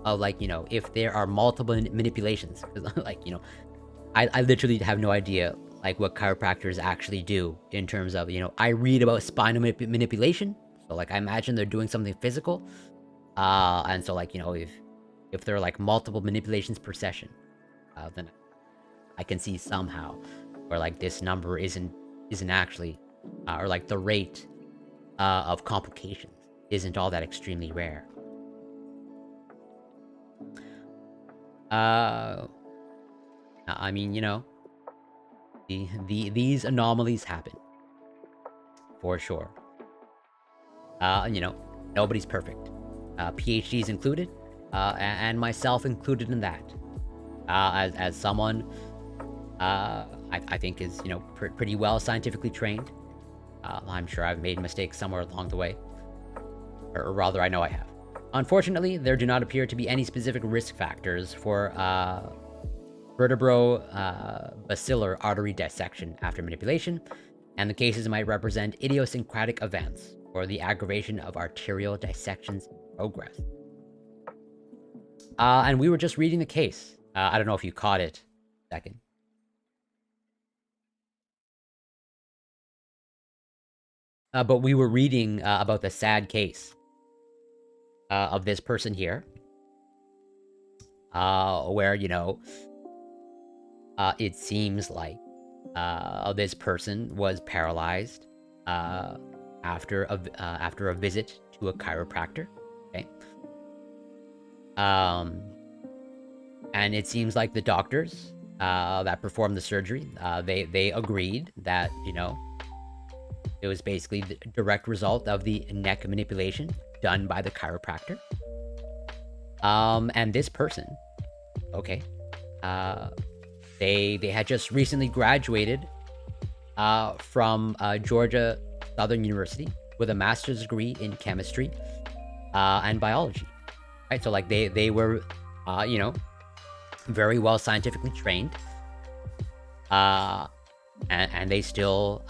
of, like, you know, if there are multiple manipulations, because, like, you know, I literally have no idea, like, what chiropractors actually do in terms of, you know, I read about spinal manipulation, so, like, I imagine they're doing something physical, and so, like, you know, if if there are like multiple manipulations per session, then I can see somehow where like this number isn't actually, or like the rate of complications isn't all that extremely rare. I mean, you know, these anomalies happen for sure. You know, nobody's perfect. PhDs included, and myself included in that. As someone, I think is, you know, pretty well scientifically trained. I'm sure I've made mistakes somewhere along the way. Or rather, I know I have. Unfortunately, there do not appear to be any specific risk factors for vertebro-basilar artery dissection after manipulation, and the cases might represent idiosyncratic events or the aggravation of arterial dissections in progress. And we were just reading the case. I don't know if you caught it. Second. But we were reading about the sad case of this person here, where, you know, it seems like this person was paralyzed after a visit to a chiropractor. Okay. And it seems like the doctors that performed the surgery, they agreed that, you know, it was basically the direct result of the neck manipulation done by the chiropractor. And this person, okay, they had just recently graduated from Georgia Southern University with a master's degree in chemistry and biology. Right, so like they were, you know, very well scientifically trained, and they still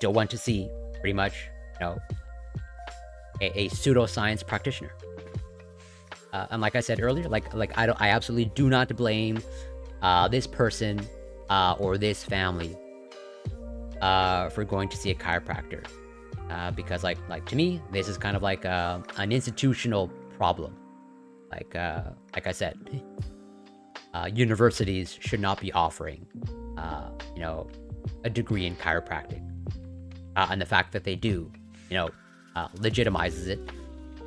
went to see pretty much, you know, a pseudoscience practitioner. And like I said earlier, I absolutely do not blame this person or this family for going to see a chiropractor, because like to me, this is kind of like an institutional problem. Like I said, universities should not be offering, you know, a degree in chiropractic, and the fact that they do, you know, legitimizes it,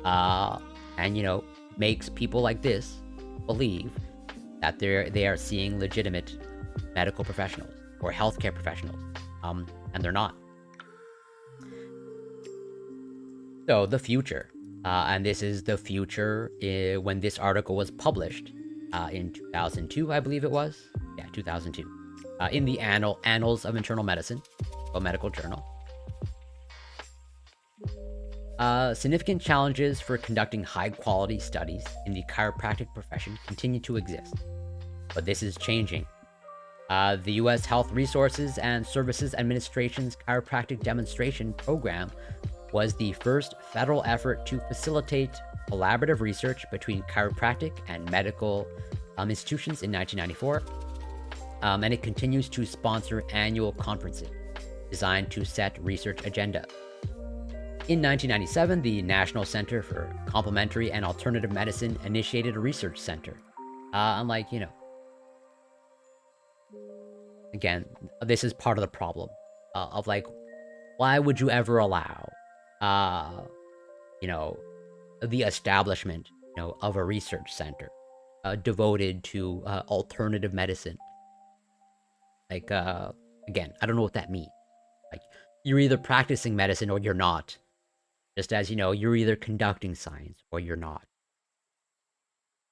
and, you know, makes people like this believe that they are seeing legitimate medical professionals or healthcare professionals, and they're not. So the future, and this is the future when this article was published in 2002, I believe it was. Yeah, 2002, in the Annals of Internal Medicine, a medical journal. Significant challenges for conducting high-quality studies in the chiropractic profession continue to exist, but this is changing. The U.S. Health Resources and Services Administration's chiropractic demonstration program was the first federal effort to facilitate collaborative research between chiropractic and medical institutions in 1994, and it continues to sponsor annual conferences designed to set research agenda. In 1997, the National Center for Complementary and Alternative Medicine initiated a research center. And like, you know, again, this is part of the problem of like, why would you ever allow, you know, the establishment, you know, of a research center devoted to alternative medicine? Like, again, I don't know what that means. Like, you're either practicing medicine or you're not. Just as, you know, you're either conducting science or you're not.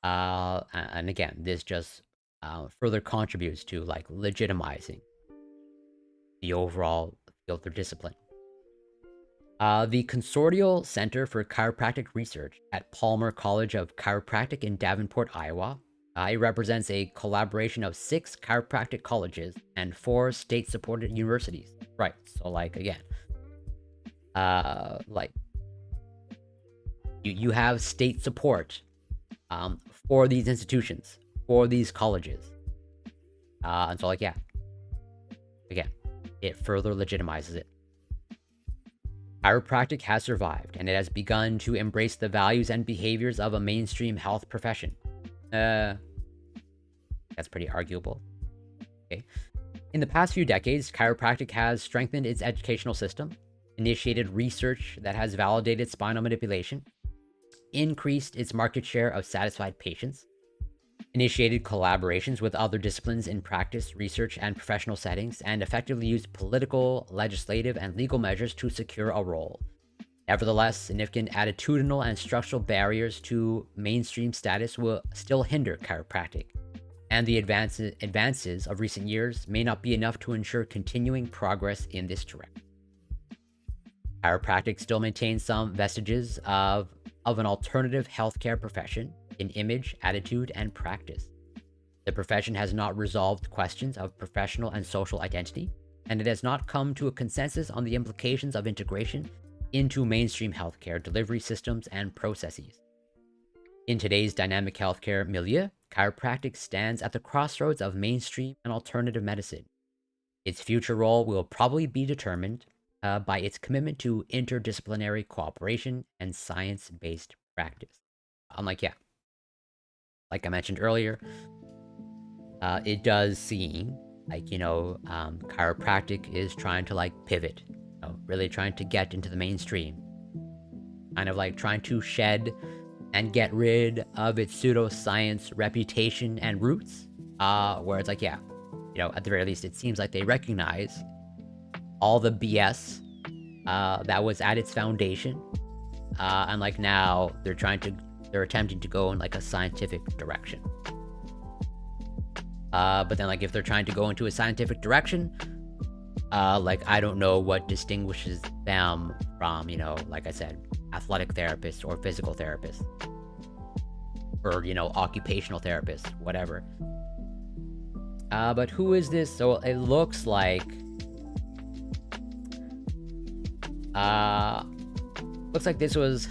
And again, this just further contributes to, like, legitimizing the overall field or discipline. The Consortial Center for Chiropractic Research at Palmer College of Chiropractic in Davenport, Iowa. It represents a collaboration of 6 chiropractic colleges and 4 state-supported universities. Right, so, like, again, like, you have state support for these institutions, for these colleges. And so, like, yeah, again, it further legitimizes it. Chiropractic has survived, and it has begun to embrace the values and behaviors of a mainstream health profession. That's pretty arguable. Okay. In the past few decades, chiropractic has strengthened its educational system, initiated research that has validated spinal manipulation, increased its market share of satisfied patients, initiated collaborations with other disciplines in practice, research, and professional settings, and effectively used political, legislative, and legal measures to secure a role. Nevertheless, significant attitudinal and structural barriers to mainstream status will still hinder chiropractic, and the advances of recent years may not be enough to ensure continuing progress in this direction. Chiropractic still maintains some vestiges of an alternative healthcare profession in image, attitude, and practice. The profession has not resolved questions of professional and social identity, and it has not come to a consensus on the implications of integration into mainstream healthcare delivery systems and processes. In today's dynamic healthcare milieu, chiropractic stands at the crossroads of mainstream and alternative medicine. Its future role will probably be determined by its commitment to interdisciplinary cooperation and science-based practice. Like I mentioned earlier, it does seem like, chiropractic is trying to pivot, really trying to get into the mainstream, kind of trying to shed and get rid of its pseudoscience reputation and roots, where it's at the very least, it seems like they recognize all the BS that was at its foundation, and now they're attempting to go in a scientific direction. But then if they're trying to go into a scientific direction, I don't know what distinguishes them from, like I said, athletic therapists or physical therapists, or, occupational therapists, whatever. But who is this? So it looks like, this was,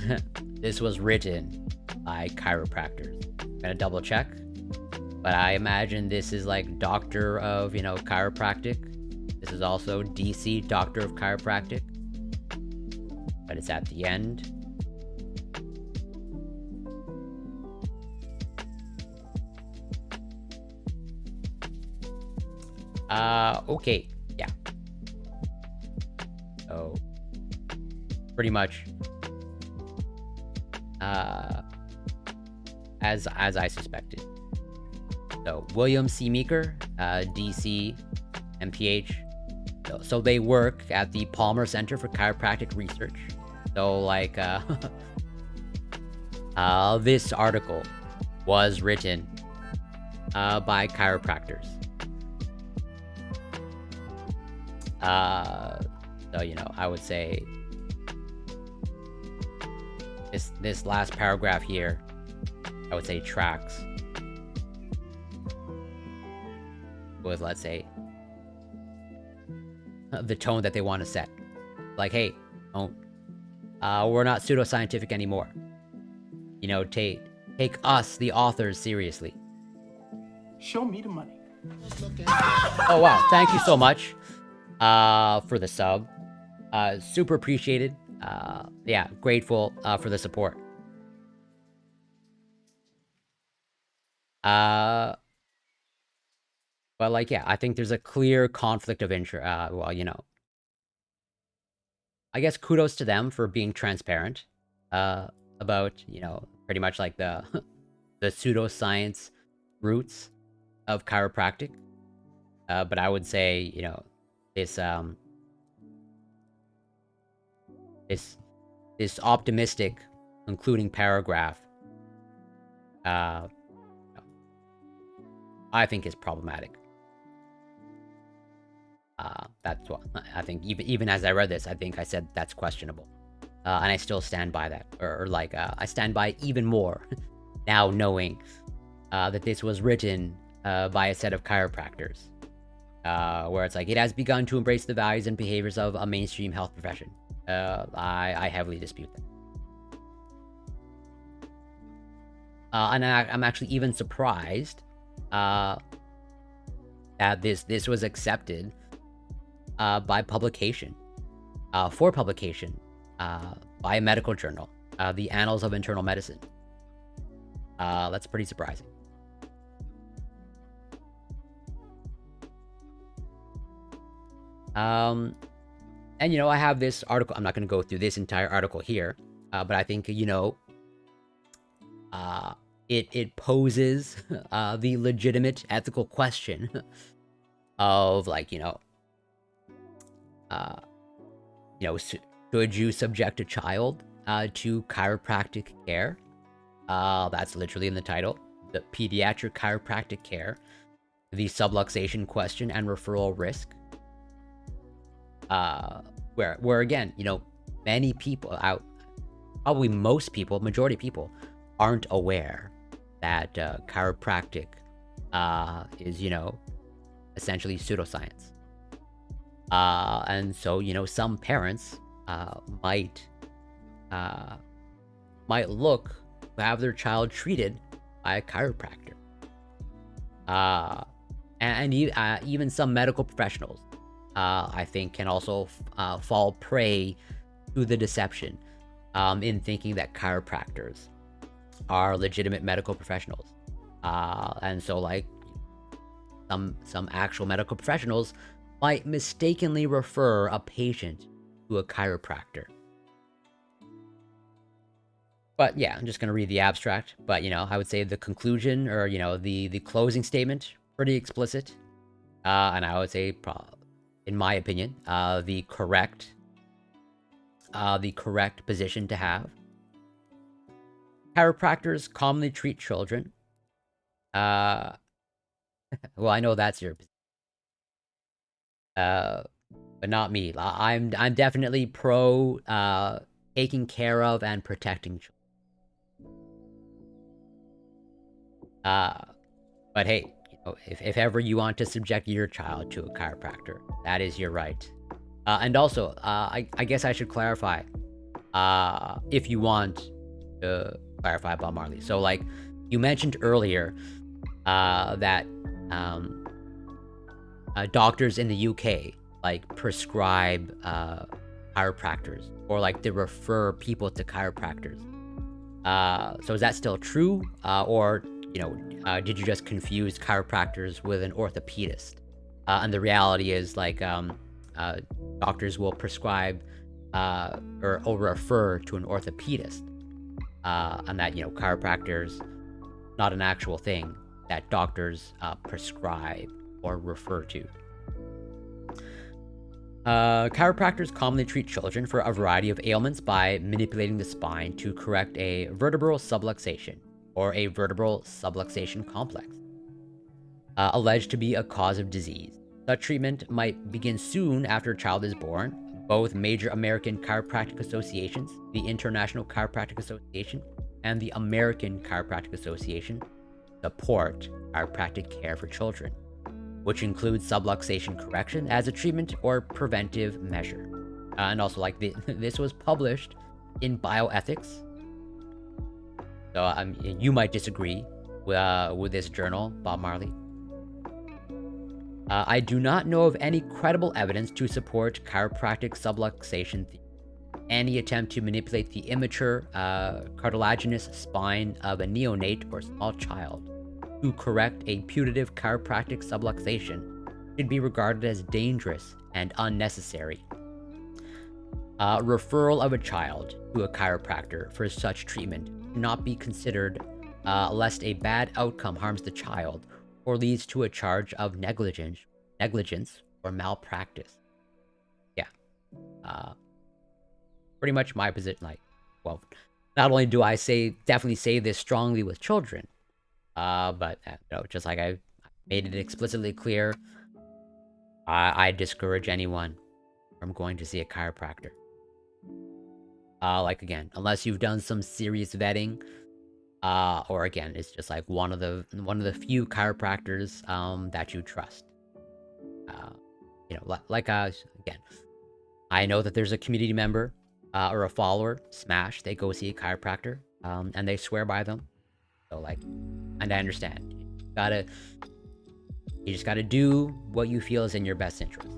this was written by chiropractors. I'm gonna double check, but I imagine this is Doctor of, chiropractic. This is also DC, Doctor of Chiropractic, but it's at the end. Okay, yeah. So, pretty much, as I suspected. So, William C. Meeker, DC, MPH. So they work at the Palmer Center for Chiropractic Research. So, this article was written by chiropractors. So, I would say this last paragraph here, I would say tracks with, let's say, the tone that they want to set. Hey, don't, we're not pseudoscientific anymore. Take us, the authors, seriously. Show me the money. Oh, wow. Thank you so much for the sub. Super appreciated. Yeah, grateful for the support. But yeah, I think there's a clear conflict of interest. I guess kudos to them for being transparent about, pretty much the the pseudoscience roots of chiropractic. But I would say, this this optimistic concluding paragraph, I think is problematic. That's what I think. Even as I read this, I think I said that's questionable, and I still stand by that. Or I stand by even more now, knowing that this was written by a set of chiropractors, where it's it has begun to embrace the values and behaviors of a mainstream health profession. I heavily dispute that. And I'm actually even surprised that this was accepted by publication, for publication biomedical journal, the Annals of Internal Medicine. That's pretty surprising. And I have this article. I'm not going to go through this entire article here, but I think it poses the legitimate ethical question of should you subject a child to chiropractic care? That's literally in the title. The pediatric chiropractic care, the subluxation question and referral risk. Where again, many people probably most people, majority of people, aren't aware that chiropractic is, essentially pseudoscience. And so, some parents might look to have their child treated by a chiropractor. And even some medical professionals, I think, can also fall prey to the deception in thinking that chiropractors are legitimate medical professionals. And so, some actual medical professionals might mistakenly refer a patient to a chiropractor. But yeah, I'm just going to read the abstract. But, I would say the conclusion or, the closing statement, pretty explicit. And I would say, in my opinion, the correct position to have. Chiropractors commonly treat children. Well, I know that's your position. But not me. I'm definitely pro taking care of and protecting children. But hey, if ever you want to subject your child to a chiropractor, that is your right. And also, I guess I should clarify, if you want to clarify about Marley. So, you mentioned earlier, that doctors in the UK prescribe chiropractors, or they refer people to chiropractors. So is that still true, or did you just confuse chiropractors with an orthopedist? And the reality is doctors will prescribe or refer to an orthopedist, and that chiropractors not an actual thing that doctors prescribe or refer to. Chiropractors commonly treat children for a variety of ailments by manipulating the spine to correct a vertebral subluxation or a vertebral subluxation complex, alleged to be a cause of disease. Such treatment might begin soon after a child is born. Both major American chiropractic associations, the International Chiropractic Association and the American Chiropractic Association, support chiropractic care for children, which includes subluxation correction as a treatment or preventive measure. And also, this was published in Bioethics. So you might disagree with this journal, Bob Marley. I do not know of any credible evidence to support chiropractic subluxation theory. Any attempt to manipulate the immature cartilaginous spine of a neonate or small child to correct a putative chiropractic subluxation should be regarded as dangerous and unnecessary. Referral of a child to a chiropractor for such treatment should not be considered lest a bad outcome harms the child or leads to a charge of negligence or malpractice. Yeah. Pretty much my position. Not only do I definitely say this strongly with children, but just like I made it explicitly clear, I discourage anyone from going to see a chiropractor. Again, unless you've done some serious vetting, or again, it's just one of the few chiropractors that you trust. Again, I know that there's a community member or a follower, Smash, they go see a chiropractor, and they swear by them. So and I understand. You just gotta do what you feel is in your best interest.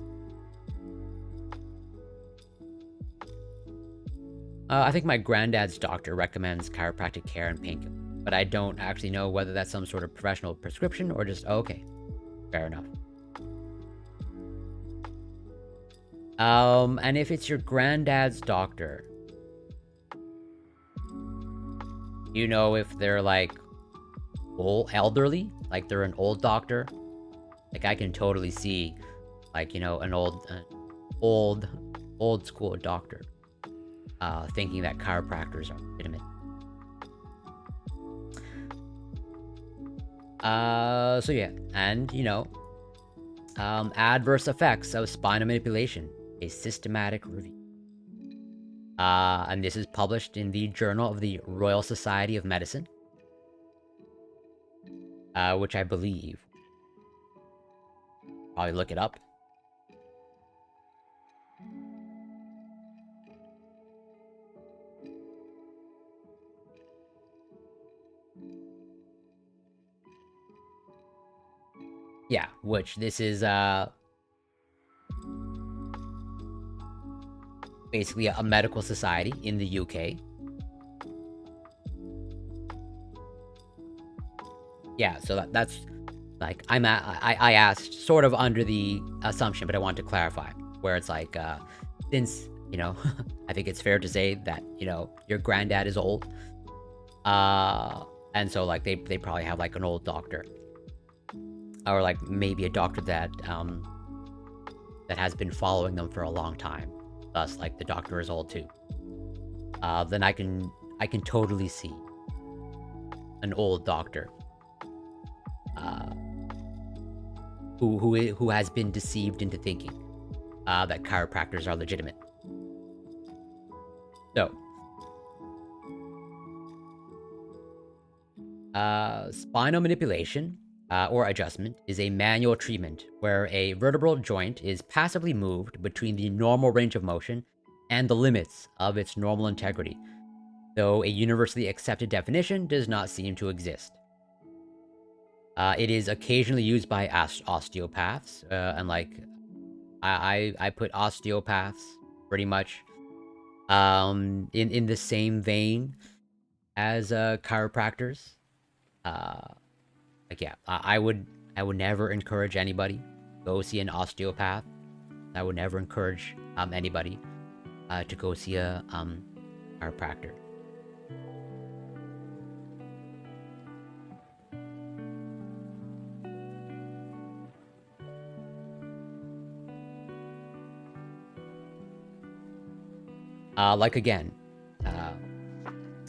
I think my granddad's doctor recommends chiropractic care and painkillers, but I don't actually know whether that's some sort of professional prescription or just, oh, okay, fair enough. And if it's your granddad's doctor, you know if they're like old, elderly, like they're an old doctor. Like I can totally see, like, you know, an old school doctor, thinking that chiropractors are legitimate. So yeah, and you know, adverse effects of spinal manipulation, a systematic review. And this is published in the Journal of the Royal Society of Medicine, which I believe, probably look it up. Yeah, which this is basically a medical society in the UK. Yeah, so that's like I asked sort of under the assumption, but I want to clarify where it's like since you know I think it's fair to say that you know your granddad is old, and so like they probably have like an old doctor, or like maybe a doctor that that has been following them for a long time. Thus, like the doctor is old too. Then I can totally see an old doctor who has been deceived into thinking that chiropractors are legitimate. So, spinal manipulation or adjustment is a manual treatment where a vertebral joint is passively moved between the normal range of motion and the limits of its normal integrity, though a universally accepted definition does not seem to exist. It is occasionally used by osteopaths, and like I put osteopaths pretty much in the same vein as chiropractors. Like yeah, I would never encourage anybody go see an osteopath. I would never encourage anybody to go see a chiropractor. Like again,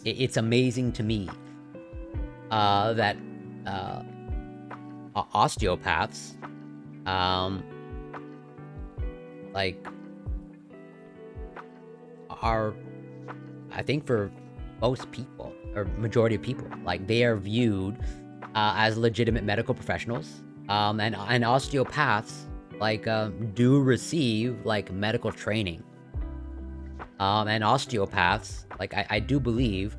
it's amazing to me that osteopaths, like, are, I think for most people or majority of people, like they are viewed as legitimate medical professionals, and osteopaths like do receive like medical training. And osteopaths, like I do believe,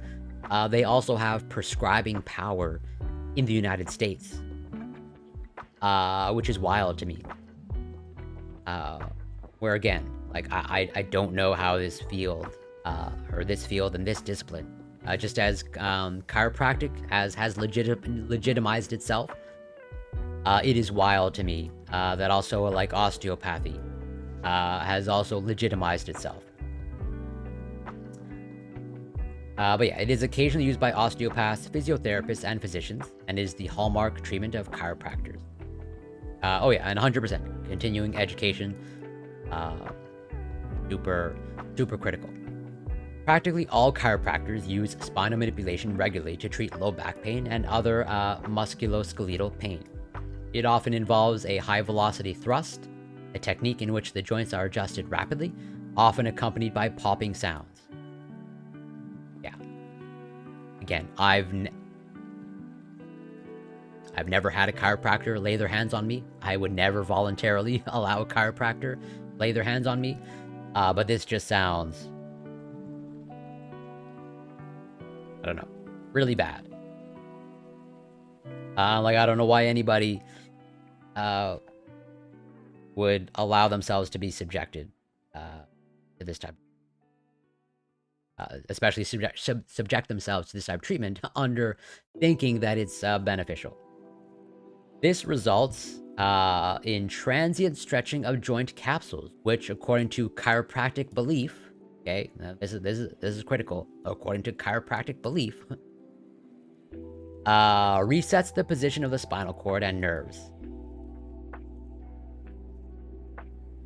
they also have prescribing power in the United States, which is wild to me. Where again, like I don't know how this field, or this field and this discipline, just as chiropractic has legitimized itself, it is wild to me that also like osteopathy has also legitimized itself. But yeah, it is occasionally used by osteopaths, physiotherapists, and physicians, and is the hallmark treatment of chiropractors. Oh yeah, and 100%. Continuing education, super critical. Practically all chiropractors use spinal manipulation regularly to treat low back pain and other musculoskeletal pain. It often involves a high-velocity thrust, a technique in which the joints are adjusted rapidly, often accompanied by popping sounds. Again, I've never had a chiropractor lay their hands on me. I would never voluntarily allow a chiropractor lay their hands on me. But this just sounds, I don't know, really bad. Like I don't know why anybody would allow themselves to be subjected to this type. especially subject themselves to this type of treatment under thinking that it's beneficial. This results in transient stretching of joint capsules, which, according to chiropractic belief, okay, this is critical. According to chiropractic belief, resets the position of the spinal cord and nerves.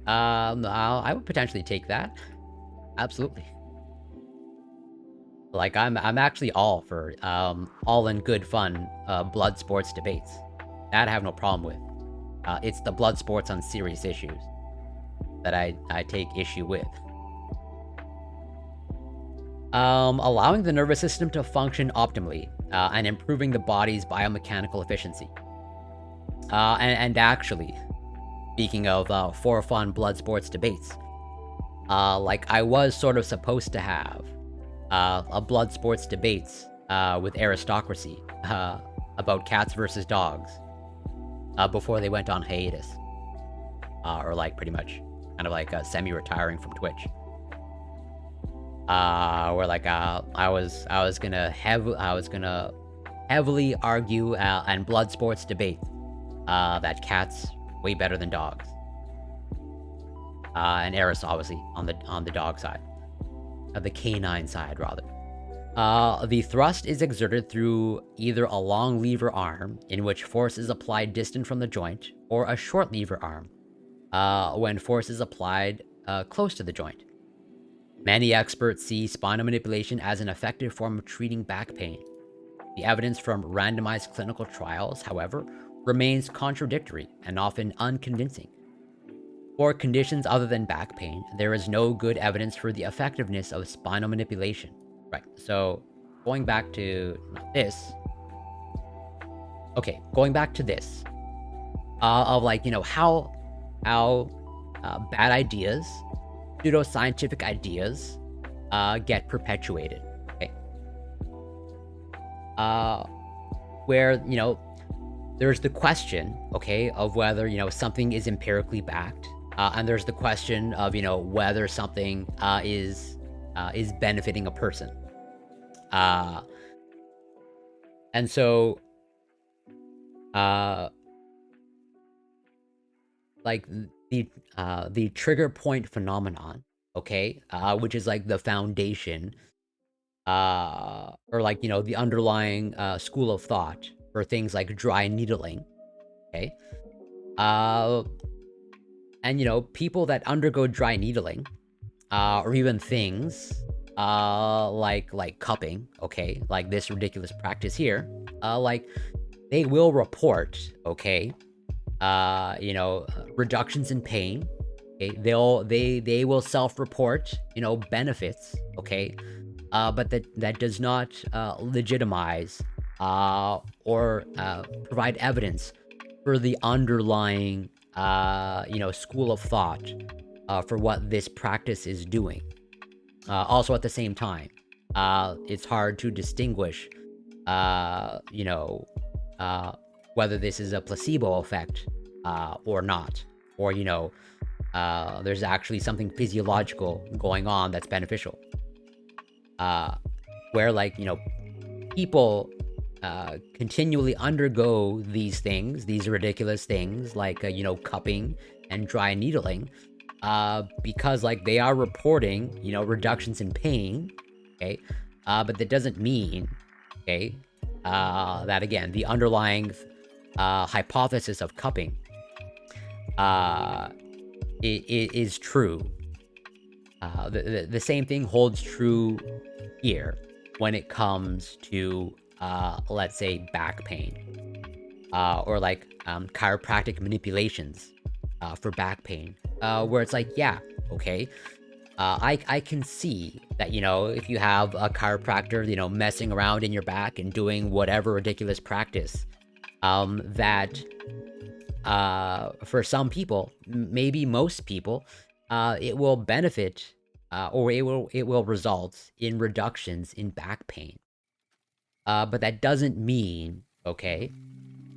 I would potentially take that. Absolutely. Like, I'm actually all for all in good fun blood sports debates. That I have no problem with. It's the blood sports on serious issues that I take issue with. Allowing the nervous system to function optimally and improving the body's biomechanical efficiency. And actually, speaking of for fun blood sports debates, like, I was sort of supposed to have a blood sports debates with aristocracy about cats versus dogs before they went on hiatus, or like pretty much kind of like semi-retiring from Twitch. Where like I was gonna heavily argue and blood sports debate that cats way better than dogs. And Eris obviously on the dog side. The canine side, rather. The thrust is exerted through either a long lever arm, in which force is applied distant from the joint, or a short lever arm, when force is applied close to the joint. Many experts see spinal manipulation as an effective form of treating back pain. The evidence from randomized clinical trials, however, remains contradictory and often unconvincing. For conditions other than back pain, there is no good evidence for the effectiveness of spinal manipulation. Right, so going back to this. Okay, going back to this. Of like, how bad ideas, pseudoscientific ideas, get perpetuated. Okay. Where, there's the question, okay, of whether, something is empirically backed. And there's the question of, whether something is benefiting a person. And so, like the trigger point phenomenon, okay, which is like the foundation, or like, the underlying school of thought for things like dry needling, okay, and people that undergo dry needling, or even things like cupping, okay, like this ridiculous practice here, like they will report, okay, reductions in pain, okay, they will self-report, benefits, okay, but that does not legitimize or provide evidence for the underlying school of thought for what this practice is doing. Also, at the same time, it's hard to distinguish, whether this is a placebo effect or not, or there's actually something physiological going on that's beneficial. Where like people continually undergo these things, these ridiculous things like cupping and dry needling, because like they are reporting reductions in pain, okay, but that doesn't mean, okay, that again the underlying hypothesis of cupping it is true. The same thing holds true here when it comes to let's say back pain, or like chiropractic manipulations for back pain, where it's like, yeah, okay, I can see that if you have a chiropractor messing around in your back and doing whatever ridiculous practice, that for some people, maybe most people, it will benefit, or it will result in reductions in back pain. But that doesn't mean, okay,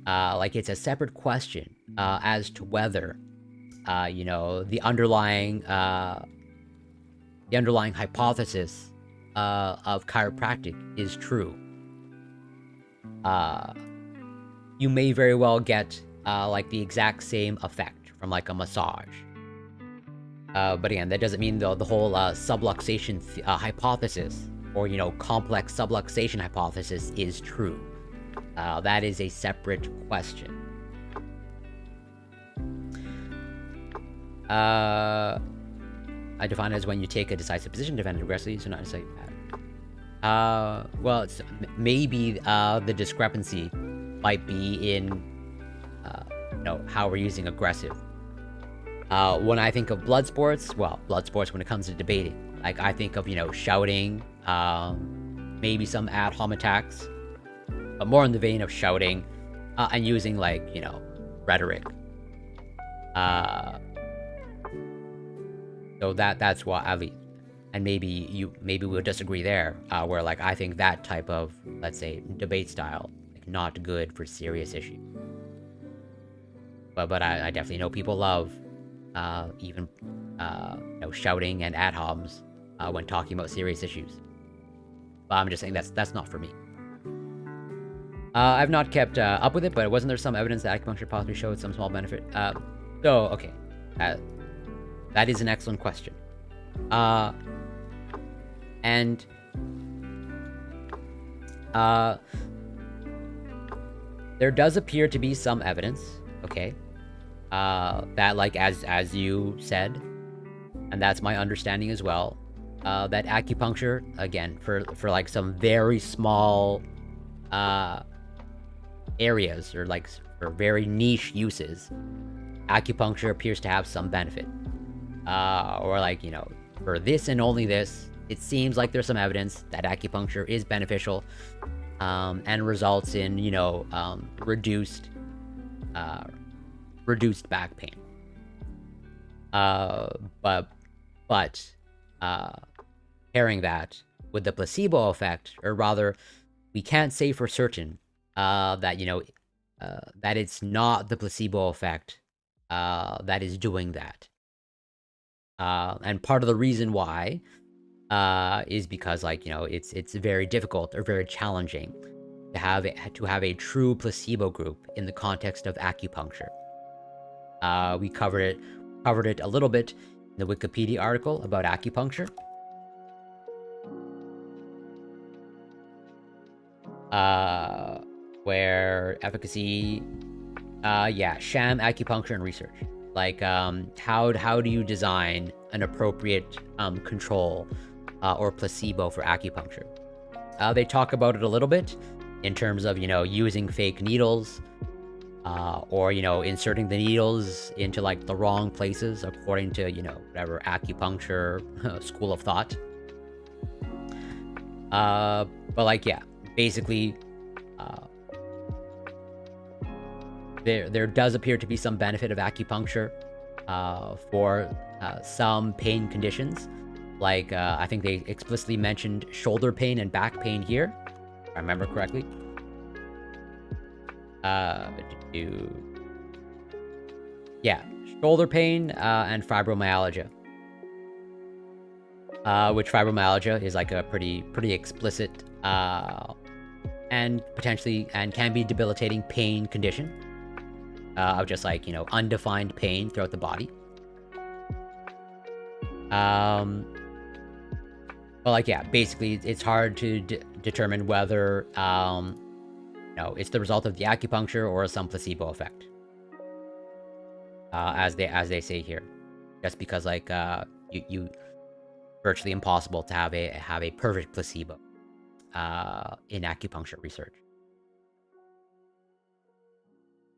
like it's a separate question as to whether, the underlying hypothesis of chiropractic is true, you may very well get like the exact same effect from like a massage. But again, that doesn't mean the whole subluxation hypothesis, or complex subluxation hypothesis is true. That is a separate question. I define it as when you take a decisive position, defend it aggressively, so not necessarily bad. Well, it's, maybe the discrepancy might be in how we're using aggressive. When I think of blood sports, when it comes to debating, like I think of shouting, maybe some ad hom attacks, but more in the vein of shouting and using like rhetoric. So that's what, at least, and maybe we'll disagree there, where like I think that type of, let's say, debate style, like, not good for serious issues. But I definitely know people love even shouting and ad homs when talking about serious issues. But I'm just saying that's not for me. I've not kept up with it, but wasn't there some evidence that acupuncture possibly showed some small benefit? Okay. That is an excellent question. And there does appear to be some evidence, okay, that, like, as you said, and that's my understanding as well, that acupuncture, again, for like some very small areas, or like for very niche uses, acupuncture appears to have some benefit. Or like, for this and only this, it seems like there's some evidence that acupuncture is beneficial, and results in, reduced back pain. But pairing that with the placebo effect, or rather, we can't say for certain that, that it's not the placebo effect that is doing that. And part of the reason why is because, like, it's very difficult or very challenging to have a true placebo group in the context of acupuncture. We covered it a little bit in the Wikipedia article about acupuncture. Where efficacy, sham acupuncture and research. Like, how do you design an appropriate control or placebo for acupuncture? They talk about it a little bit in terms of, using fake needles, or, inserting the needles into, like, the wrong places according to, whatever acupuncture school of thought. But, like, yeah, basically, there does appear to be some benefit of acupuncture for some pain conditions. Like, I think they explicitly mentioned shoulder pain and back pain here, if I remember correctly. Shoulder pain and fibromyalgia. Which fibromyalgia is like a pretty explicit and potentially can be debilitating pain condition. Of just, like, undefined pain throughout the body. But, like, yeah, basically it's hard to determine whether, it's the result of the acupuncture or some placebo effect. As they say here, just because, like, you virtually impossible to have a perfect placebo in acupuncture research.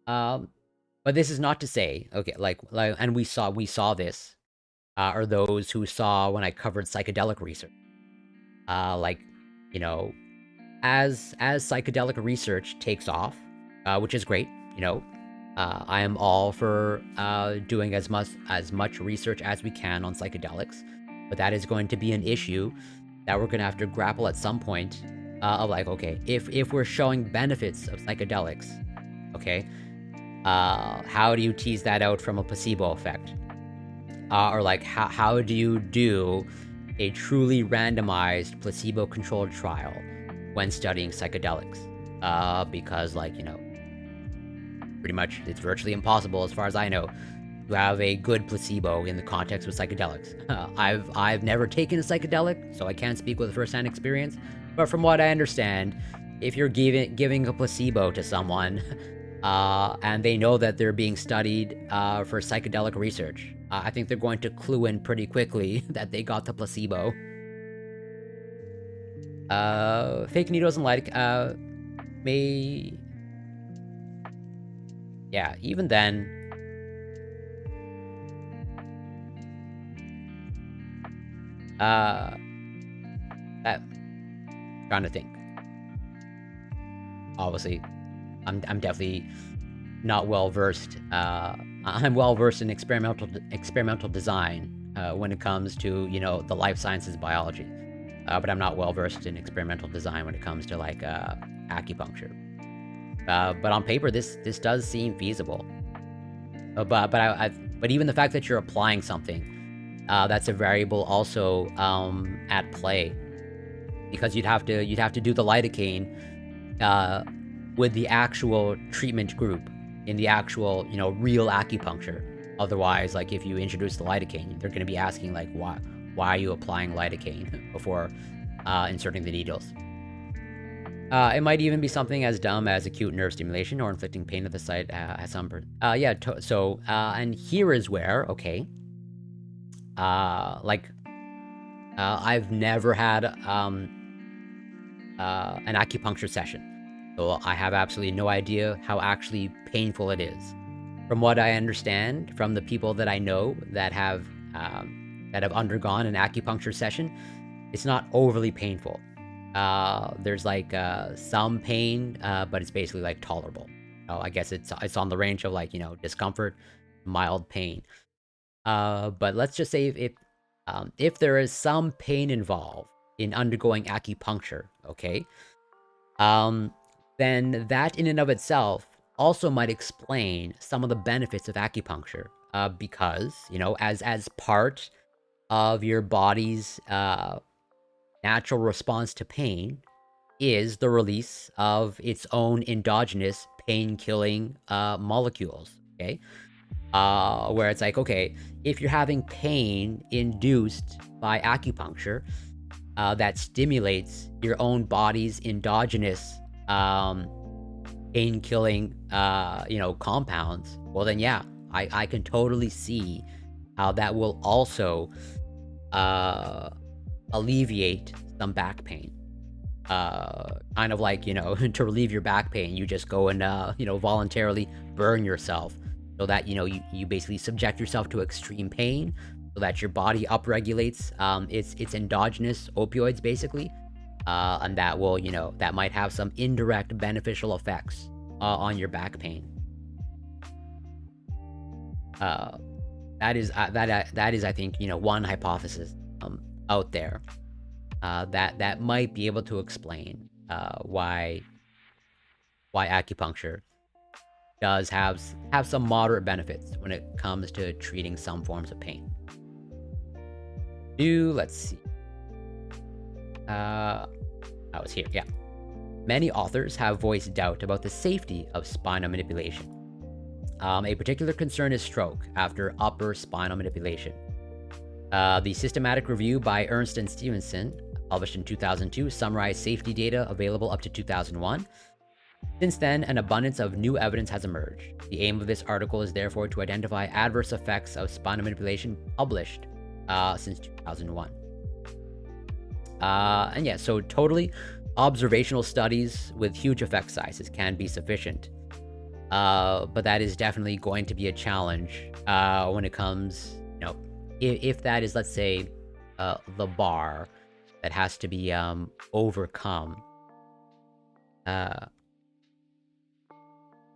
But this is not to say, okay, like, and we saw this, or those who saw when I covered psychedelic research. Like, as psychedelic research takes off, which is great, I am all for doing as much research as we can on psychedelics, but that is going to be an issue that we're going to have to grapple at some point, of, like, okay, if we're showing benefits of psychedelics, okay, how do you tease that out from a placebo effect? Or, like, how do you do a truly randomized placebo-controlled trial when studying psychedelics. Because, like, you know, pretty much it's virtually impossible, as far as I know, to have a good placebo in the context of psychedelics. I've never taken a psychedelic, so I can't speak with first-hand experience. But from what I understand, if you're giving a placebo to someone, and they know that they're being studied for psychedelic research, I think they're going to clue in pretty quickly that they got the placebo. Fake needles and light may... Yeah, even then... trying to think. Obviously, I'm definitely not well versed. I'm well versed in experimental design when it comes to, you know, the life sciences biology, but I'm not well versed in experimental design when it comes to like acupuncture. But on paper, this does seem feasible. But even the fact that you're applying something, that's a variable also at play, because you'd have to do the lidocaine with the actual treatment group in the actual, you know, real acupuncture. Otherwise, like, if you introduce the lidocaine, they're going to be asking, like, why are you applying lidocaine before inserting the needles? It might even be something as dumb as acute nerve stimulation or inflicting pain at the site at some... and here is where, okay, I've never had an acupuncture session, so I have absolutely no idea how actually painful it is. From what I understand from the people that I know that have undergone an acupuncture session, it's not overly painful. There's like some pain, but it's basically like tolerable. I guess it's on the range of, like, you know, discomfort, mild pain. But let's just say if there is some pain involved in undergoing acupuncture, okay, then that in and of itself also might explain some of the benefits of acupuncture, because, you know, as part of your body's natural response to pain is the release of its own endogenous pain-killing molecules, okay? Where it's like, okay, if you're having pain induced by acupuncture, that stimulates your own body's endogenous pain-killing, you know, compounds, well then, yeah, I can totally see how that will also alleviate some back pain. Kind of like, you know, to relieve your back pain, you just go and, you know, voluntarily burn yourself, so that, you know, you basically subject yourself to extreme pain, so that your body upregulates its endogenous opioids, basically. And that will, you know, that might have some indirect beneficial effects on your back pain. That is, I think, you know, one hypothesis out there that might be able to explain why acupuncture does have some moderate benefits when it comes to treating some forms of pain. Let's see. I was here, yeah. Many authors have voiced doubt about the safety of spinal manipulation. A particular concern is stroke after upper spinal manipulation. The systematic review by Ernst and Stevenson, published in 2002, summarized safety data available up to 2001. Since then, an abundance of new evidence has emerged. The aim of this article is therefore to identify adverse effects of spinal manipulation published since 2001. And yeah, so totally, observational studies with huge effect sizes can be sufficient. But that is definitely going to be a challenge when it comes, you know, if that is, let's say, the bar that has to be overcome.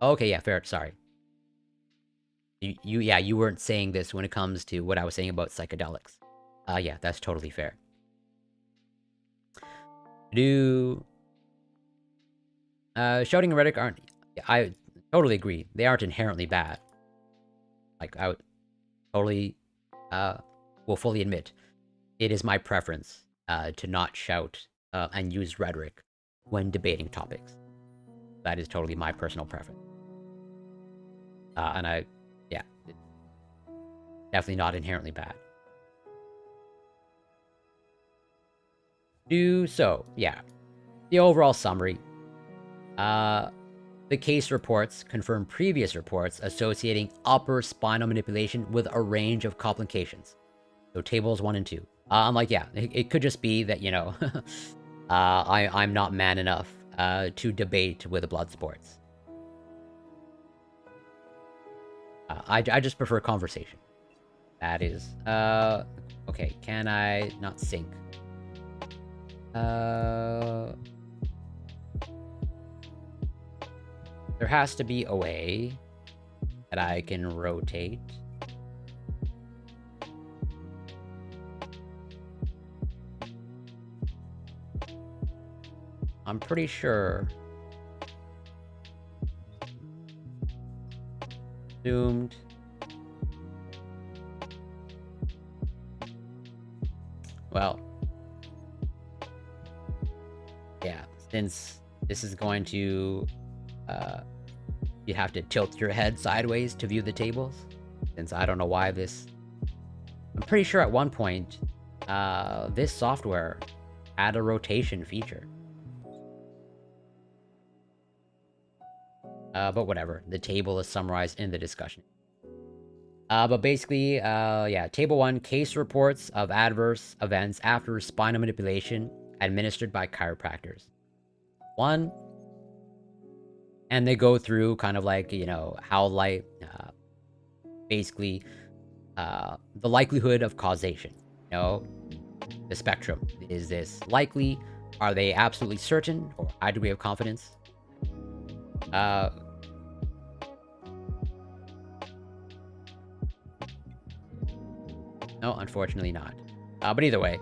Okay, yeah, fair. Sorry. You weren't saying this when it comes to what I was saying about psychedelics. Yeah, that's totally fair. Shouting and rhetoric aren't... I totally agree. They aren't inherently bad. Like, I would totally will fully admit. it is my preference to not shout and use rhetoric when debating topics. That is totally my personal preference. And yeah, it's definitely not inherently bad. So, yeah. The overall summary. The case reports confirm previous reports associating upper spinal manipulation with a range of complications. So tables 1 and 2. I'm like, yeah, it could just be that, you know, I'm not man enough to debate with blood sports. I just prefer conversation. That is, okay, can I not sync? There has to be a way that I can rotate. I'm pretty sure. Zoomed. Well. Yeah, since this is going to... you have to tilt your head sideways to view the tables. Since I don't know why this... I'm pretty sure at one point, this software had a rotation feature. But whatever. The table is summarized in the discussion. But basically, yeah, Table 1, case reports of adverse events after spinal manipulation administered by chiropractors. 1, and they go through kind of like, you know, how basically, the likelihood of causation. You know, the spectrum. Is this likely? Are they absolutely certain? Or high degree of confidence? No, unfortunately not. But either way,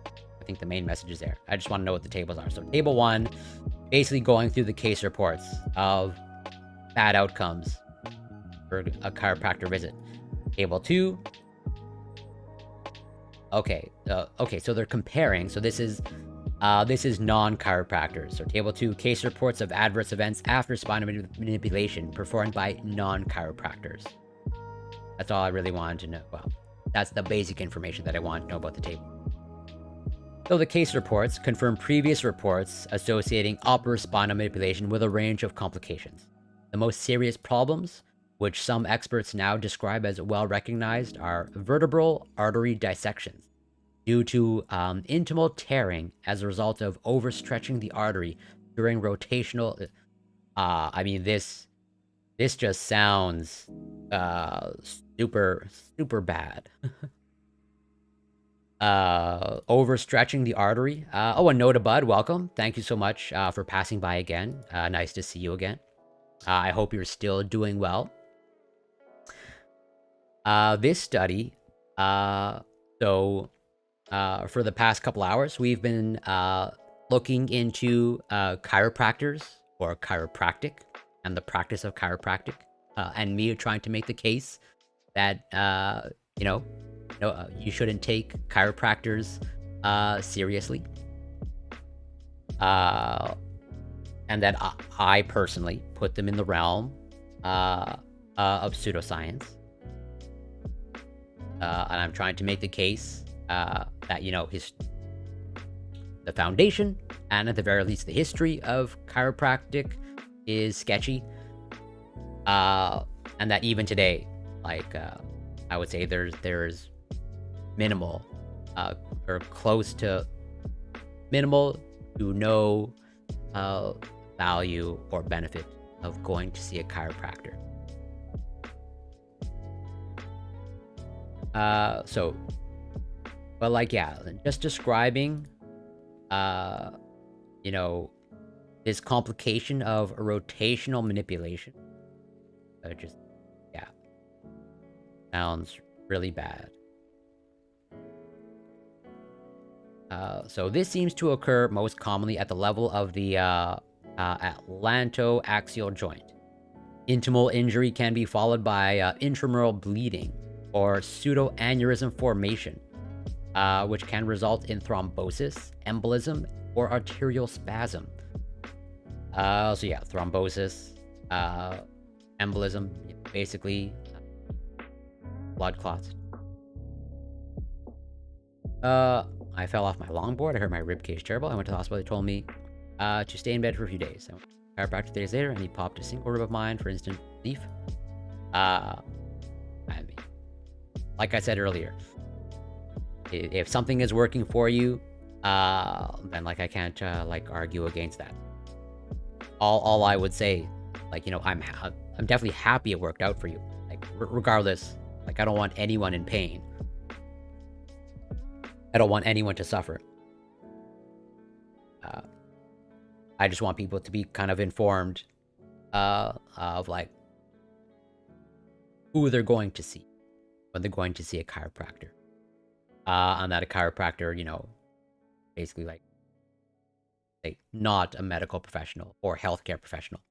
I think the main message is there. I just want to know what the tables are. So table 1, basically going through the case reports of bad outcomes for a chiropractor visit. Table 2. Okay, so they're comparing. So this is non-chiropractors. So table 2, case reports of adverse events after spinal manipulation performed by non-chiropractors. That's all I really wanted to know. Well, that's the basic information that I want to know about the table. So the case reports confirm previous reports associating upper spinal manipulation with a range of complications. The most serious problems, which some experts now describe as well recognized, are vertebral artery dissections due to intimal tearing as a result of overstretching the artery during rotational... I mean, this just sounds super bad. Overstretching the artery. Oh, and Noda Bud, welcome. Thank you so much for passing by again. Nice to see you again. I hope you're still doing well. This study, for the past couple hours, we've been looking into chiropractors or chiropractic and the practice of chiropractic, and me trying to make the case that you shouldn't take chiropractors seriously, and that I personally put them in the realm of pseudoscience, and I'm trying to make the case that the foundation and at the very least the history of chiropractic is sketchy, and that even today, I would say there's minimal or close to minimal to no value or benefit of going to see a chiropractor. But just describing this complication of rotational manipulation sounds really bad. So this seems to occur most commonly at the level of the atlantoaxial joint. Intimal injury can be followed by intramural bleeding or pseudoaneurysm formation. which can result in thrombosis, embolism, or arterial spasm. So yeah, thrombosis, embolism, basically blood clots. I fell off my longboard. I hurt my rib cage terrible. I went to the hospital. They told me to stay in bed for a few days. I went to the chiropractor 3 days later, and he popped a single rib of mine for instant relief. I mean, like I said earlier, if something is working for you, then like I can't like argue against that. All I would say, like, you know, I'm definitely happy it worked out for you. Like regardless, like I don't want anyone in pain. I don't want anyone to suffer. I just want people to be kind of informed of like who they're going to see when they're going to see a chiropractor. And that a chiropractor, you know, basically like not a medical professional or healthcare professional.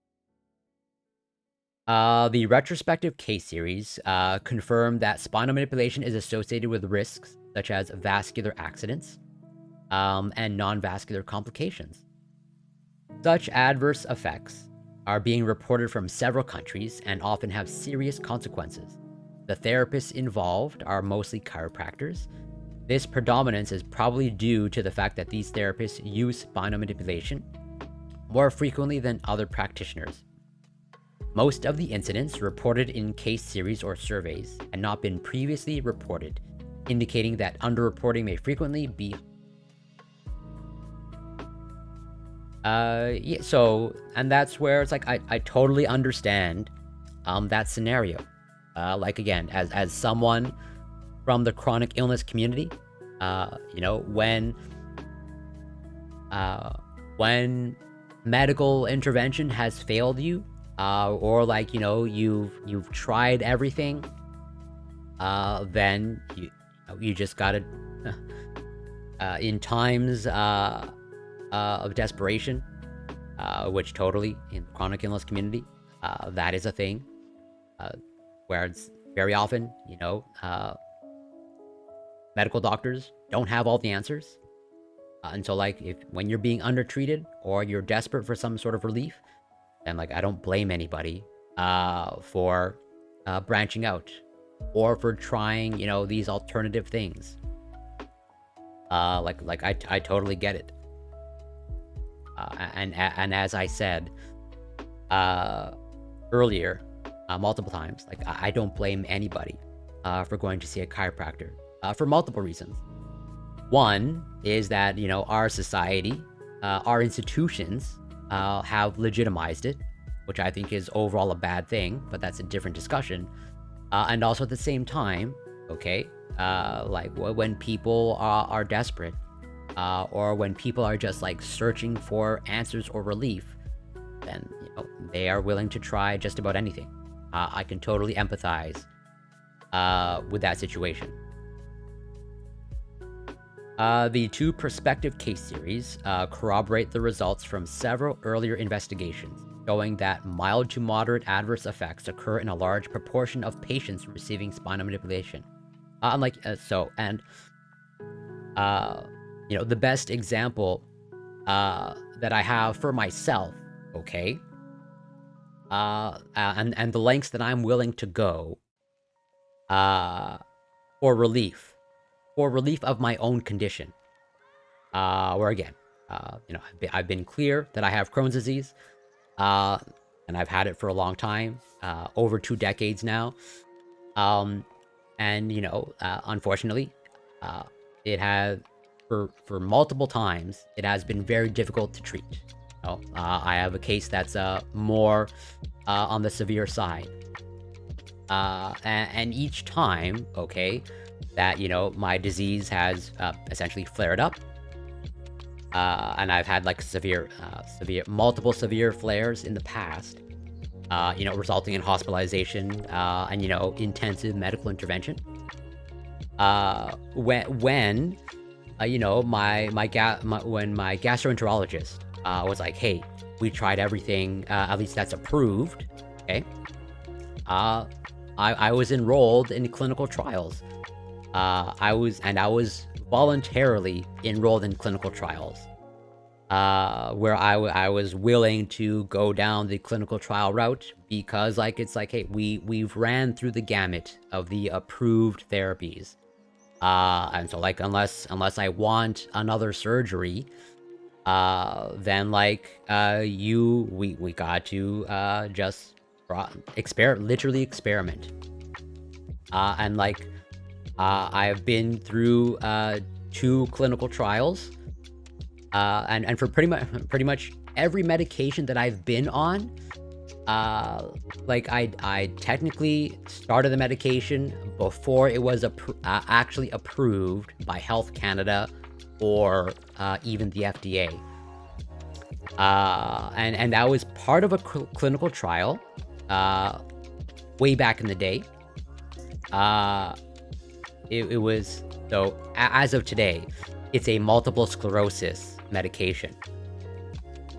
The retrospective case series confirmed that spinal manipulation is associated with risks such as vascular accidents and non-vascular complications. Such adverse effects are being reported from several countries and often have serious consequences. The therapists involved are mostly chiropractors. This predominance is probably due to the fact that these therapists use spinal manipulation more frequently than other practitioners. Most of the incidents reported in case series or surveys had not been previously reported, indicating that underreporting may frequently be. Yeah, so, and that's where it's like, I totally understand that scenario. Like again, as someone from the chronic illness community, you know, when medical intervention has failed you, or like, you know, you've tried everything, then you just gotta, in times of desperation, which totally in the chronic illness community, that is a thing, where it's very often, you know, medical doctors don't have all the answers. And so like when you're being undertreated or you're desperate for some sort of relief, then like I don't blame anybody for branching out or for trying, you know, these alternative things. Like I totally get it. And as I said earlier, multiple times, like I don't blame anybody for going to see a chiropractor for multiple reasons. One is that, you know, our society, our institutions have legitimized it, which I think is overall a bad thing, but that's a different discussion. And also at the same time, okay, like when people are desperate, or when people are just like searching for answers or relief, then, you know, they are willing to try just about anything. I can totally empathize with that situation. The two prospective case series corroborate the results from several earlier investigations, showing that mild to moderate adverse effects occur in a large proportion of patients receiving spinal manipulation. You know, the best example that I have for myself, okay, and the lengths that I'm willing to go for relief of my own condition, where again, you know, I've been clear that I have Crohn's disease, and I've had it for a long time, over 2 decades now, and you know, unfortunately, it has for multiple times it has been very difficult to treat. You know, I have a case that's more on the severe side, and each time, okay, that, you know, my disease has essentially flared up, and I've had like multiple severe flares in the past, you know, resulting in hospitalization and, you know, intensive medical intervention. When you know, when my gastroenterologist was like, hey, we tried everything, at least that's approved, okay, I was enrolled in clinical trials I was voluntarily enrolled in clinical trials, where I was willing to go down the clinical trial route because, like, it's like, hey, we've ran through the gamut of the approved therapies, and so, like, unless I want another surgery, then, like, we got to just literally experiment, and, like, I've been through 2 clinical trials, and for pretty much every medication that I've been on, like, I technically started the medication before it was actually approved by Health Canada or even the FDA, and that was part of a clinical trial, way back in the day. It was, so as of today, it's a multiple sclerosis medication.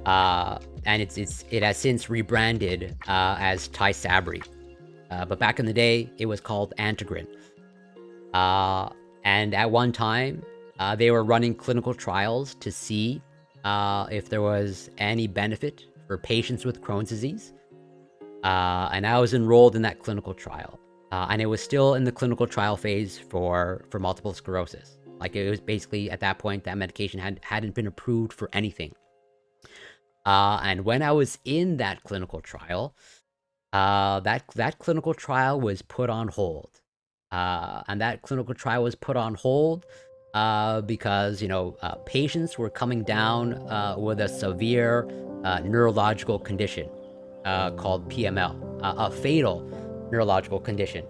And it has since rebranded as Tysabri. But back in the day, it was called Antegrin. And at one time, they were running clinical trials to see if there was any benefit for patients with Crohn's disease. And I was enrolled in that clinical trial. And it was still in the clinical trial phase for multiple sclerosis. Like, it was basically, at that point, that medication hadn't been approved for anything. And when I was in that clinical trial, that clinical trial was put on hold. And that clinical trial was put on hold because, patients were coming down with a severe neurological condition called PML, a fatal neurological condition.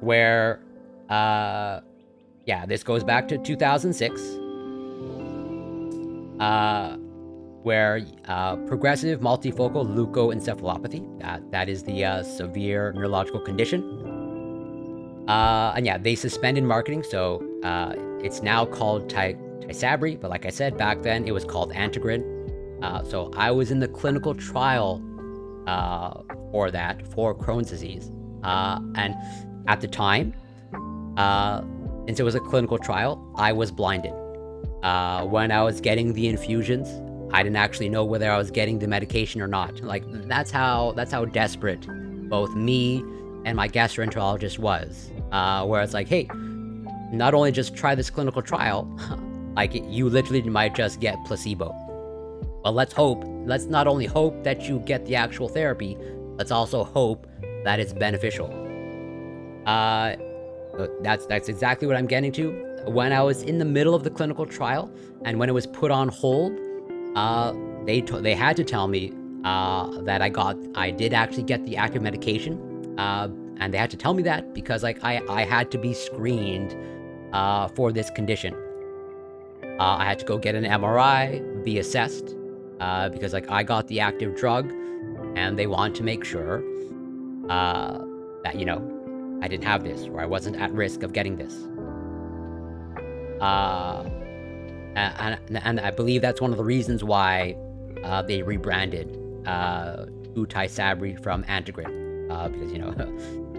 Where, yeah, this goes back to 2006, where progressive multifocal leukoencephalopathy, that is the severe neurological condition. And yeah, they suspended marketing, so it's now called Tysabri, but like I said, back then it was called Antegrin. So I was in the clinical trial for Crohn's disease. And at the time, since it was a clinical trial, I was blinded. When I was getting the infusions, I didn't actually know whether I was getting the medication or not. Like, that's how desperate both me and my gastroenterologist was. Where it's like, hey, not only just try this clinical trial, like, you literally might just get placebo. But let's not only hope that you get the actual therapy, let's also hope that it's beneficial. That's exactly what I'm getting to. When I was in the middle of the clinical trial, and when it was put on hold, they had to tell me that I did actually get the active medication, and they had to tell me that because, like, I had to be screened for this condition. I had to go get an MRI, be assessed, because, like, I got the active drug, and they want to make sure that, I didn't have this, or I wasn't at risk of getting this. And I believe that's one of the reasons why they rebranded to Tysabri from Antegrin, because,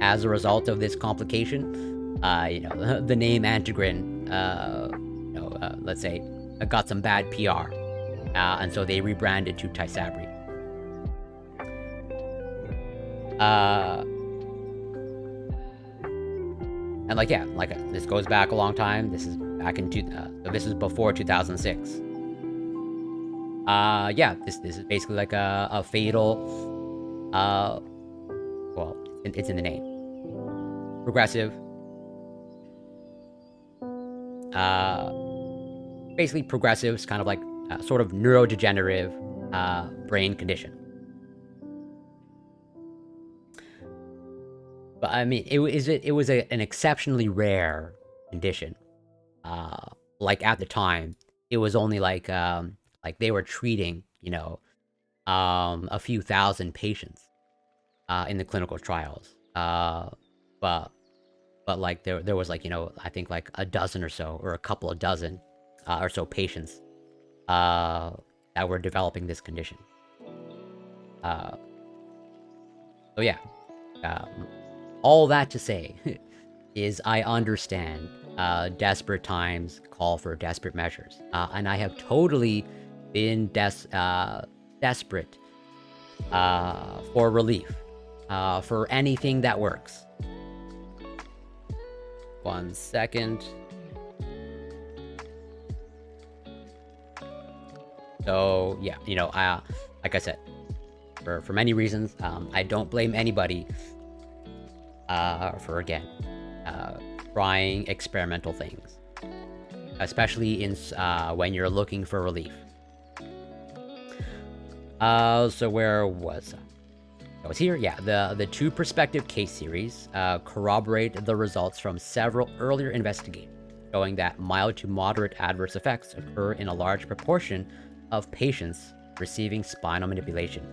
as a result of this complication, the name Antegrin, let's say, got some bad PR, and so they rebranded to Tysabri. And, like, yeah, like, this goes back a long time. This is back in this is before 2006. Yeah, this is basically like a fatal, well, it's in the name. Progressive, basically progressive, kind of like sort of neurodegenerative brain condition. But I mean, it was an exceptionally rare condition. Like, at the time, it was only like they were treating, a few thousand patients in the clinical trials. But like, there was, like, I think like a dozen or so, or a couple of dozen or so patients that were developing this condition. So yeah, all that to say is I understand desperate times call for desperate measures, and I have totally been desperate for relief, for anything that works. 1 second. So yeah, like I said, for many reasons, I don't blame anybody for again trying experimental things, especially in when you're looking for relief. So where was I was here? Yeah, the two perspective case series corroborate the results from several earlier investigations, showing that mild to moderate adverse effects occur in a large proportion of patients receiving spinal manipulation.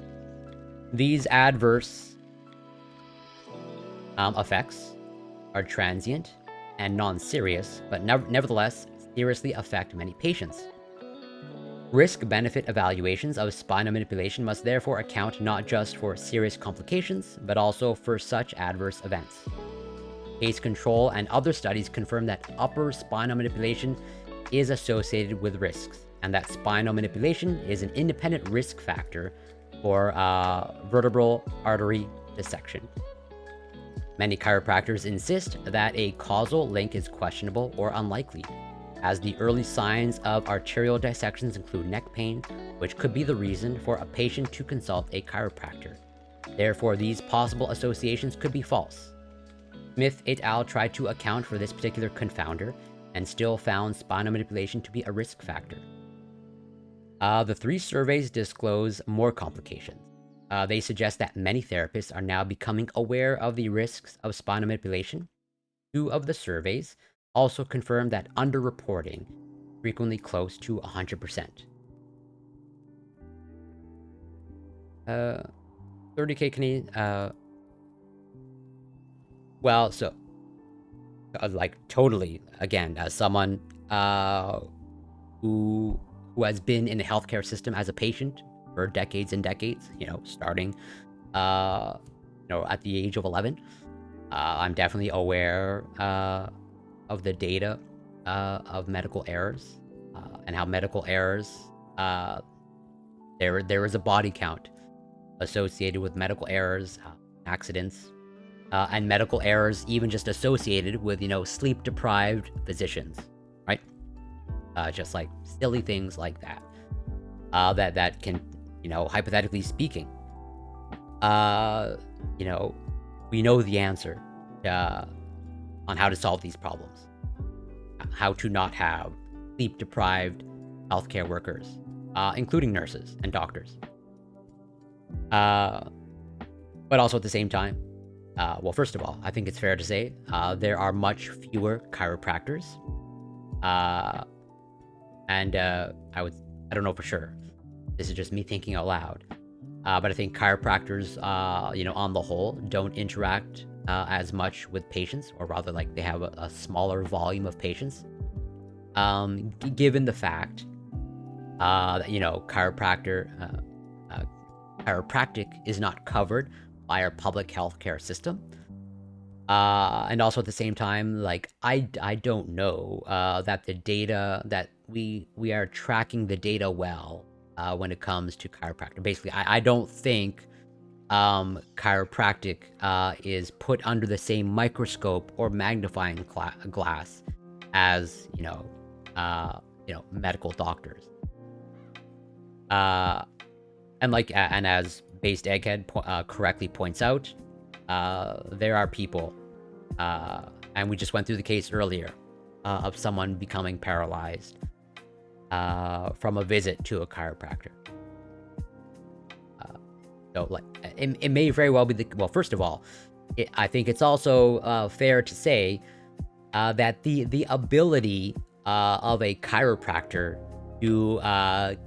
These adverse effects are transient and non-serious, but nevertheless seriously affect many patients. Risk-benefit evaluations of spinal manipulation must therefore account not just for serious complications, but also for such adverse events. Case control and other studies confirm that upper spinal manipulation is associated with risks, and that spinal manipulation is an independent risk factor for vertebral artery dissection. Many chiropractors insist that a causal link is questionable or unlikely, as the early signs of arterial dissections include neck pain, which could be the reason for a patient to consult a chiropractor. Therefore, these possible associations could be false. Smith et al. Tried to account for this particular confounder and still found spinal manipulation to be a risk factor. The 3 surveys disclose more complications. They suggest that many therapists are now becoming aware of the risks of spinal manipulation. 2 of the surveys also confirm that underreporting frequently close to 100%. 30K Canadian. Well, so like totally again, as someone who has been in the healthcare system as a patient for decades and decades, starting at the age of 11, I'm definitely aware of the data of medical errors, and how medical errors, there is a body count associated with medical errors, accidents, and medical errors even just associated with, sleep-deprived physicians, right? Just like silly things like that, that can, hypothetically speaking, we know the answer on how to solve these problems, how to not have sleep-deprived healthcare workers, including nurses and doctors. But also at the same time, well, first of all, I think it's fair to say there are much fewer chiropractors, and I don't know for sure. This is just me thinking out loud. But I think chiropractors, on the whole, don't interact as much with patients, or rather, like, they have a smaller volume of patients. Given the fact that, chiropractic is not covered by our public healthcare system. And also at the same time, like, I don't know that the data that we are tracking the data well when it comes to chiropractic. Basically, I don't think chiropractic is put under the same microscope or magnifying glass as medical doctors. And as Based Egghead correctly points out, there are people, and we just went through the case earlier, of someone becoming paralyzed from a visit to a chiropractor. So, like, it may very well be well, first of all, I think it's also fair to say that the ability of a chiropractor to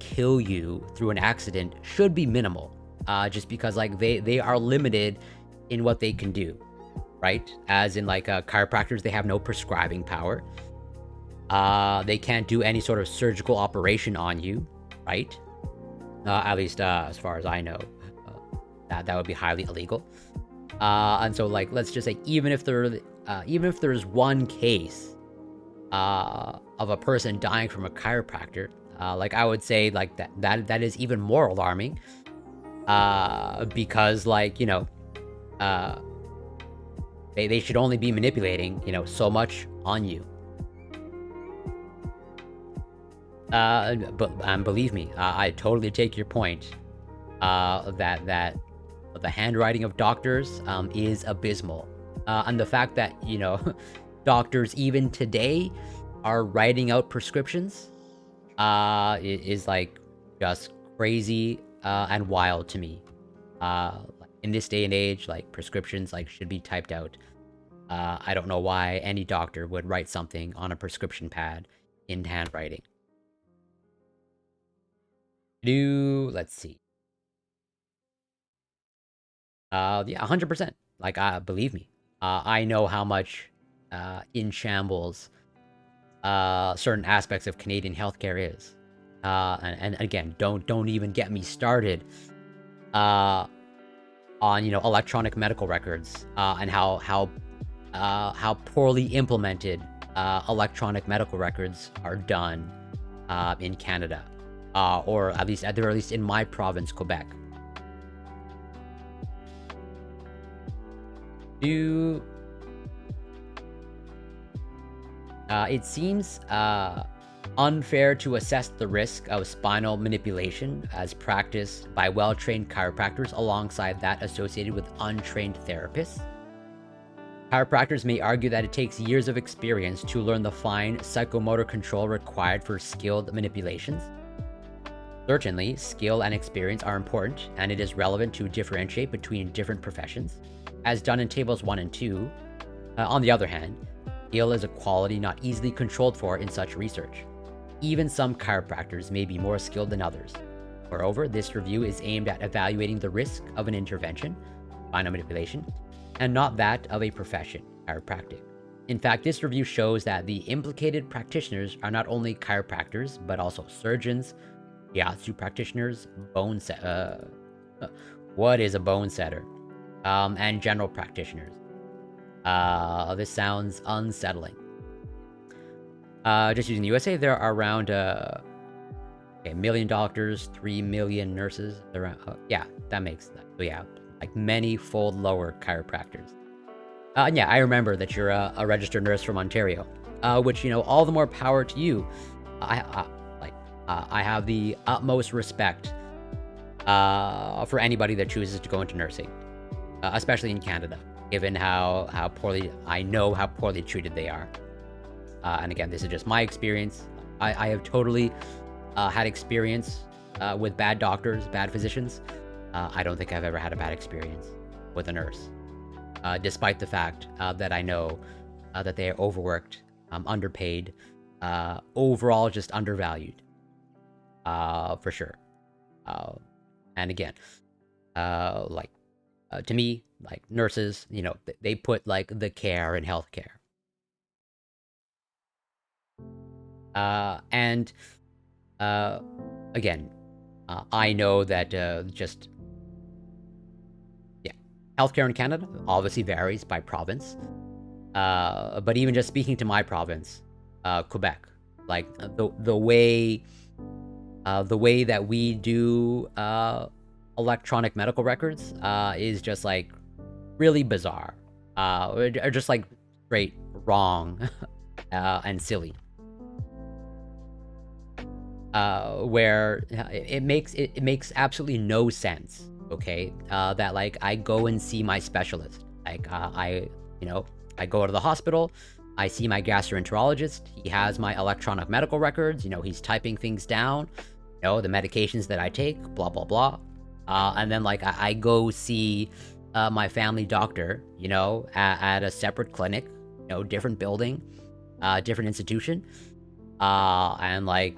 kill you through an accident should be minimal, just because, like, they are limited in what they can do, right? As in, like, chiropractors, they have no prescribing power. They can't do any sort of surgical operation on you, right? At least as far as I know. that would be highly illegal. And so, like, let's just say, even if there's one case of a person dying from a chiropractor, like, I would say, like, that is even more alarming, because, like, you know, they should only be manipulating, you know, so much on you. But believe me, I totally take your point, that the handwriting of doctors is abysmal. And the fact that, you know, doctors even today are writing out prescriptions is like just crazy and wild to me. In this day and age, like, prescriptions like should be typed out. I don't know why any doctor would write something on a prescription pad in handwriting. Let's see. Yeah, 100%. Like, believe me, I know how much in shambles certain aspects of Canadian healthcare is. And again, don't even get me started on, you know, electronic medical records, and how poorly implemented electronic medical records are done in Canada, or at least in my province, Quebec. It seems unfair to assess the risk of spinal manipulation as practiced by well-trained chiropractors alongside that associated with untrained therapists. Chiropractors may argue that it takes years of experience to learn the fine psychomotor control required for skilled manipulations. Certainly, skill and experience are important, and it is relevant to differentiate between different professions, as done in Tables 1 and 2. On the other hand, skill is a quality not easily controlled for in such research. Even some chiropractors may be more skilled than others. Moreover, this review is aimed at evaluating the risk of an intervention, spinal manipulation, and not that of a profession, chiropractic. In fact, this review shows that the implicated practitioners are not only chiropractors, but also surgeons, shiatsu practitioners, what is a bone setter? And general practitioners. This sounds unsettling. Just using the USA, there are around 1 million doctors, 3 million nurses. Around, yeah, that makes sense. So yeah, like many-fold lower chiropractors. And yeah, I remember that you're a registered nurse from Ontario, which, you know, all the more power to you. I have the utmost respect for anybody that chooses to go into nursing, especially in Canada, given how poorly treated they are. And again, this is just my experience. I have totally had experience with bad doctors, bad physicians. I don't think I've ever had a bad experience with a nurse, despite the fact that I know that they are overworked, underpaid, overall just undervalued, for sure. And again, to me, like, nurses, you know, they put like the care in healthcare. And again, I know that just, yeah, healthcare in Canada obviously varies by province. But even just speaking to my province, Quebec, like the way that we do electronic medical records is just like really bizarre, or just like straight wrong and silly. Where it makes absolutely no sense, okay, that like I go and see my specialist, like I go to the hospital, I see my gastroenterologist, he has my electronic medical records, you know, he's typing things down, you know, the medications that I take, blah blah blah, and then like I go see my family doctor, you know, at a separate clinic, you know, different building, different institution, and like,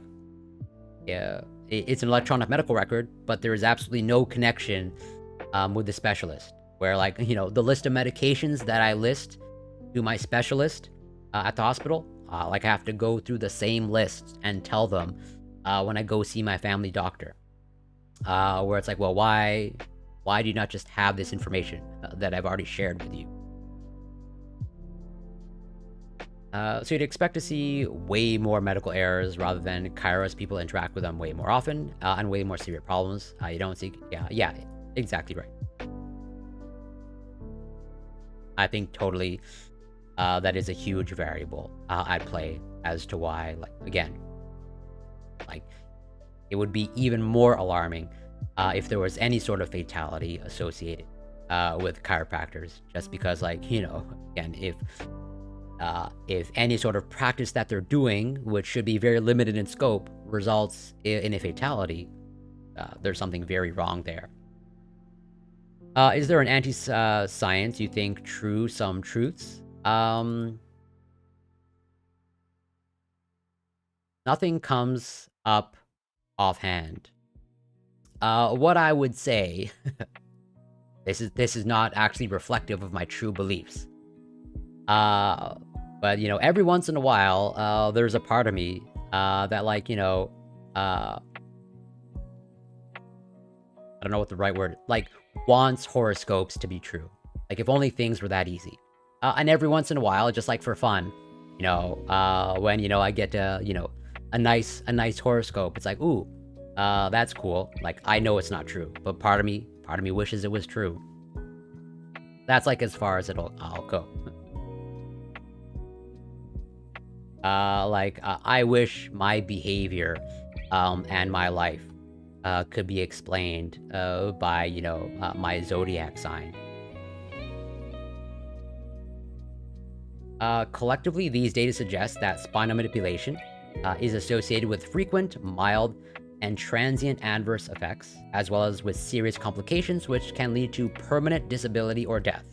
yeah, it's an electronic medical record, but there is absolutely no connection with the specialist. Where, like, you know, the list of medications that I list to my specialist at the hospital, like I have to go through the same list and tell them when I go see my family doctor. Where it's like, well, why Why do you not just have this information that I've already shared with you? So you'd expect to see way more medical errors rather than chiros. People interact with them way more often and way more severe problems. You don't see, yeah, exactly right. I think totally that is a huge variable at play as to why, like, again, like, it would be even more alarming if there was any sort of fatality associated with chiropractors, just because, like, again, if any sort of practice that they're doing, which should be very limited in scope, results in a fatality, there's something very wrong there. Is there an anti-science you think true some truths? Nothing comes up offhand. What I would say, this is not actually reflective of my true beliefs. But every once in a while, there's a part of me that, like, I don't know what the right word, like, wants horoscopes to be true. Like, if only things were that easy. And every once in a while, just like for fun, when I get a nice horoscope, it's like, ooh, that's cool. Like, I know it's not true, but part of me wishes it was true. That's like as far as I'll go. I wish my behavior and my life could be explained by my zodiac sign. Collectively, these data suggest that spinal manipulation is associated with frequent, mild, and transient adverse effects, as well as with serious complications, which can lead to permanent disability or death.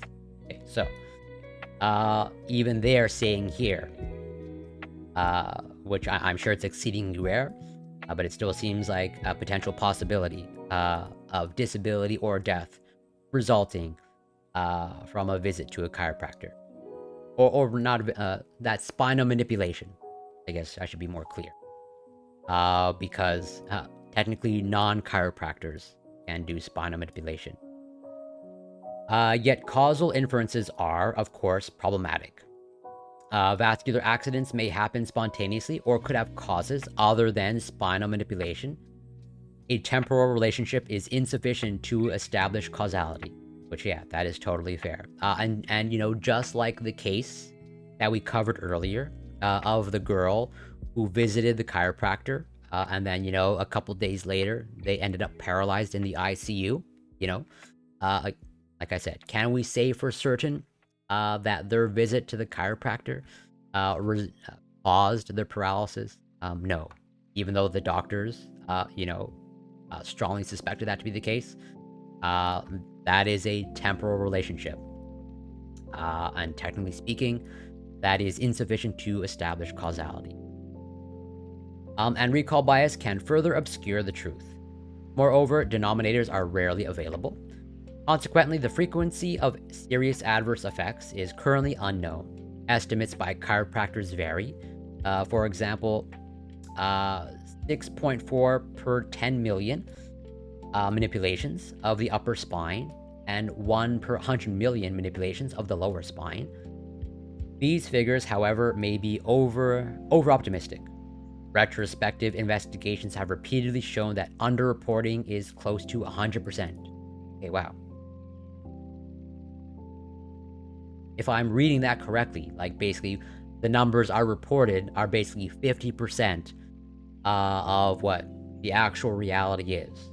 Okay, so even they're saying here, which I'm sure it's exceedingly rare, but it still seems like a potential possibility of disability or death resulting from a visit to a chiropractor. Or not, that spinal manipulation. I guess I should be more clear. Because technically non-chiropractors can do spinal manipulation. Yet causal inferences are, of course, problematic. Vascular accidents may happen spontaneously or could have causes other than spinal manipulation. A temporal relationship is insufficient to establish causality. Which, yeah, that is totally fair. And just like the case that we covered earlier of the girl who visited the chiropractor, and then, a couple days later, they ended up paralyzed in the ICU, like I said, can we say for certain that their visit to the chiropractor caused their paralysis? No. Even though the doctors, strongly suspected that to be the case. That is a temporal relationship. And technically speaking, that is insufficient to establish causality. And recall bias can further obscure the truth. Moreover, denominators are rarely available. Consequently, the frequency of serious adverse effects is currently unknown. Estimates by chiropractors vary. For example, 6.4 per 10 million manipulations of the upper spine and 1 per 100 million manipulations of the lower spine. These figures, however, may be over-optimistic. Retrospective investigations have repeatedly shown that underreporting is close to 100%. Okay, wow. If I'm reading that correctly, like, basically the numbers are reported are basically 50% of what the actual reality is.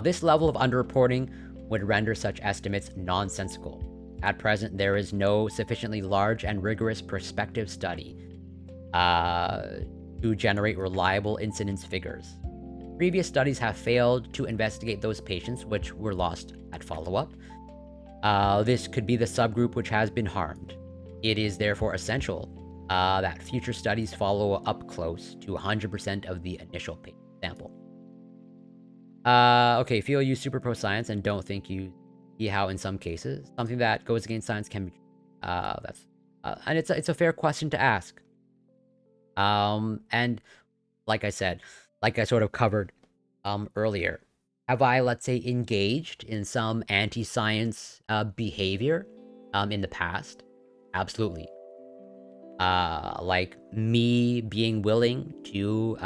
This level of underreporting would render such estimates nonsensical. At present, there is no sufficiently large and rigorous prospective study to generate reliable incidence figures. Previous studies have failed to investigate those patients which were lost at follow-up. This could be the subgroup which has been harmed. It is therefore essential that future studies follow up close to 100% of the initial patient sample. Okay, feel you super pro science and don't think you see how in some cases something that goes against science can be and it's a fair question to ask. And like I said, like I sort of covered earlier, Have I, let's say, engaged in some anti-science behavior in the past? Absolutely. Like me being willing to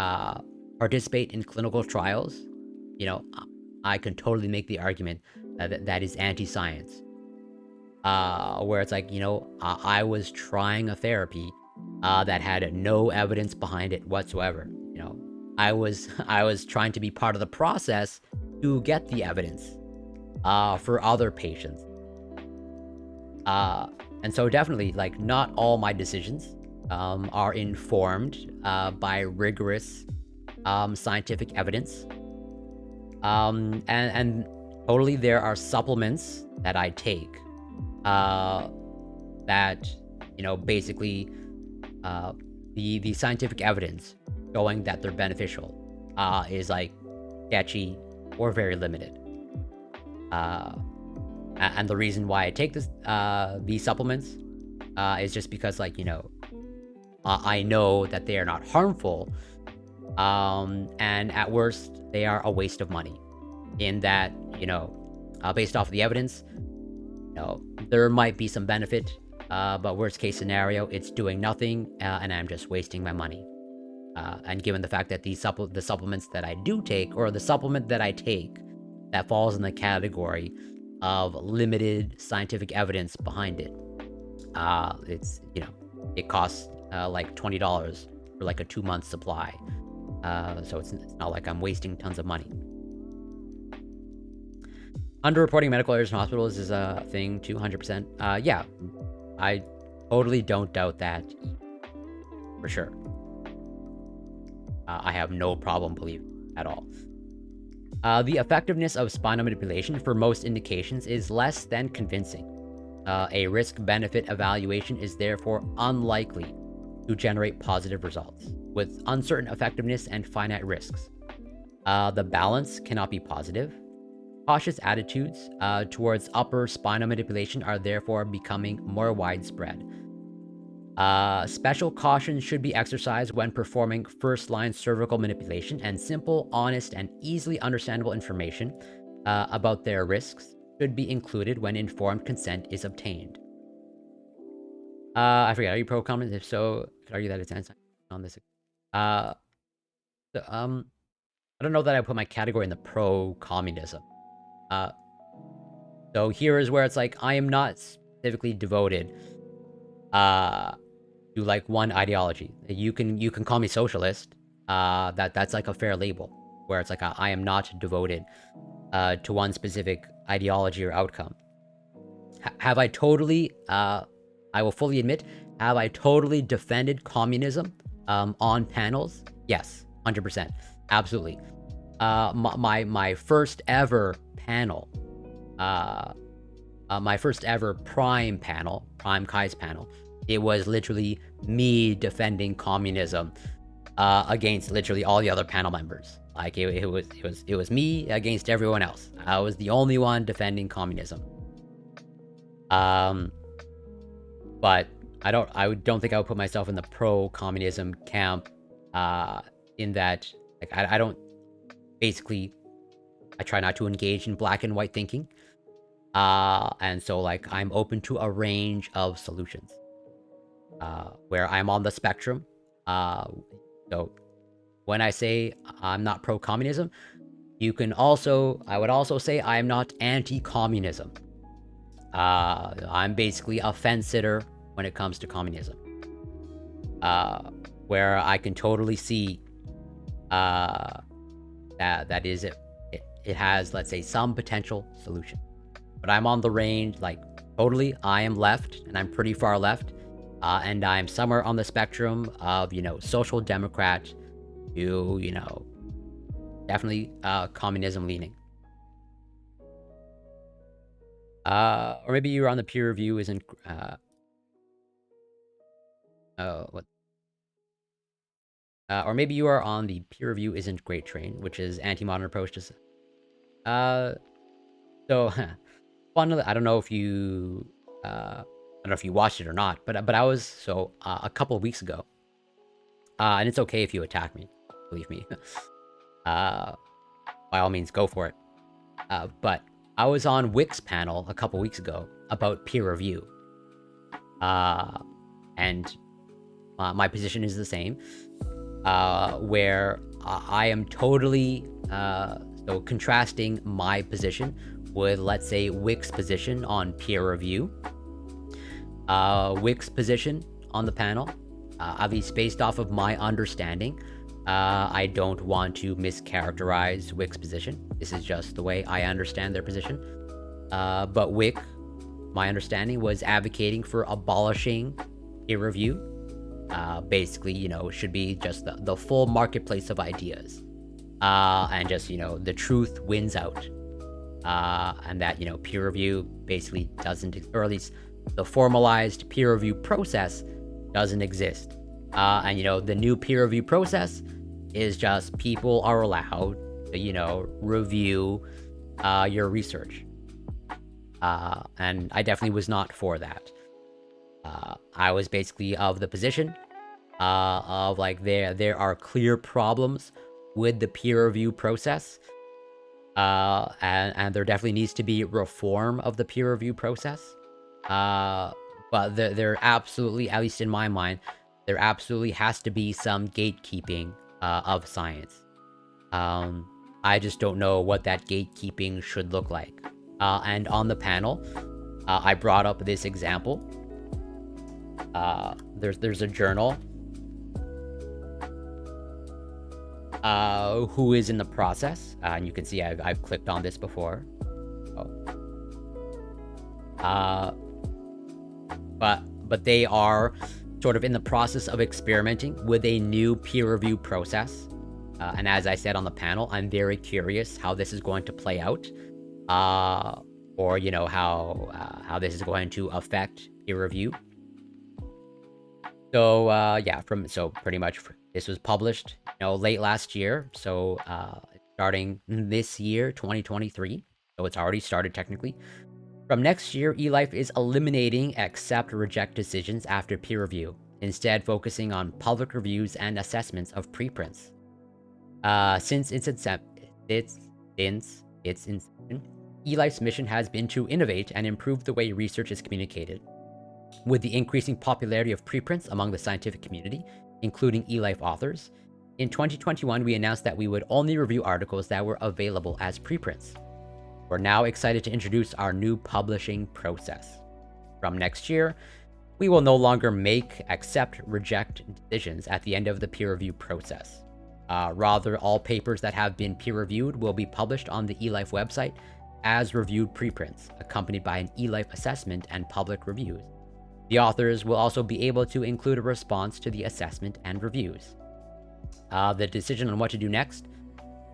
participate in clinical trials, you know, I can totally make the argument that that is anti-science. Where it's like, I was trying a therapy that had no evidence behind it whatsoever. I was I was trying to be part of the process to get the evidence for other patients. And so definitely, like, not all my decisions are informed by rigorous scientific evidence. And totally, there are supplements that I take that, basically, the scientific evidence showing that they're beneficial is like sketchy or very limited. And the reason why I take these supplements is just because, like, I know that they are not harmful, and at worst, they are a waste of money. In that, based off of the evidence, there might be some benefit, but worst case scenario, it's doing nothing, and I'm just wasting my money. And given the fact that the supplements that I do take, or the supplement that I take that falls in the category of limited scientific evidence behind it, it's, it costs like $20 for like a 2-month supply. So it's not like I'm wasting tons of money. Underreporting medical errors in hospitals is a thing, 200%. Yeah, I totally don't doubt that, for sure. I have no problem believing at all. The effectiveness of spinal manipulation for most indications is less than convincing. A risk-benefit evaluation is therefore unlikely to generate positive results, with uncertain effectiveness and finite risks. The balance cannot be positive. Cautious attitudes towards upper spinal manipulation are therefore becoming more widespread. Special caution should be exercised when performing first-line cervical manipulation, and simple, honest, and easily understandable information about their risks should be included when informed consent is obtained. I forget, are you pro-communism? If so, could argue that it's anti on this. I don't know that I put my category in the pro-communism. So here is where it's like, I am not specifically devoted to like one ideology. You can call me socialist. That's like a fair label, where it's like I am not devoted to one specific ideology or outcome. Have I totally, I will fully admit, have I totally defended communism on panels? Yes, 100%. Absolutely. My first ever panel, my first ever Prime panel, Prime Kai's panel, it was literally me defending communism against literally all the other panel members. Like it was me against everyone else. I was the only one defending communism. But I don't think I would put myself in the pro-communism camp. In that, like, I don't. Basically, I try not to engage in black and white thinking. And so, like, I'm open to a range of solutions. Where I'm on the spectrum. So when I say I'm not pro-communism, I would also say I am not anti-communism. I'm basically a fence-sitter when it comes to communism. Where I can totally see that is it. It has, let's say, some potential solution. But I'm on the range, like, totally, I am left, and I'm pretty far left. And I'm somewhere on the spectrum of, social democrat to, definitely communism leaning. Or maybe you're on the peer review isn't, or maybe you are on the peer review isn't great train, which is anti-modern approach to, so, funnily, I don't know if you watched it or not, but I was, a couple of weeks ago, and it's okay if you attack me, believe me, by all means, go for it. But I was on Wix panel a couple weeks ago about peer review. And my position is the same, where I am totally, so contrasting my position with, let's say, Wix position on peer review. Wix position on the panel, at least based off of my understanding, I don't want to mischaracterize Wix position. This is just the way I understand their position. But Wix, my understanding, was advocating for abolishing peer review. Basically, it should be just the full marketplace of ideas. And just, the truth wins out. And that, peer review basically doesn't, or at least the formalized peer review process doesn't exist. And, the new peer review process is just people are allowed to, review your research. And I definitely was not for that. I was basically of the position of like there are clear problems with the peer review process. And there definitely needs to be reform of the peer review process. But there absolutely, at least in my mind, there absolutely has to be some gatekeeping of science. I just don't know what that gatekeeping should look like. And on the panel, I brought up this example. There's a journal who is in the process, and you can see I've clicked on this before. But they are sort of in the process of experimenting with a new peer review process. And as I said on the panel, I'm very curious how this is going to play out, or how this is going to affect peer review. So yeah, so pretty much this was published late last year, so starting this year, 2023, so it's already started technically. From next year, eLife is eliminating accept reject decisions after peer review, instead focusing on public reviews and assessments of preprints. Since its inception, eLife's mission has been to innovate and improve the way research is communicated. With the increasing popularity of preprints among the scientific community, including eLife authors, in 2021 we announced that we would only review articles that were available as preprints. We're now excited to introduce our new publishing process. From next year, we will no longer make accept reject decisions at the end of the peer review process. Rather, all papers that have been peer reviewed will be published on the eLife website as reviewed preprints, accompanied by an eLife assessment and public reviews. The authors will also be able to include a response to the assessment and reviews. The decision on what to do next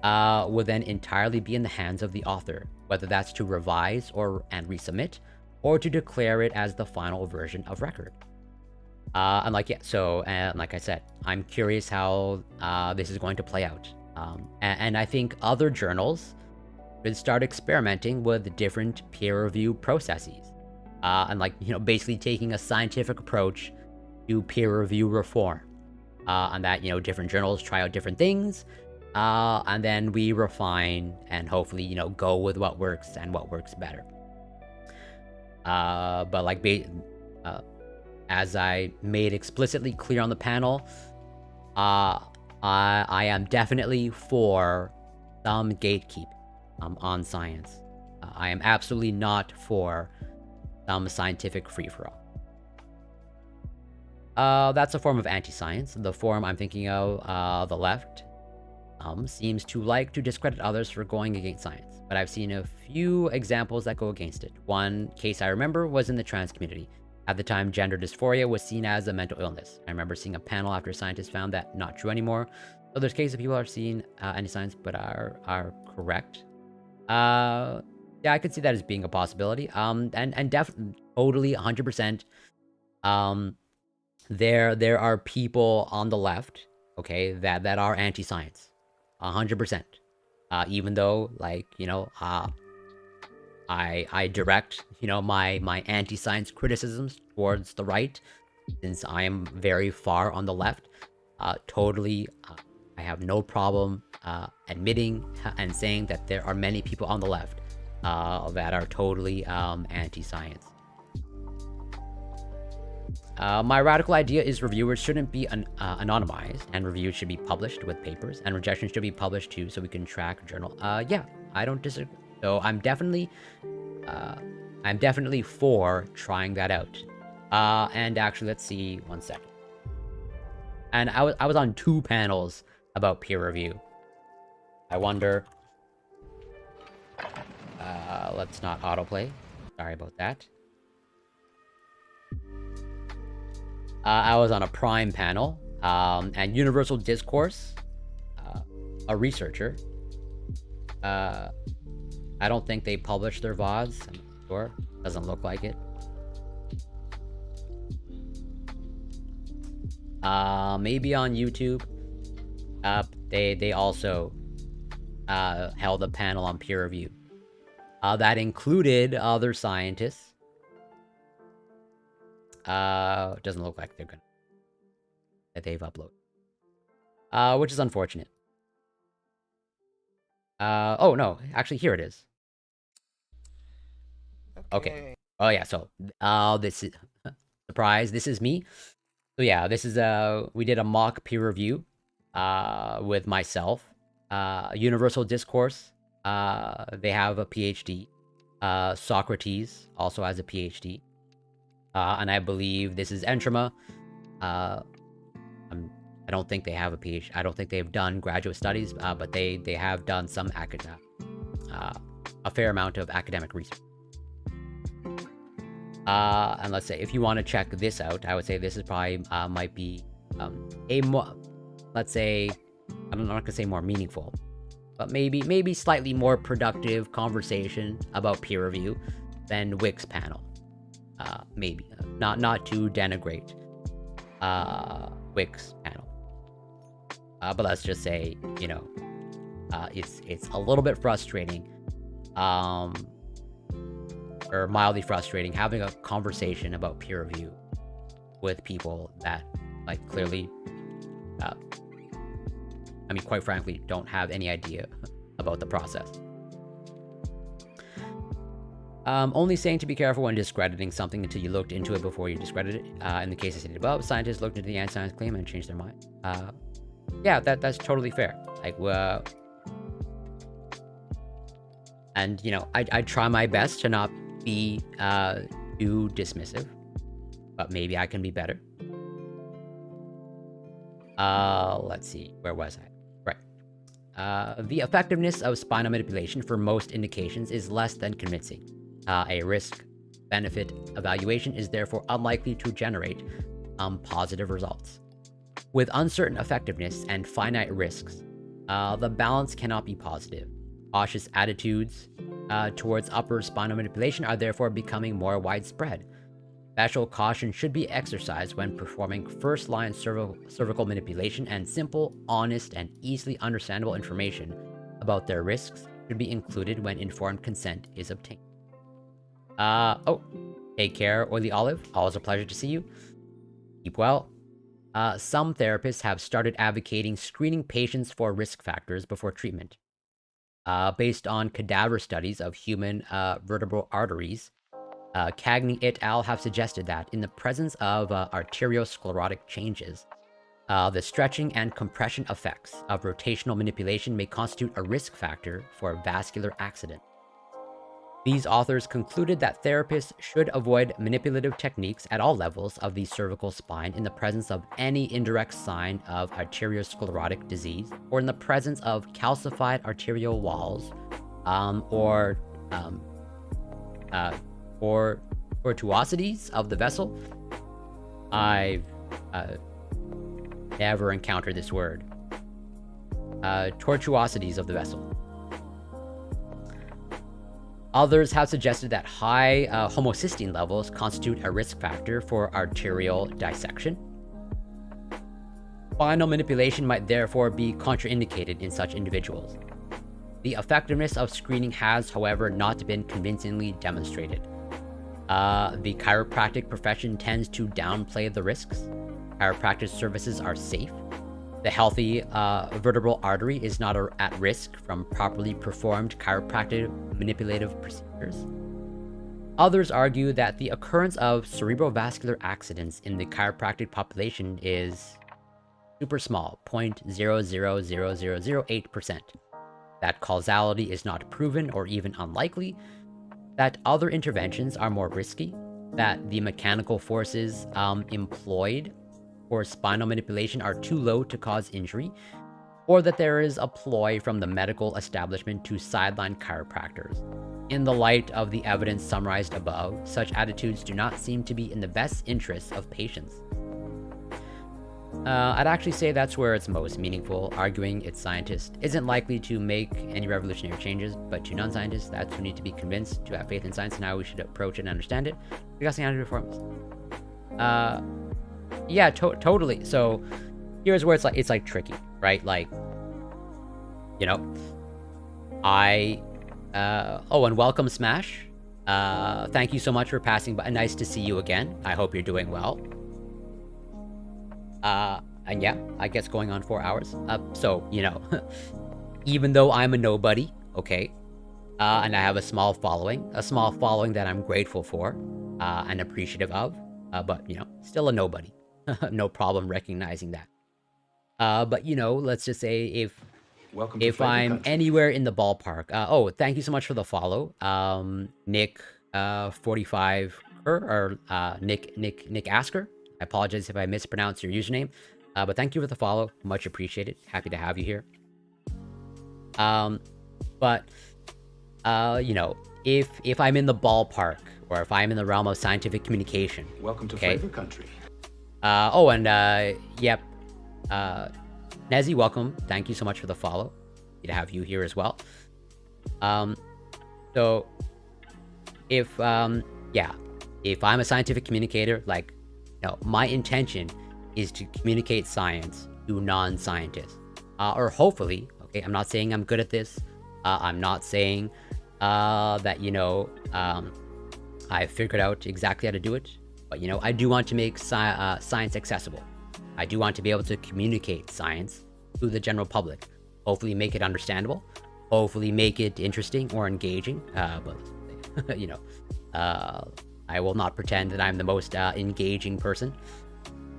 will then entirely be in the hands of the author, whether that's to revise and resubmit, or to declare it as the final version of record. And like I said, I'm curious how this is going to play out. And I think other journals should start experimenting with different peer review processes. And basically taking a scientific approach to peer review reform. And that, different journals try out different things, and then we refine and hopefully, go with what works and what works better. But as I made explicitly clear on the panel, I am definitely for some gatekeeping on science. I am absolutely not for some scientific free-for-all. That's a form of anti-science. The form I'm thinking of, the left, seems to like to discredit others for going against science, but I've seen a few examples that go against it. One case I remember was in the trans community. At the time, gender dysphoria was seen as a mental illness. I remember seeing a panel after scientists found that not true anymore. So there's cases of people are seeing anti-science but are correct. Yeah, I could see that as being a possibility. And definitely, totally, 100%. There are people on the left, okay, that are anti-science, 100%. Even though, I direct, my anti-science criticisms towards the right, since I am very far on the left. Totally I have no problem admitting and saying that there are many people on the left that are totally anti-science. My radical idea is reviewers shouldn't be anonymized, and reviews should be published with papers, and rejections should be published too, so we can track journal. Yeah, I don't disagree. So I'm definitely for trying that out. And actually, let's see, 1 second. And I was on 2 panels about peer review. I wonder. Let's not autoplay. Sorry about that. I was on a Prime panel, and Universal Discourse, a researcher. I don't think they published their VODs. I'm not sure. Doesn't look like it. Maybe on YouTube. They also held a panel on peer review. That included other scientists. Doesn't look like that they've uploaded. Which is unfortunate. Oh no, actually here it is. Okay. Oh yeah, so this is surprise, this is me. So yeah, this is we did a mock peer review with myself. Universal Discourse, they have a PhD. Socrates also has a PhD. And I believe this is Entrama. I don't think they have a PhD. I don't think they've done graduate studies, but they have done some a fair amount of academic research. And let's say if you want to check this out, I would say this is probably might be a more, let's say, I'm not gonna say more meaningful, but maybe slightly more productive conversation about peer review than Wix panel. Maybe not to denigrate Wix panel, but let's just say, you know, it's a little bit frustrating, or mildly frustrating, having a conversation about peer review with people that, like, clearly, I mean, quite frankly, don't have any idea about the process. Only saying to be careful when discrediting something until you looked into it before you discredit it. In the case I stated above, scientists looked into the anti-science claim and changed their mind. Yeah, that's totally fair. Like, and you know, I try my best to not be too dismissive, but maybe I can be better. Let's see, where was I? Right. The effectiveness of spinal manipulation for most indications is less than convincing. A risk-benefit evaluation is therefore unlikely to generate positive results. With uncertain effectiveness and finite risks, the balance cannot be positive. Cautious attitudes towards upper spinal manipulation are therefore becoming more widespread. Special caution should be exercised when performing first-line cervical manipulation, and simple, honest, and easily understandable information about their risks should be included when informed consent is obtained. Oh, take care, Oily Olive. Always a pleasure to see you. Keep well. Some therapists have started advocating screening patients for risk factors before treatment. Based on cadaver studies of human vertebral arteries, Cagney et al. Have suggested that in the presence of arteriosclerotic changes, the stretching and compression effects of rotational manipulation may constitute a risk factor for vascular accident. These authors concluded that therapists should avoid manipulative techniques at all levels of the cervical spine in the presence of any indirect sign of arteriosclerotic disease, or in the presence of calcified arterial walls, or tortuosities of the vessel. I've never encountered this word. Tortuosities of the vessel. Others have suggested that high homocysteine levels constitute a risk factor for arterial dissection. Spinal manipulation might therefore be contraindicated in such individuals. The effectiveness of screening has, however, not been convincingly demonstrated. The chiropractic profession tends to downplay the risks. Chiropractic services are safe. The healthy vertebral artery is not at risk from properly performed chiropractic manipulative procedures. Others argue that the occurrence of cerebrovascular accidents in the chiropractic population is super small, 0.000008%. That causality is not proven or even unlikely, that other interventions are more risky, that the mechanical forces employed for spinal manipulation are too low to cause injury, or that there is a ploy from the medical establishment to sideline chiropractors. In the light of the evidence summarized above, such attitudes do not seem to be in the best interests of patients. I'd actually say that's where it's most meaningful. Arguing its scientist isn't likely to make any revolutionary changes, but to non-scientists, that's who need to be convinced to have faith in science and how we should approach it and understand it. Discussing how to perform this. Yeah, totally. So here's where it's like tricky, right? Like, you know, oh, and welcome, Smash. Thank you so much for passing by. Nice to see you again. I hope you're doing well. And yeah, I guess going on 4 hours. So, you know, even though I'm a nobody, okay, and I have a small following that I'm grateful for, and appreciative of, but, you know, still a nobody. No problem recognizing that. But, you know, let's just say if I'm anywhere in the ballpark, oh, thank you so much for the follow, Nick, 45, or Nick Asker. I apologize if I mispronounce your username, but thank you for the follow. Much appreciated. Happy to have you here. But you know, if I'm in the ballpark, or if I'm in the realm of scientific communication. Welcome to Flavor Country. Oh, and yep. Nezzy, welcome. Thank you so much for the follow. Happy to have you here as well. So if yeah, if I'm a scientific communicator, like, no, my intention is to communicate science to non-scientists, or hopefully, okay, I'm not saying I'm good at this. I'm not saying that, you know, I figured out exactly how to do it, but, you know, I do want to make science accessible. I do want to be able to communicate science to the general public, hopefully make it understandable, hopefully make it interesting or engaging, but, you know, I will not pretend that I'm the most engaging person.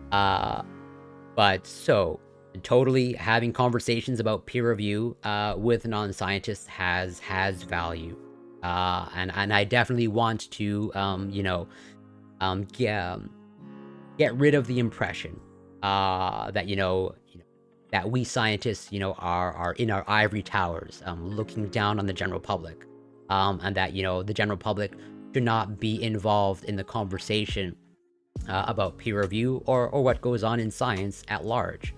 But so totally having conversations about peer review with non-scientists has value. And I definitely want to you know, get rid of the impression that, you know, that we scientists, you know, are in our ivory towers, looking down on the general public, and that, you know, the general public should not be involved in the conversation about peer review or what goes on in science at large.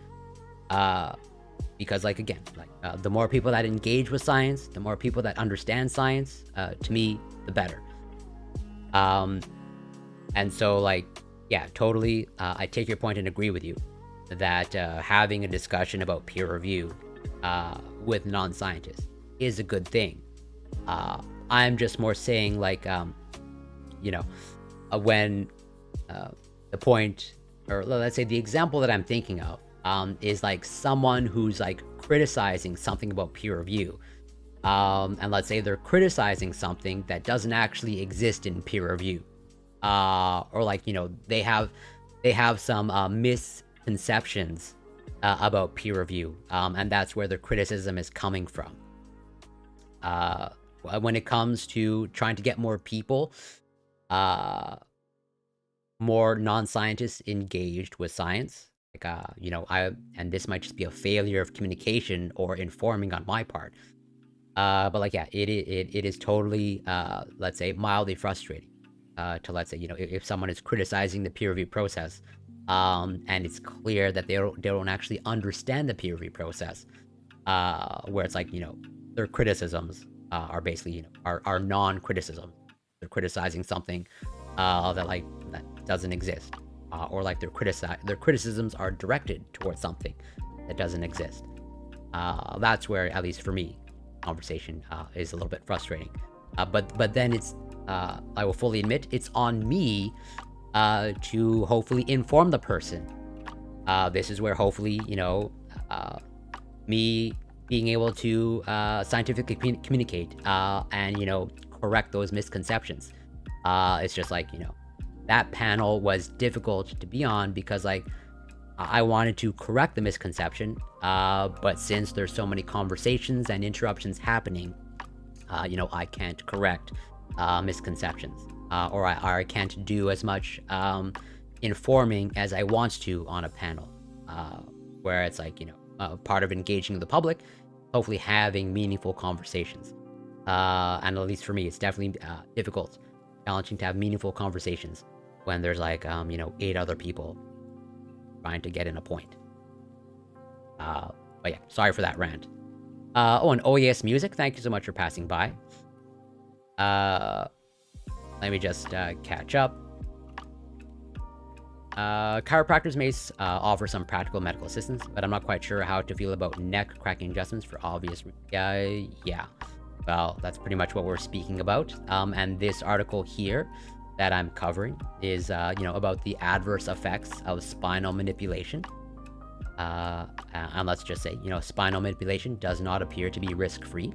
Because, like, again, like, the more people that engage with science, the more people that understand science, to me, the better. And so, like, yeah, totally, I take your point and agree with you that having a discussion about peer review with non-scientists is a good thing. I'm just more saying, like, you know, when the point, or let's say the example that I'm thinking of, is like someone who's like criticizing something about peer review, and let's say they're criticizing something that doesn't actually exist in peer review, or, like, you know, they have some misconceptions about peer review, and that's where the criticism is coming from. When it comes to trying to get more people, more non-scientists engaged with science, like, you know, and this might just be a failure of communication or informing on my part, but, like, yeah, it is totally, let's say, mildly frustrating, to, let's say, you know, if someone is criticizing the peer review process, and it's clear that they don't actually understand the peer review process, where it's like, you know, their criticisms are basically, you know, are non-criticism. They're criticizing something that doesn't exist, or like their criticisms are directed towards something that doesn't exist. That's where, at least for me, conversation is a little bit frustrating. But then it's, I will fully admit, it's on me to hopefully inform the person. This is where hopefully, you know, Me being able to scientifically communicate and, you know, correct those misconceptions. It's just like, you know, that panel was difficult to be on because, like, I wanted to correct the misconception, but since there's so many conversations and interruptions happening, you know, I can't correct misconceptions, or I can't do as much informing as I want to on a panel, where it's like, you know, part of engaging the public, hopefully having meaningful conversations. And at least for me, it's definitely difficult, challenging to have meaningful conversations when there's like, you know, 8 other people trying to get in a point. But yeah, sorry for that rant. Oh, and OES Music, thank you so much for passing by. Let me just catch up. Chiropractors may offer some practical medical assistance, but I'm not quite sure how to feel about neck cracking adjustments for obvious reasons. Yeah. Well, that's pretty much what we're speaking about. And this article here that I'm covering is, you know, about the adverse effects of spinal manipulation. And let's just say, you know, spinal manipulation does not appear to be risk-free.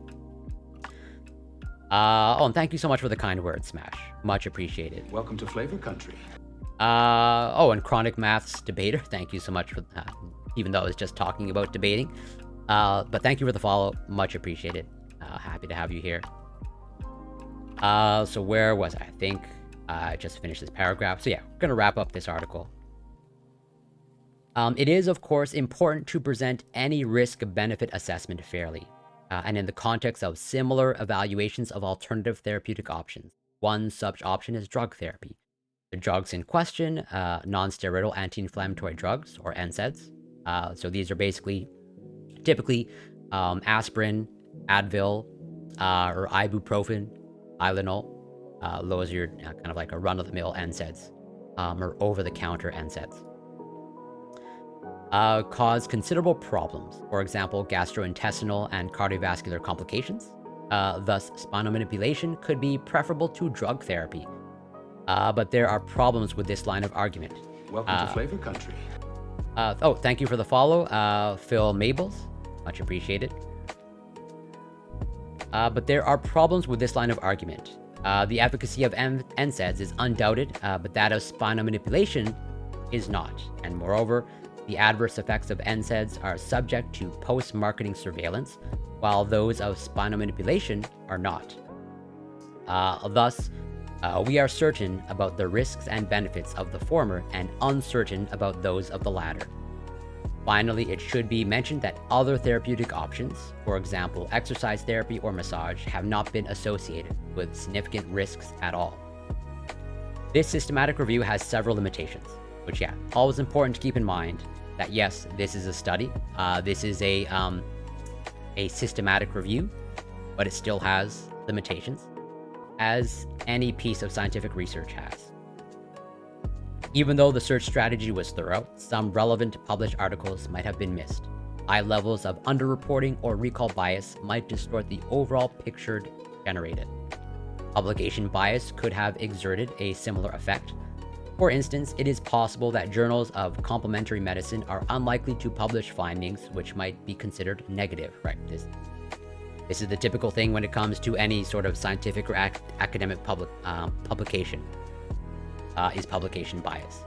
Oh, and thank you so much for the kind words, Smash. Much appreciated. Welcome to Flavor Country. Oh, and Chronic Maths Debater, thank you so much for that, even though I was just talking about debating. But thank you for the follow, much appreciated. Happy to have you here. So where was I? I think I just finished this paragraph. So yeah, we're gonna wrap up this article. It is, of course, important to present any risk-benefit assessment fairly, and in the context of similar evaluations of alternative therapeutic options. One such option is drug therapy. The drugs in question, non-steroidal anti-inflammatory drugs, or NSAIDs. So these are basically, typically, aspirin, Advil, or ibuprofen, Tylenol. Those are your kind of like a run-of-the-mill NSAIDs, or over-the-counter NSAIDs. Cause considerable problems, for example, gastrointestinal and cardiovascular complications. Thus, spinal manipulation could be preferable to drug therapy. But there are problems with this line of argument. Welcome to Flavor Country. Oh, thank you for the follow, Phil Mabels. Much appreciated. But there are problems with this line of argument. The efficacy of NSAIDs is undoubted, but that of spinal manipulation is not. And moreover, the adverse effects of NSAIDs are subject to post-marketing surveillance, while those of spinal manipulation are not. Thus, we are certain about the risks and benefits of the former and uncertain about those of the latter. Finally, it should be mentioned that other therapeutic options, for example, exercise therapy or massage, have not been associated with significant risks at all. This systematic review has several limitations, which, yeah, always important to keep in mind that, yes, this is a study, this is a systematic review, but it still has limitations, as any piece of scientific research has. Even though the search strategy was thorough, some relevant published articles might have been missed. High levels of underreporting or recall bias might distort the overall picture generated. Publication bias could have exerted a similar effect. For instance, it is possible that journals of complementary medicine are unlikely to publish findings which might be considered negative, right? This is the typical thing when it comes to any sort of scientific or academic publication, is publication bias.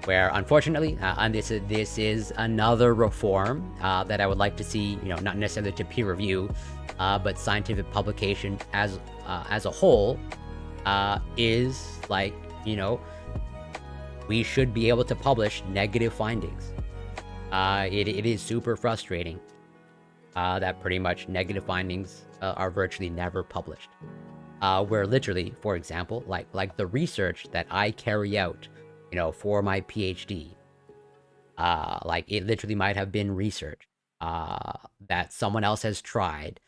Where, unfortunately, and this is another reform that I would like to see, you know, not necessarily to peer review, but scientific publication as a whole is like, you know, we should be able to publish negative findings. It is super frustrating that pretty much negative findings are virtually never published. Where literally, for example, like the research that I carry out, you know, for my PhD, like it literally might have been research that someone else has tried,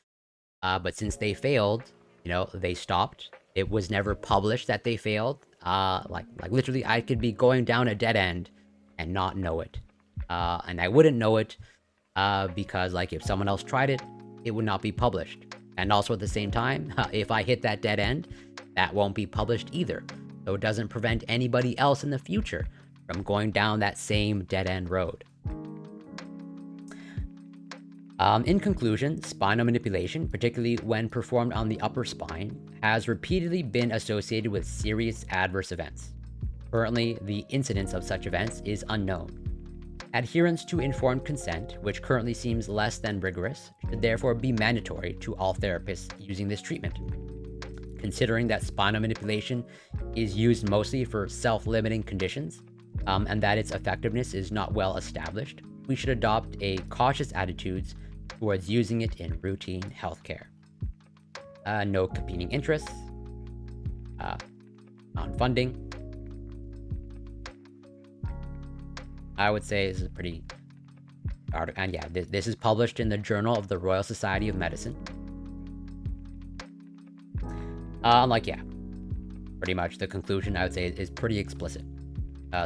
but since they failed, you know, they stopped. It was never published that they failed. Like literally, I could be going down a dead end and not know it, and I wouldn't know it because, like, if someone else tried it, it would not be published. And also at the same time, if I hit that dead end, that won't be published either. So it doesn't prevent anybody else in the future from going down that same dead end road. In conclusion, spinal manipulation, particularly when performed on the upper spine, has repeatedly been associated with serious adverse events. Currently, the incidence of such events is unknown. Adherence to informed consent, which currently seems less than rigorous, should therefore be mandatory to all therapists using this treatment. Considering that spinal manipulation is used mostly for self-limiting conditions, and that its effectiveness is not well established, we should adopt a cautious attitude towards using it in routine healthcare. No competing interests, non-funding. I would say this is pretty article, and yeah, this is published in the Journal of the Royal Society of Medicine. Yeah, pretty much the conclusion I would say is pretty explicit.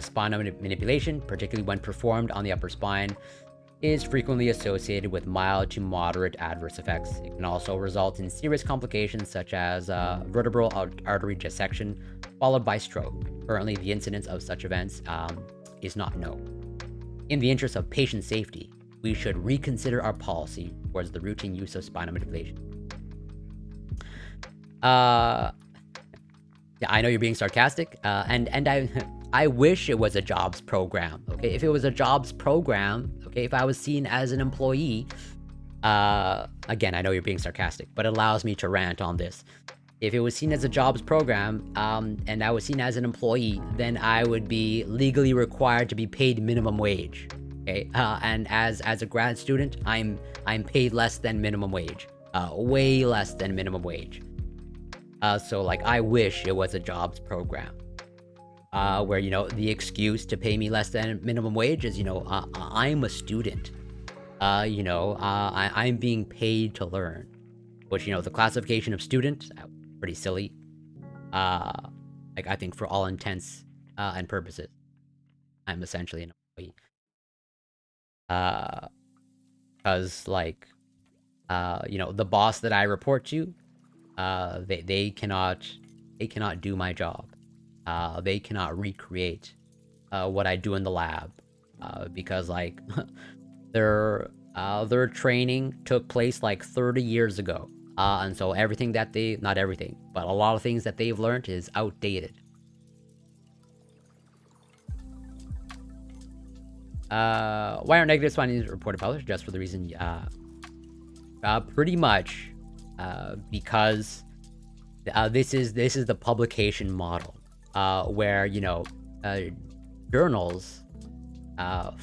Spinal manipulation, particularly when performed on the upper spine, is frequently associated with mild to moderate adverse effects. It can also result in serious complications such as vertebral artery dissection, followed by stroke. Currently, the incidence of such events is not known. In the interest of patient safety, we should reconsider our policy towards the routine use of spinal manipulation. Yeah, I know you're being sarcastic, and I wish it was a jobs program. Okay, if it was a jobs program, okay, if I was seen as an employee, again, I know you're being sarcastic, but it allows me to rant on this. If it was seen as a jobs program, and I was seen as an employee, then I would be legally required to be paid minimum wage. Okay, and as a grad student, I'm paid less than minimum wage, way less than minimum wage. So like, I wish it was a jobs program, where, you know, the excuse to pay me less than minimum wage is, you know, I'm a student. You know, I'm being paid to learn, which, you know, the classification of student, pretty silly. Like, I think for all intents and purposes, I'm essentially an employee. Because like, you know, the boss that I report to, they cannot do my job. They cannot recreate what I do in the lab, because like their training took place like 30 years ago, and so everything that not everything, but a lot of things that they've learned is outdated. Why aren't negative findings reported published? Just for the reason, pretty much, because this is the publication model, where, you know, journals,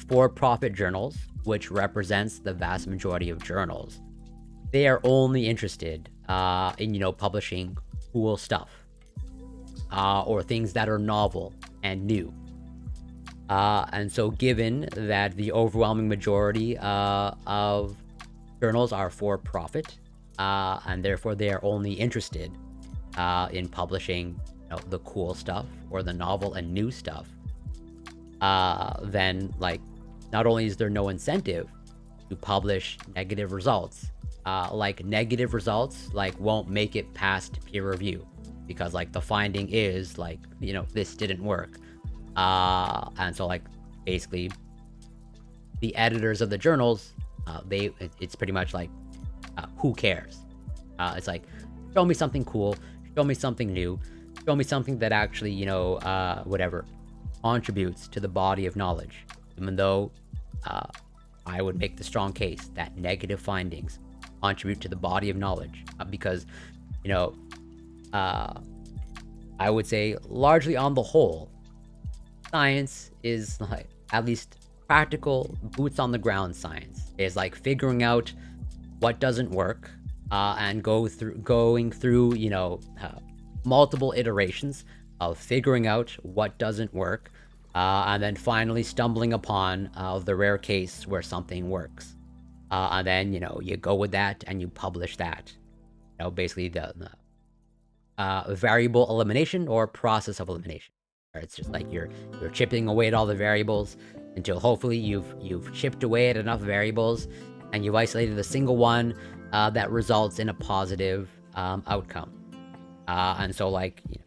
for-profit journals, which represents the vast majority of journals, they are only interested in, you know, publishing cool stuff, or things that are novel and new. And so given that the overwhelming majority of journals are for profit, and therefore they are only interested in publishing, you know, the cool stuff or the novel and new stuff, then like, not only is there no incentive to publish negative results, like negative results like won't make it past peer review, because like the finding is like, you know, this didn't work. And so like, basically the editors of the journals, it's pretty much like, who cares? It's like, show me something cool, show me something new, show me something that actually, you know, whatever, contributes to the body of knowledge. Even though I would make the strong case that negative findings contribute to the body of knowledge, because, you know, I would say largely on the whole, science is like, at least practical, boots on the ground science is like figuring out what doesn't work, and going through, you know, multiple iterations of figuring out what doesn't work, and then finally stumbling upon the rare case where something works, and then, you know, you go with that and you publish that. You know, basically the variable elimination or process of elimination. It's just like you're chipping away at all the variables until hopefully you've chipped away at enough variables and you've isolated a single one that results in a positive outcome. And so, like, you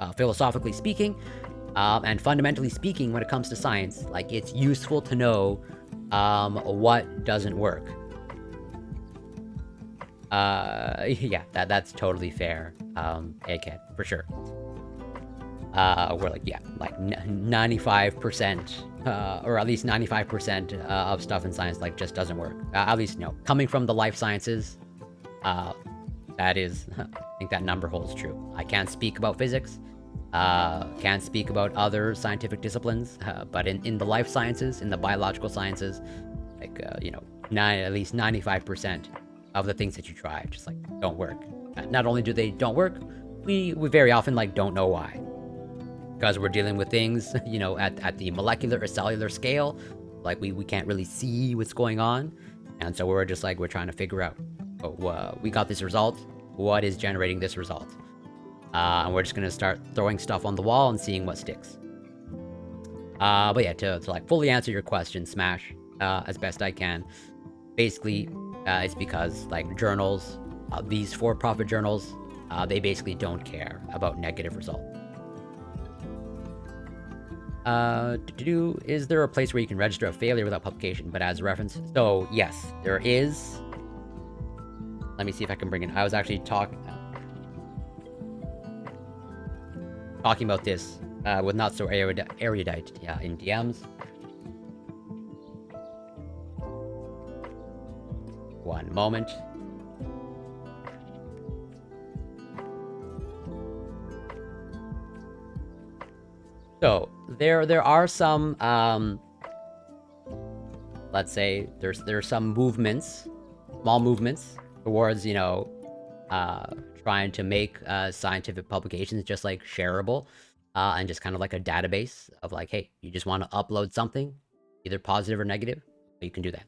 know, philosophically speaking, and fundamentally speaking, when it comes to science, like, it's useful to know what doesn't work. Yeah, that's totally fair. Egghead, for sure. We're like, yeah, like 95%, or at least 95% of stuff in science like just doesn't work. At least, you know, coming from the life sciences, that is, I think that number holds true. I can't speak about physics, can't speak about other scientific disciplines, but in the life sciences, in the biological sciences, like, you know, at least 95% of the things that you try just like don't work. Not only do they don't work, we very often like don't know why. Because we're dealing with things, you know, at the molecular or cellular scale, like we can't really see what's going on. And so we're just like, we're trying to figure out, oh, we got this result, what is generating this result? And we're just gonna start throwing stuff on the wall and seeing what sticks. But yeah, to like fully answer your question, Smash, as best I can, basically, it's because like journals, these for-profit journals, they basically don't care about negative results. Is there a place where you can register a failure without publication, but as a reference? So, yes, there is. Let me see if I can bring it. I was actually talking about this with Not So Erudite in DMs. One moment. So there are some let's say there's some movements, small movements towards, you know, trying to make scientific publications just like shareable, and just kind of like a database of like, hey, you just want to upload something, either positive or negative, you can do that.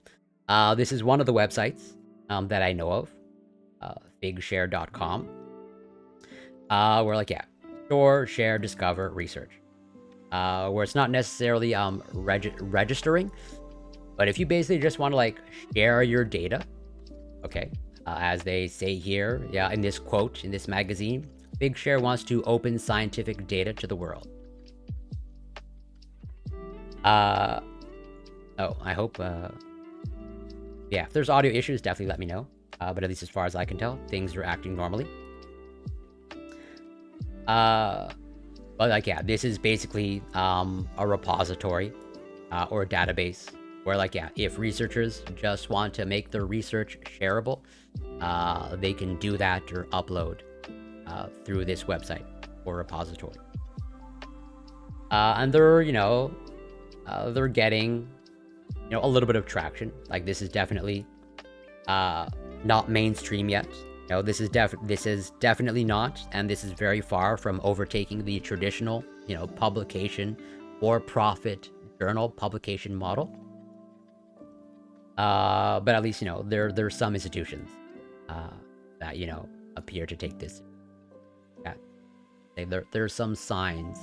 This is one of the websites that I know of, figshare.com, where like, yeah, store, share, discover, research. Where it's not necessarily registering, but if you basically just want to like share your data, okay, as they say here, yeah, in this quote in this magazine, Figshare wants to open scientific data to the world. Oh, I hope, yeah, if there's audio issues, definitely let me know. But at least as far as I can tell, things are acting normally. But like, yeah, this is basically a repository or a database where like, yeah, if researchers just want to make their research shareable, they can do that or upload through this website or repository. And they're, you know, they're getting, you know, a little bit of traction. Like this is definitely not mainstream yet. No, this is definitely not, and this is very far from overtaking the traditional, you know, publication or profit journal publication model. But at least, you know, there's some institutions that, you know, appear to take this. Yeah, there's some signs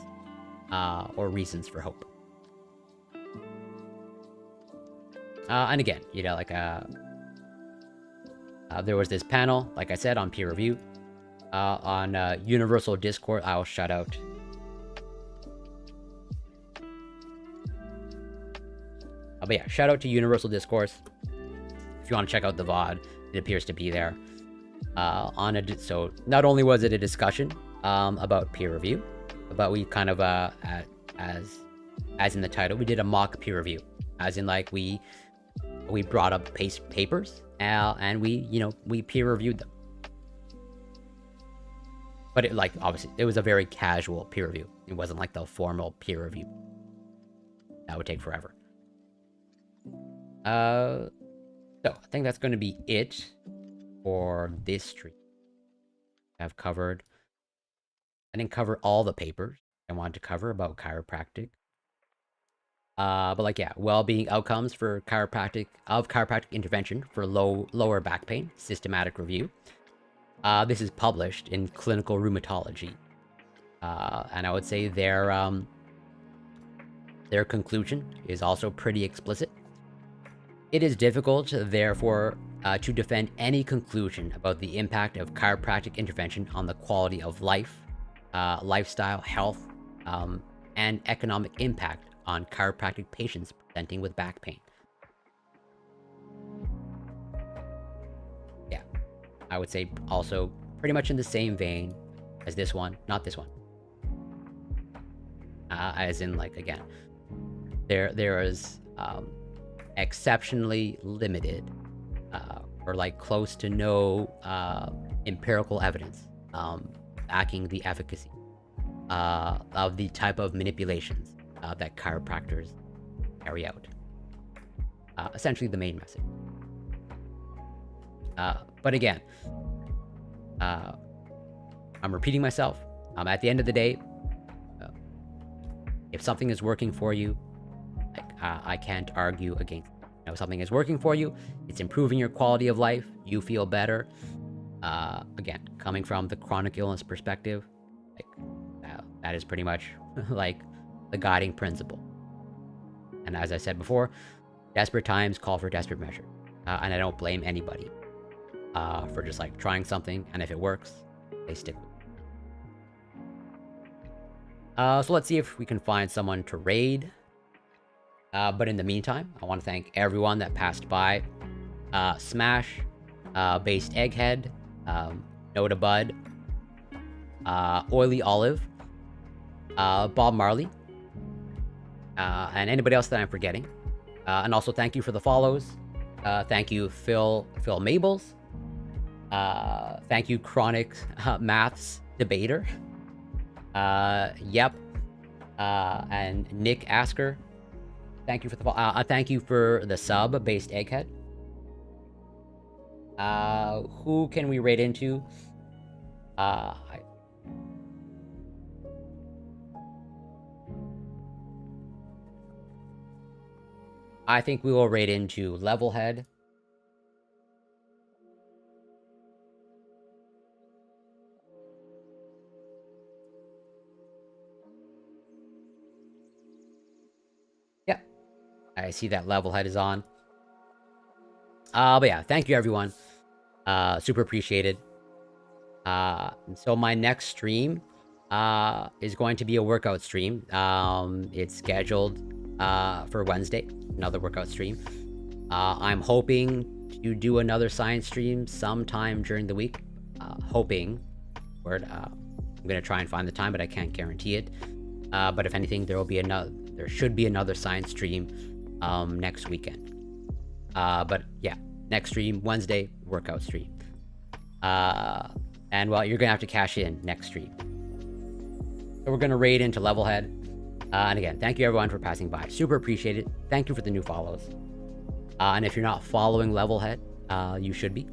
or reasons for hope. And again, you know, like there was this panel, like I said, on peer review, on Universal Discourse. I'll shout out. But yeah, shout out to Universal Discourse. If you want to check out the VOD, it appears to be there. So not only was it a discussion about peer review, but we kind of, as in the title, we did a mock peer review, as in like we brought up papers. And we, you know, we peer reviewed them. But it, like, obviously, it was a very casual peer review. It wasn't like the formal peer review. That would take forever. So I think that's going to be it for this stream. I've covered. I didn't cover all the papers I wanted to cover about chiropractic. But like, yeah, well-being outcomes for chiropractic intervention for lower back pain, systematic review. This is published in Clinical Rheumatology, and I would say their conclusion is also pretty explicit. It is difficult, therefore, to defend any conclusion about the impact of chiropractic intervention on the quality of life, lifestyle, health, and economic impact on chiropractic patients presenting with back pain. Yeah. I would say also pretty much in the same vein as this one, not this one. As in, like, again, there is exceptionally limited or like close to no empirical evidence backing the efficacy of the type of manipulations that chiropractors carry out. Essentially the main message. But again, I'm repeating myself. At the end of the day, if something is working for you, I can't argue against it. If something is working for you, it's improving your quality of life, you feel better. Again, coming from the chronic illness perspective, that is pretty much like the guiding principle. And as I said before, desperate times call for desperate measures. And I don't blame anybody for just like trying something, and if it works, they stick with it. So let's see if we can find someone to raid. But in the meantime, I want to thank everyone that passed by. Smash, Based Egghead, Noda Bud, Oily Olive, Bob Marley, and anybody else that I'm forgetting. And also thank you for the follows. Thank you, Phil Mabels. Thank you, Chronic Maths Debater. Yep. And Nick Asker. Thank you for the thank you for the sub, Based Egghead. Who can we raid into? I think we will raid into Levelhead. Yeah, I see that Levelhead is on. But yeah, thank you everyone. Super appreciated. So my next stream is going to be a workout stream. It's scheduled for Wednesday, another workout stream. I'm hoping to do another science stream sometime during the week. I'm gonna try and find the time, but I can't guarantee it. But if anything, there should be another science stream next weekend. But yeah, next stream, Wednesday, workout stream. And well, you're gonna have to cash in next stream. So we're gonna raid into Levelhead. And again, thank you everyone for passing by. Super appreciate it. Thank you for the new follows. And if you're not following Levelhead, you should be.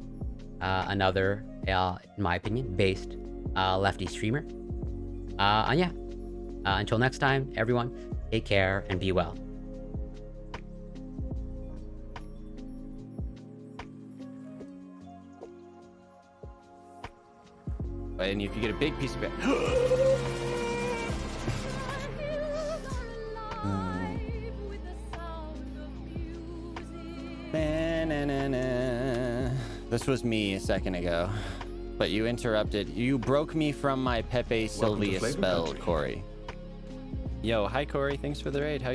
Another, in my opinion, based lefty streamer. And yeah, until next time, everyone, take care and be well. And if you get a big piece of it. This was me a second ago, but you interrupted. You broke me from my Pepe Sylvia spell, Corey. Yo, hi Corey. Thanks for the raid. How you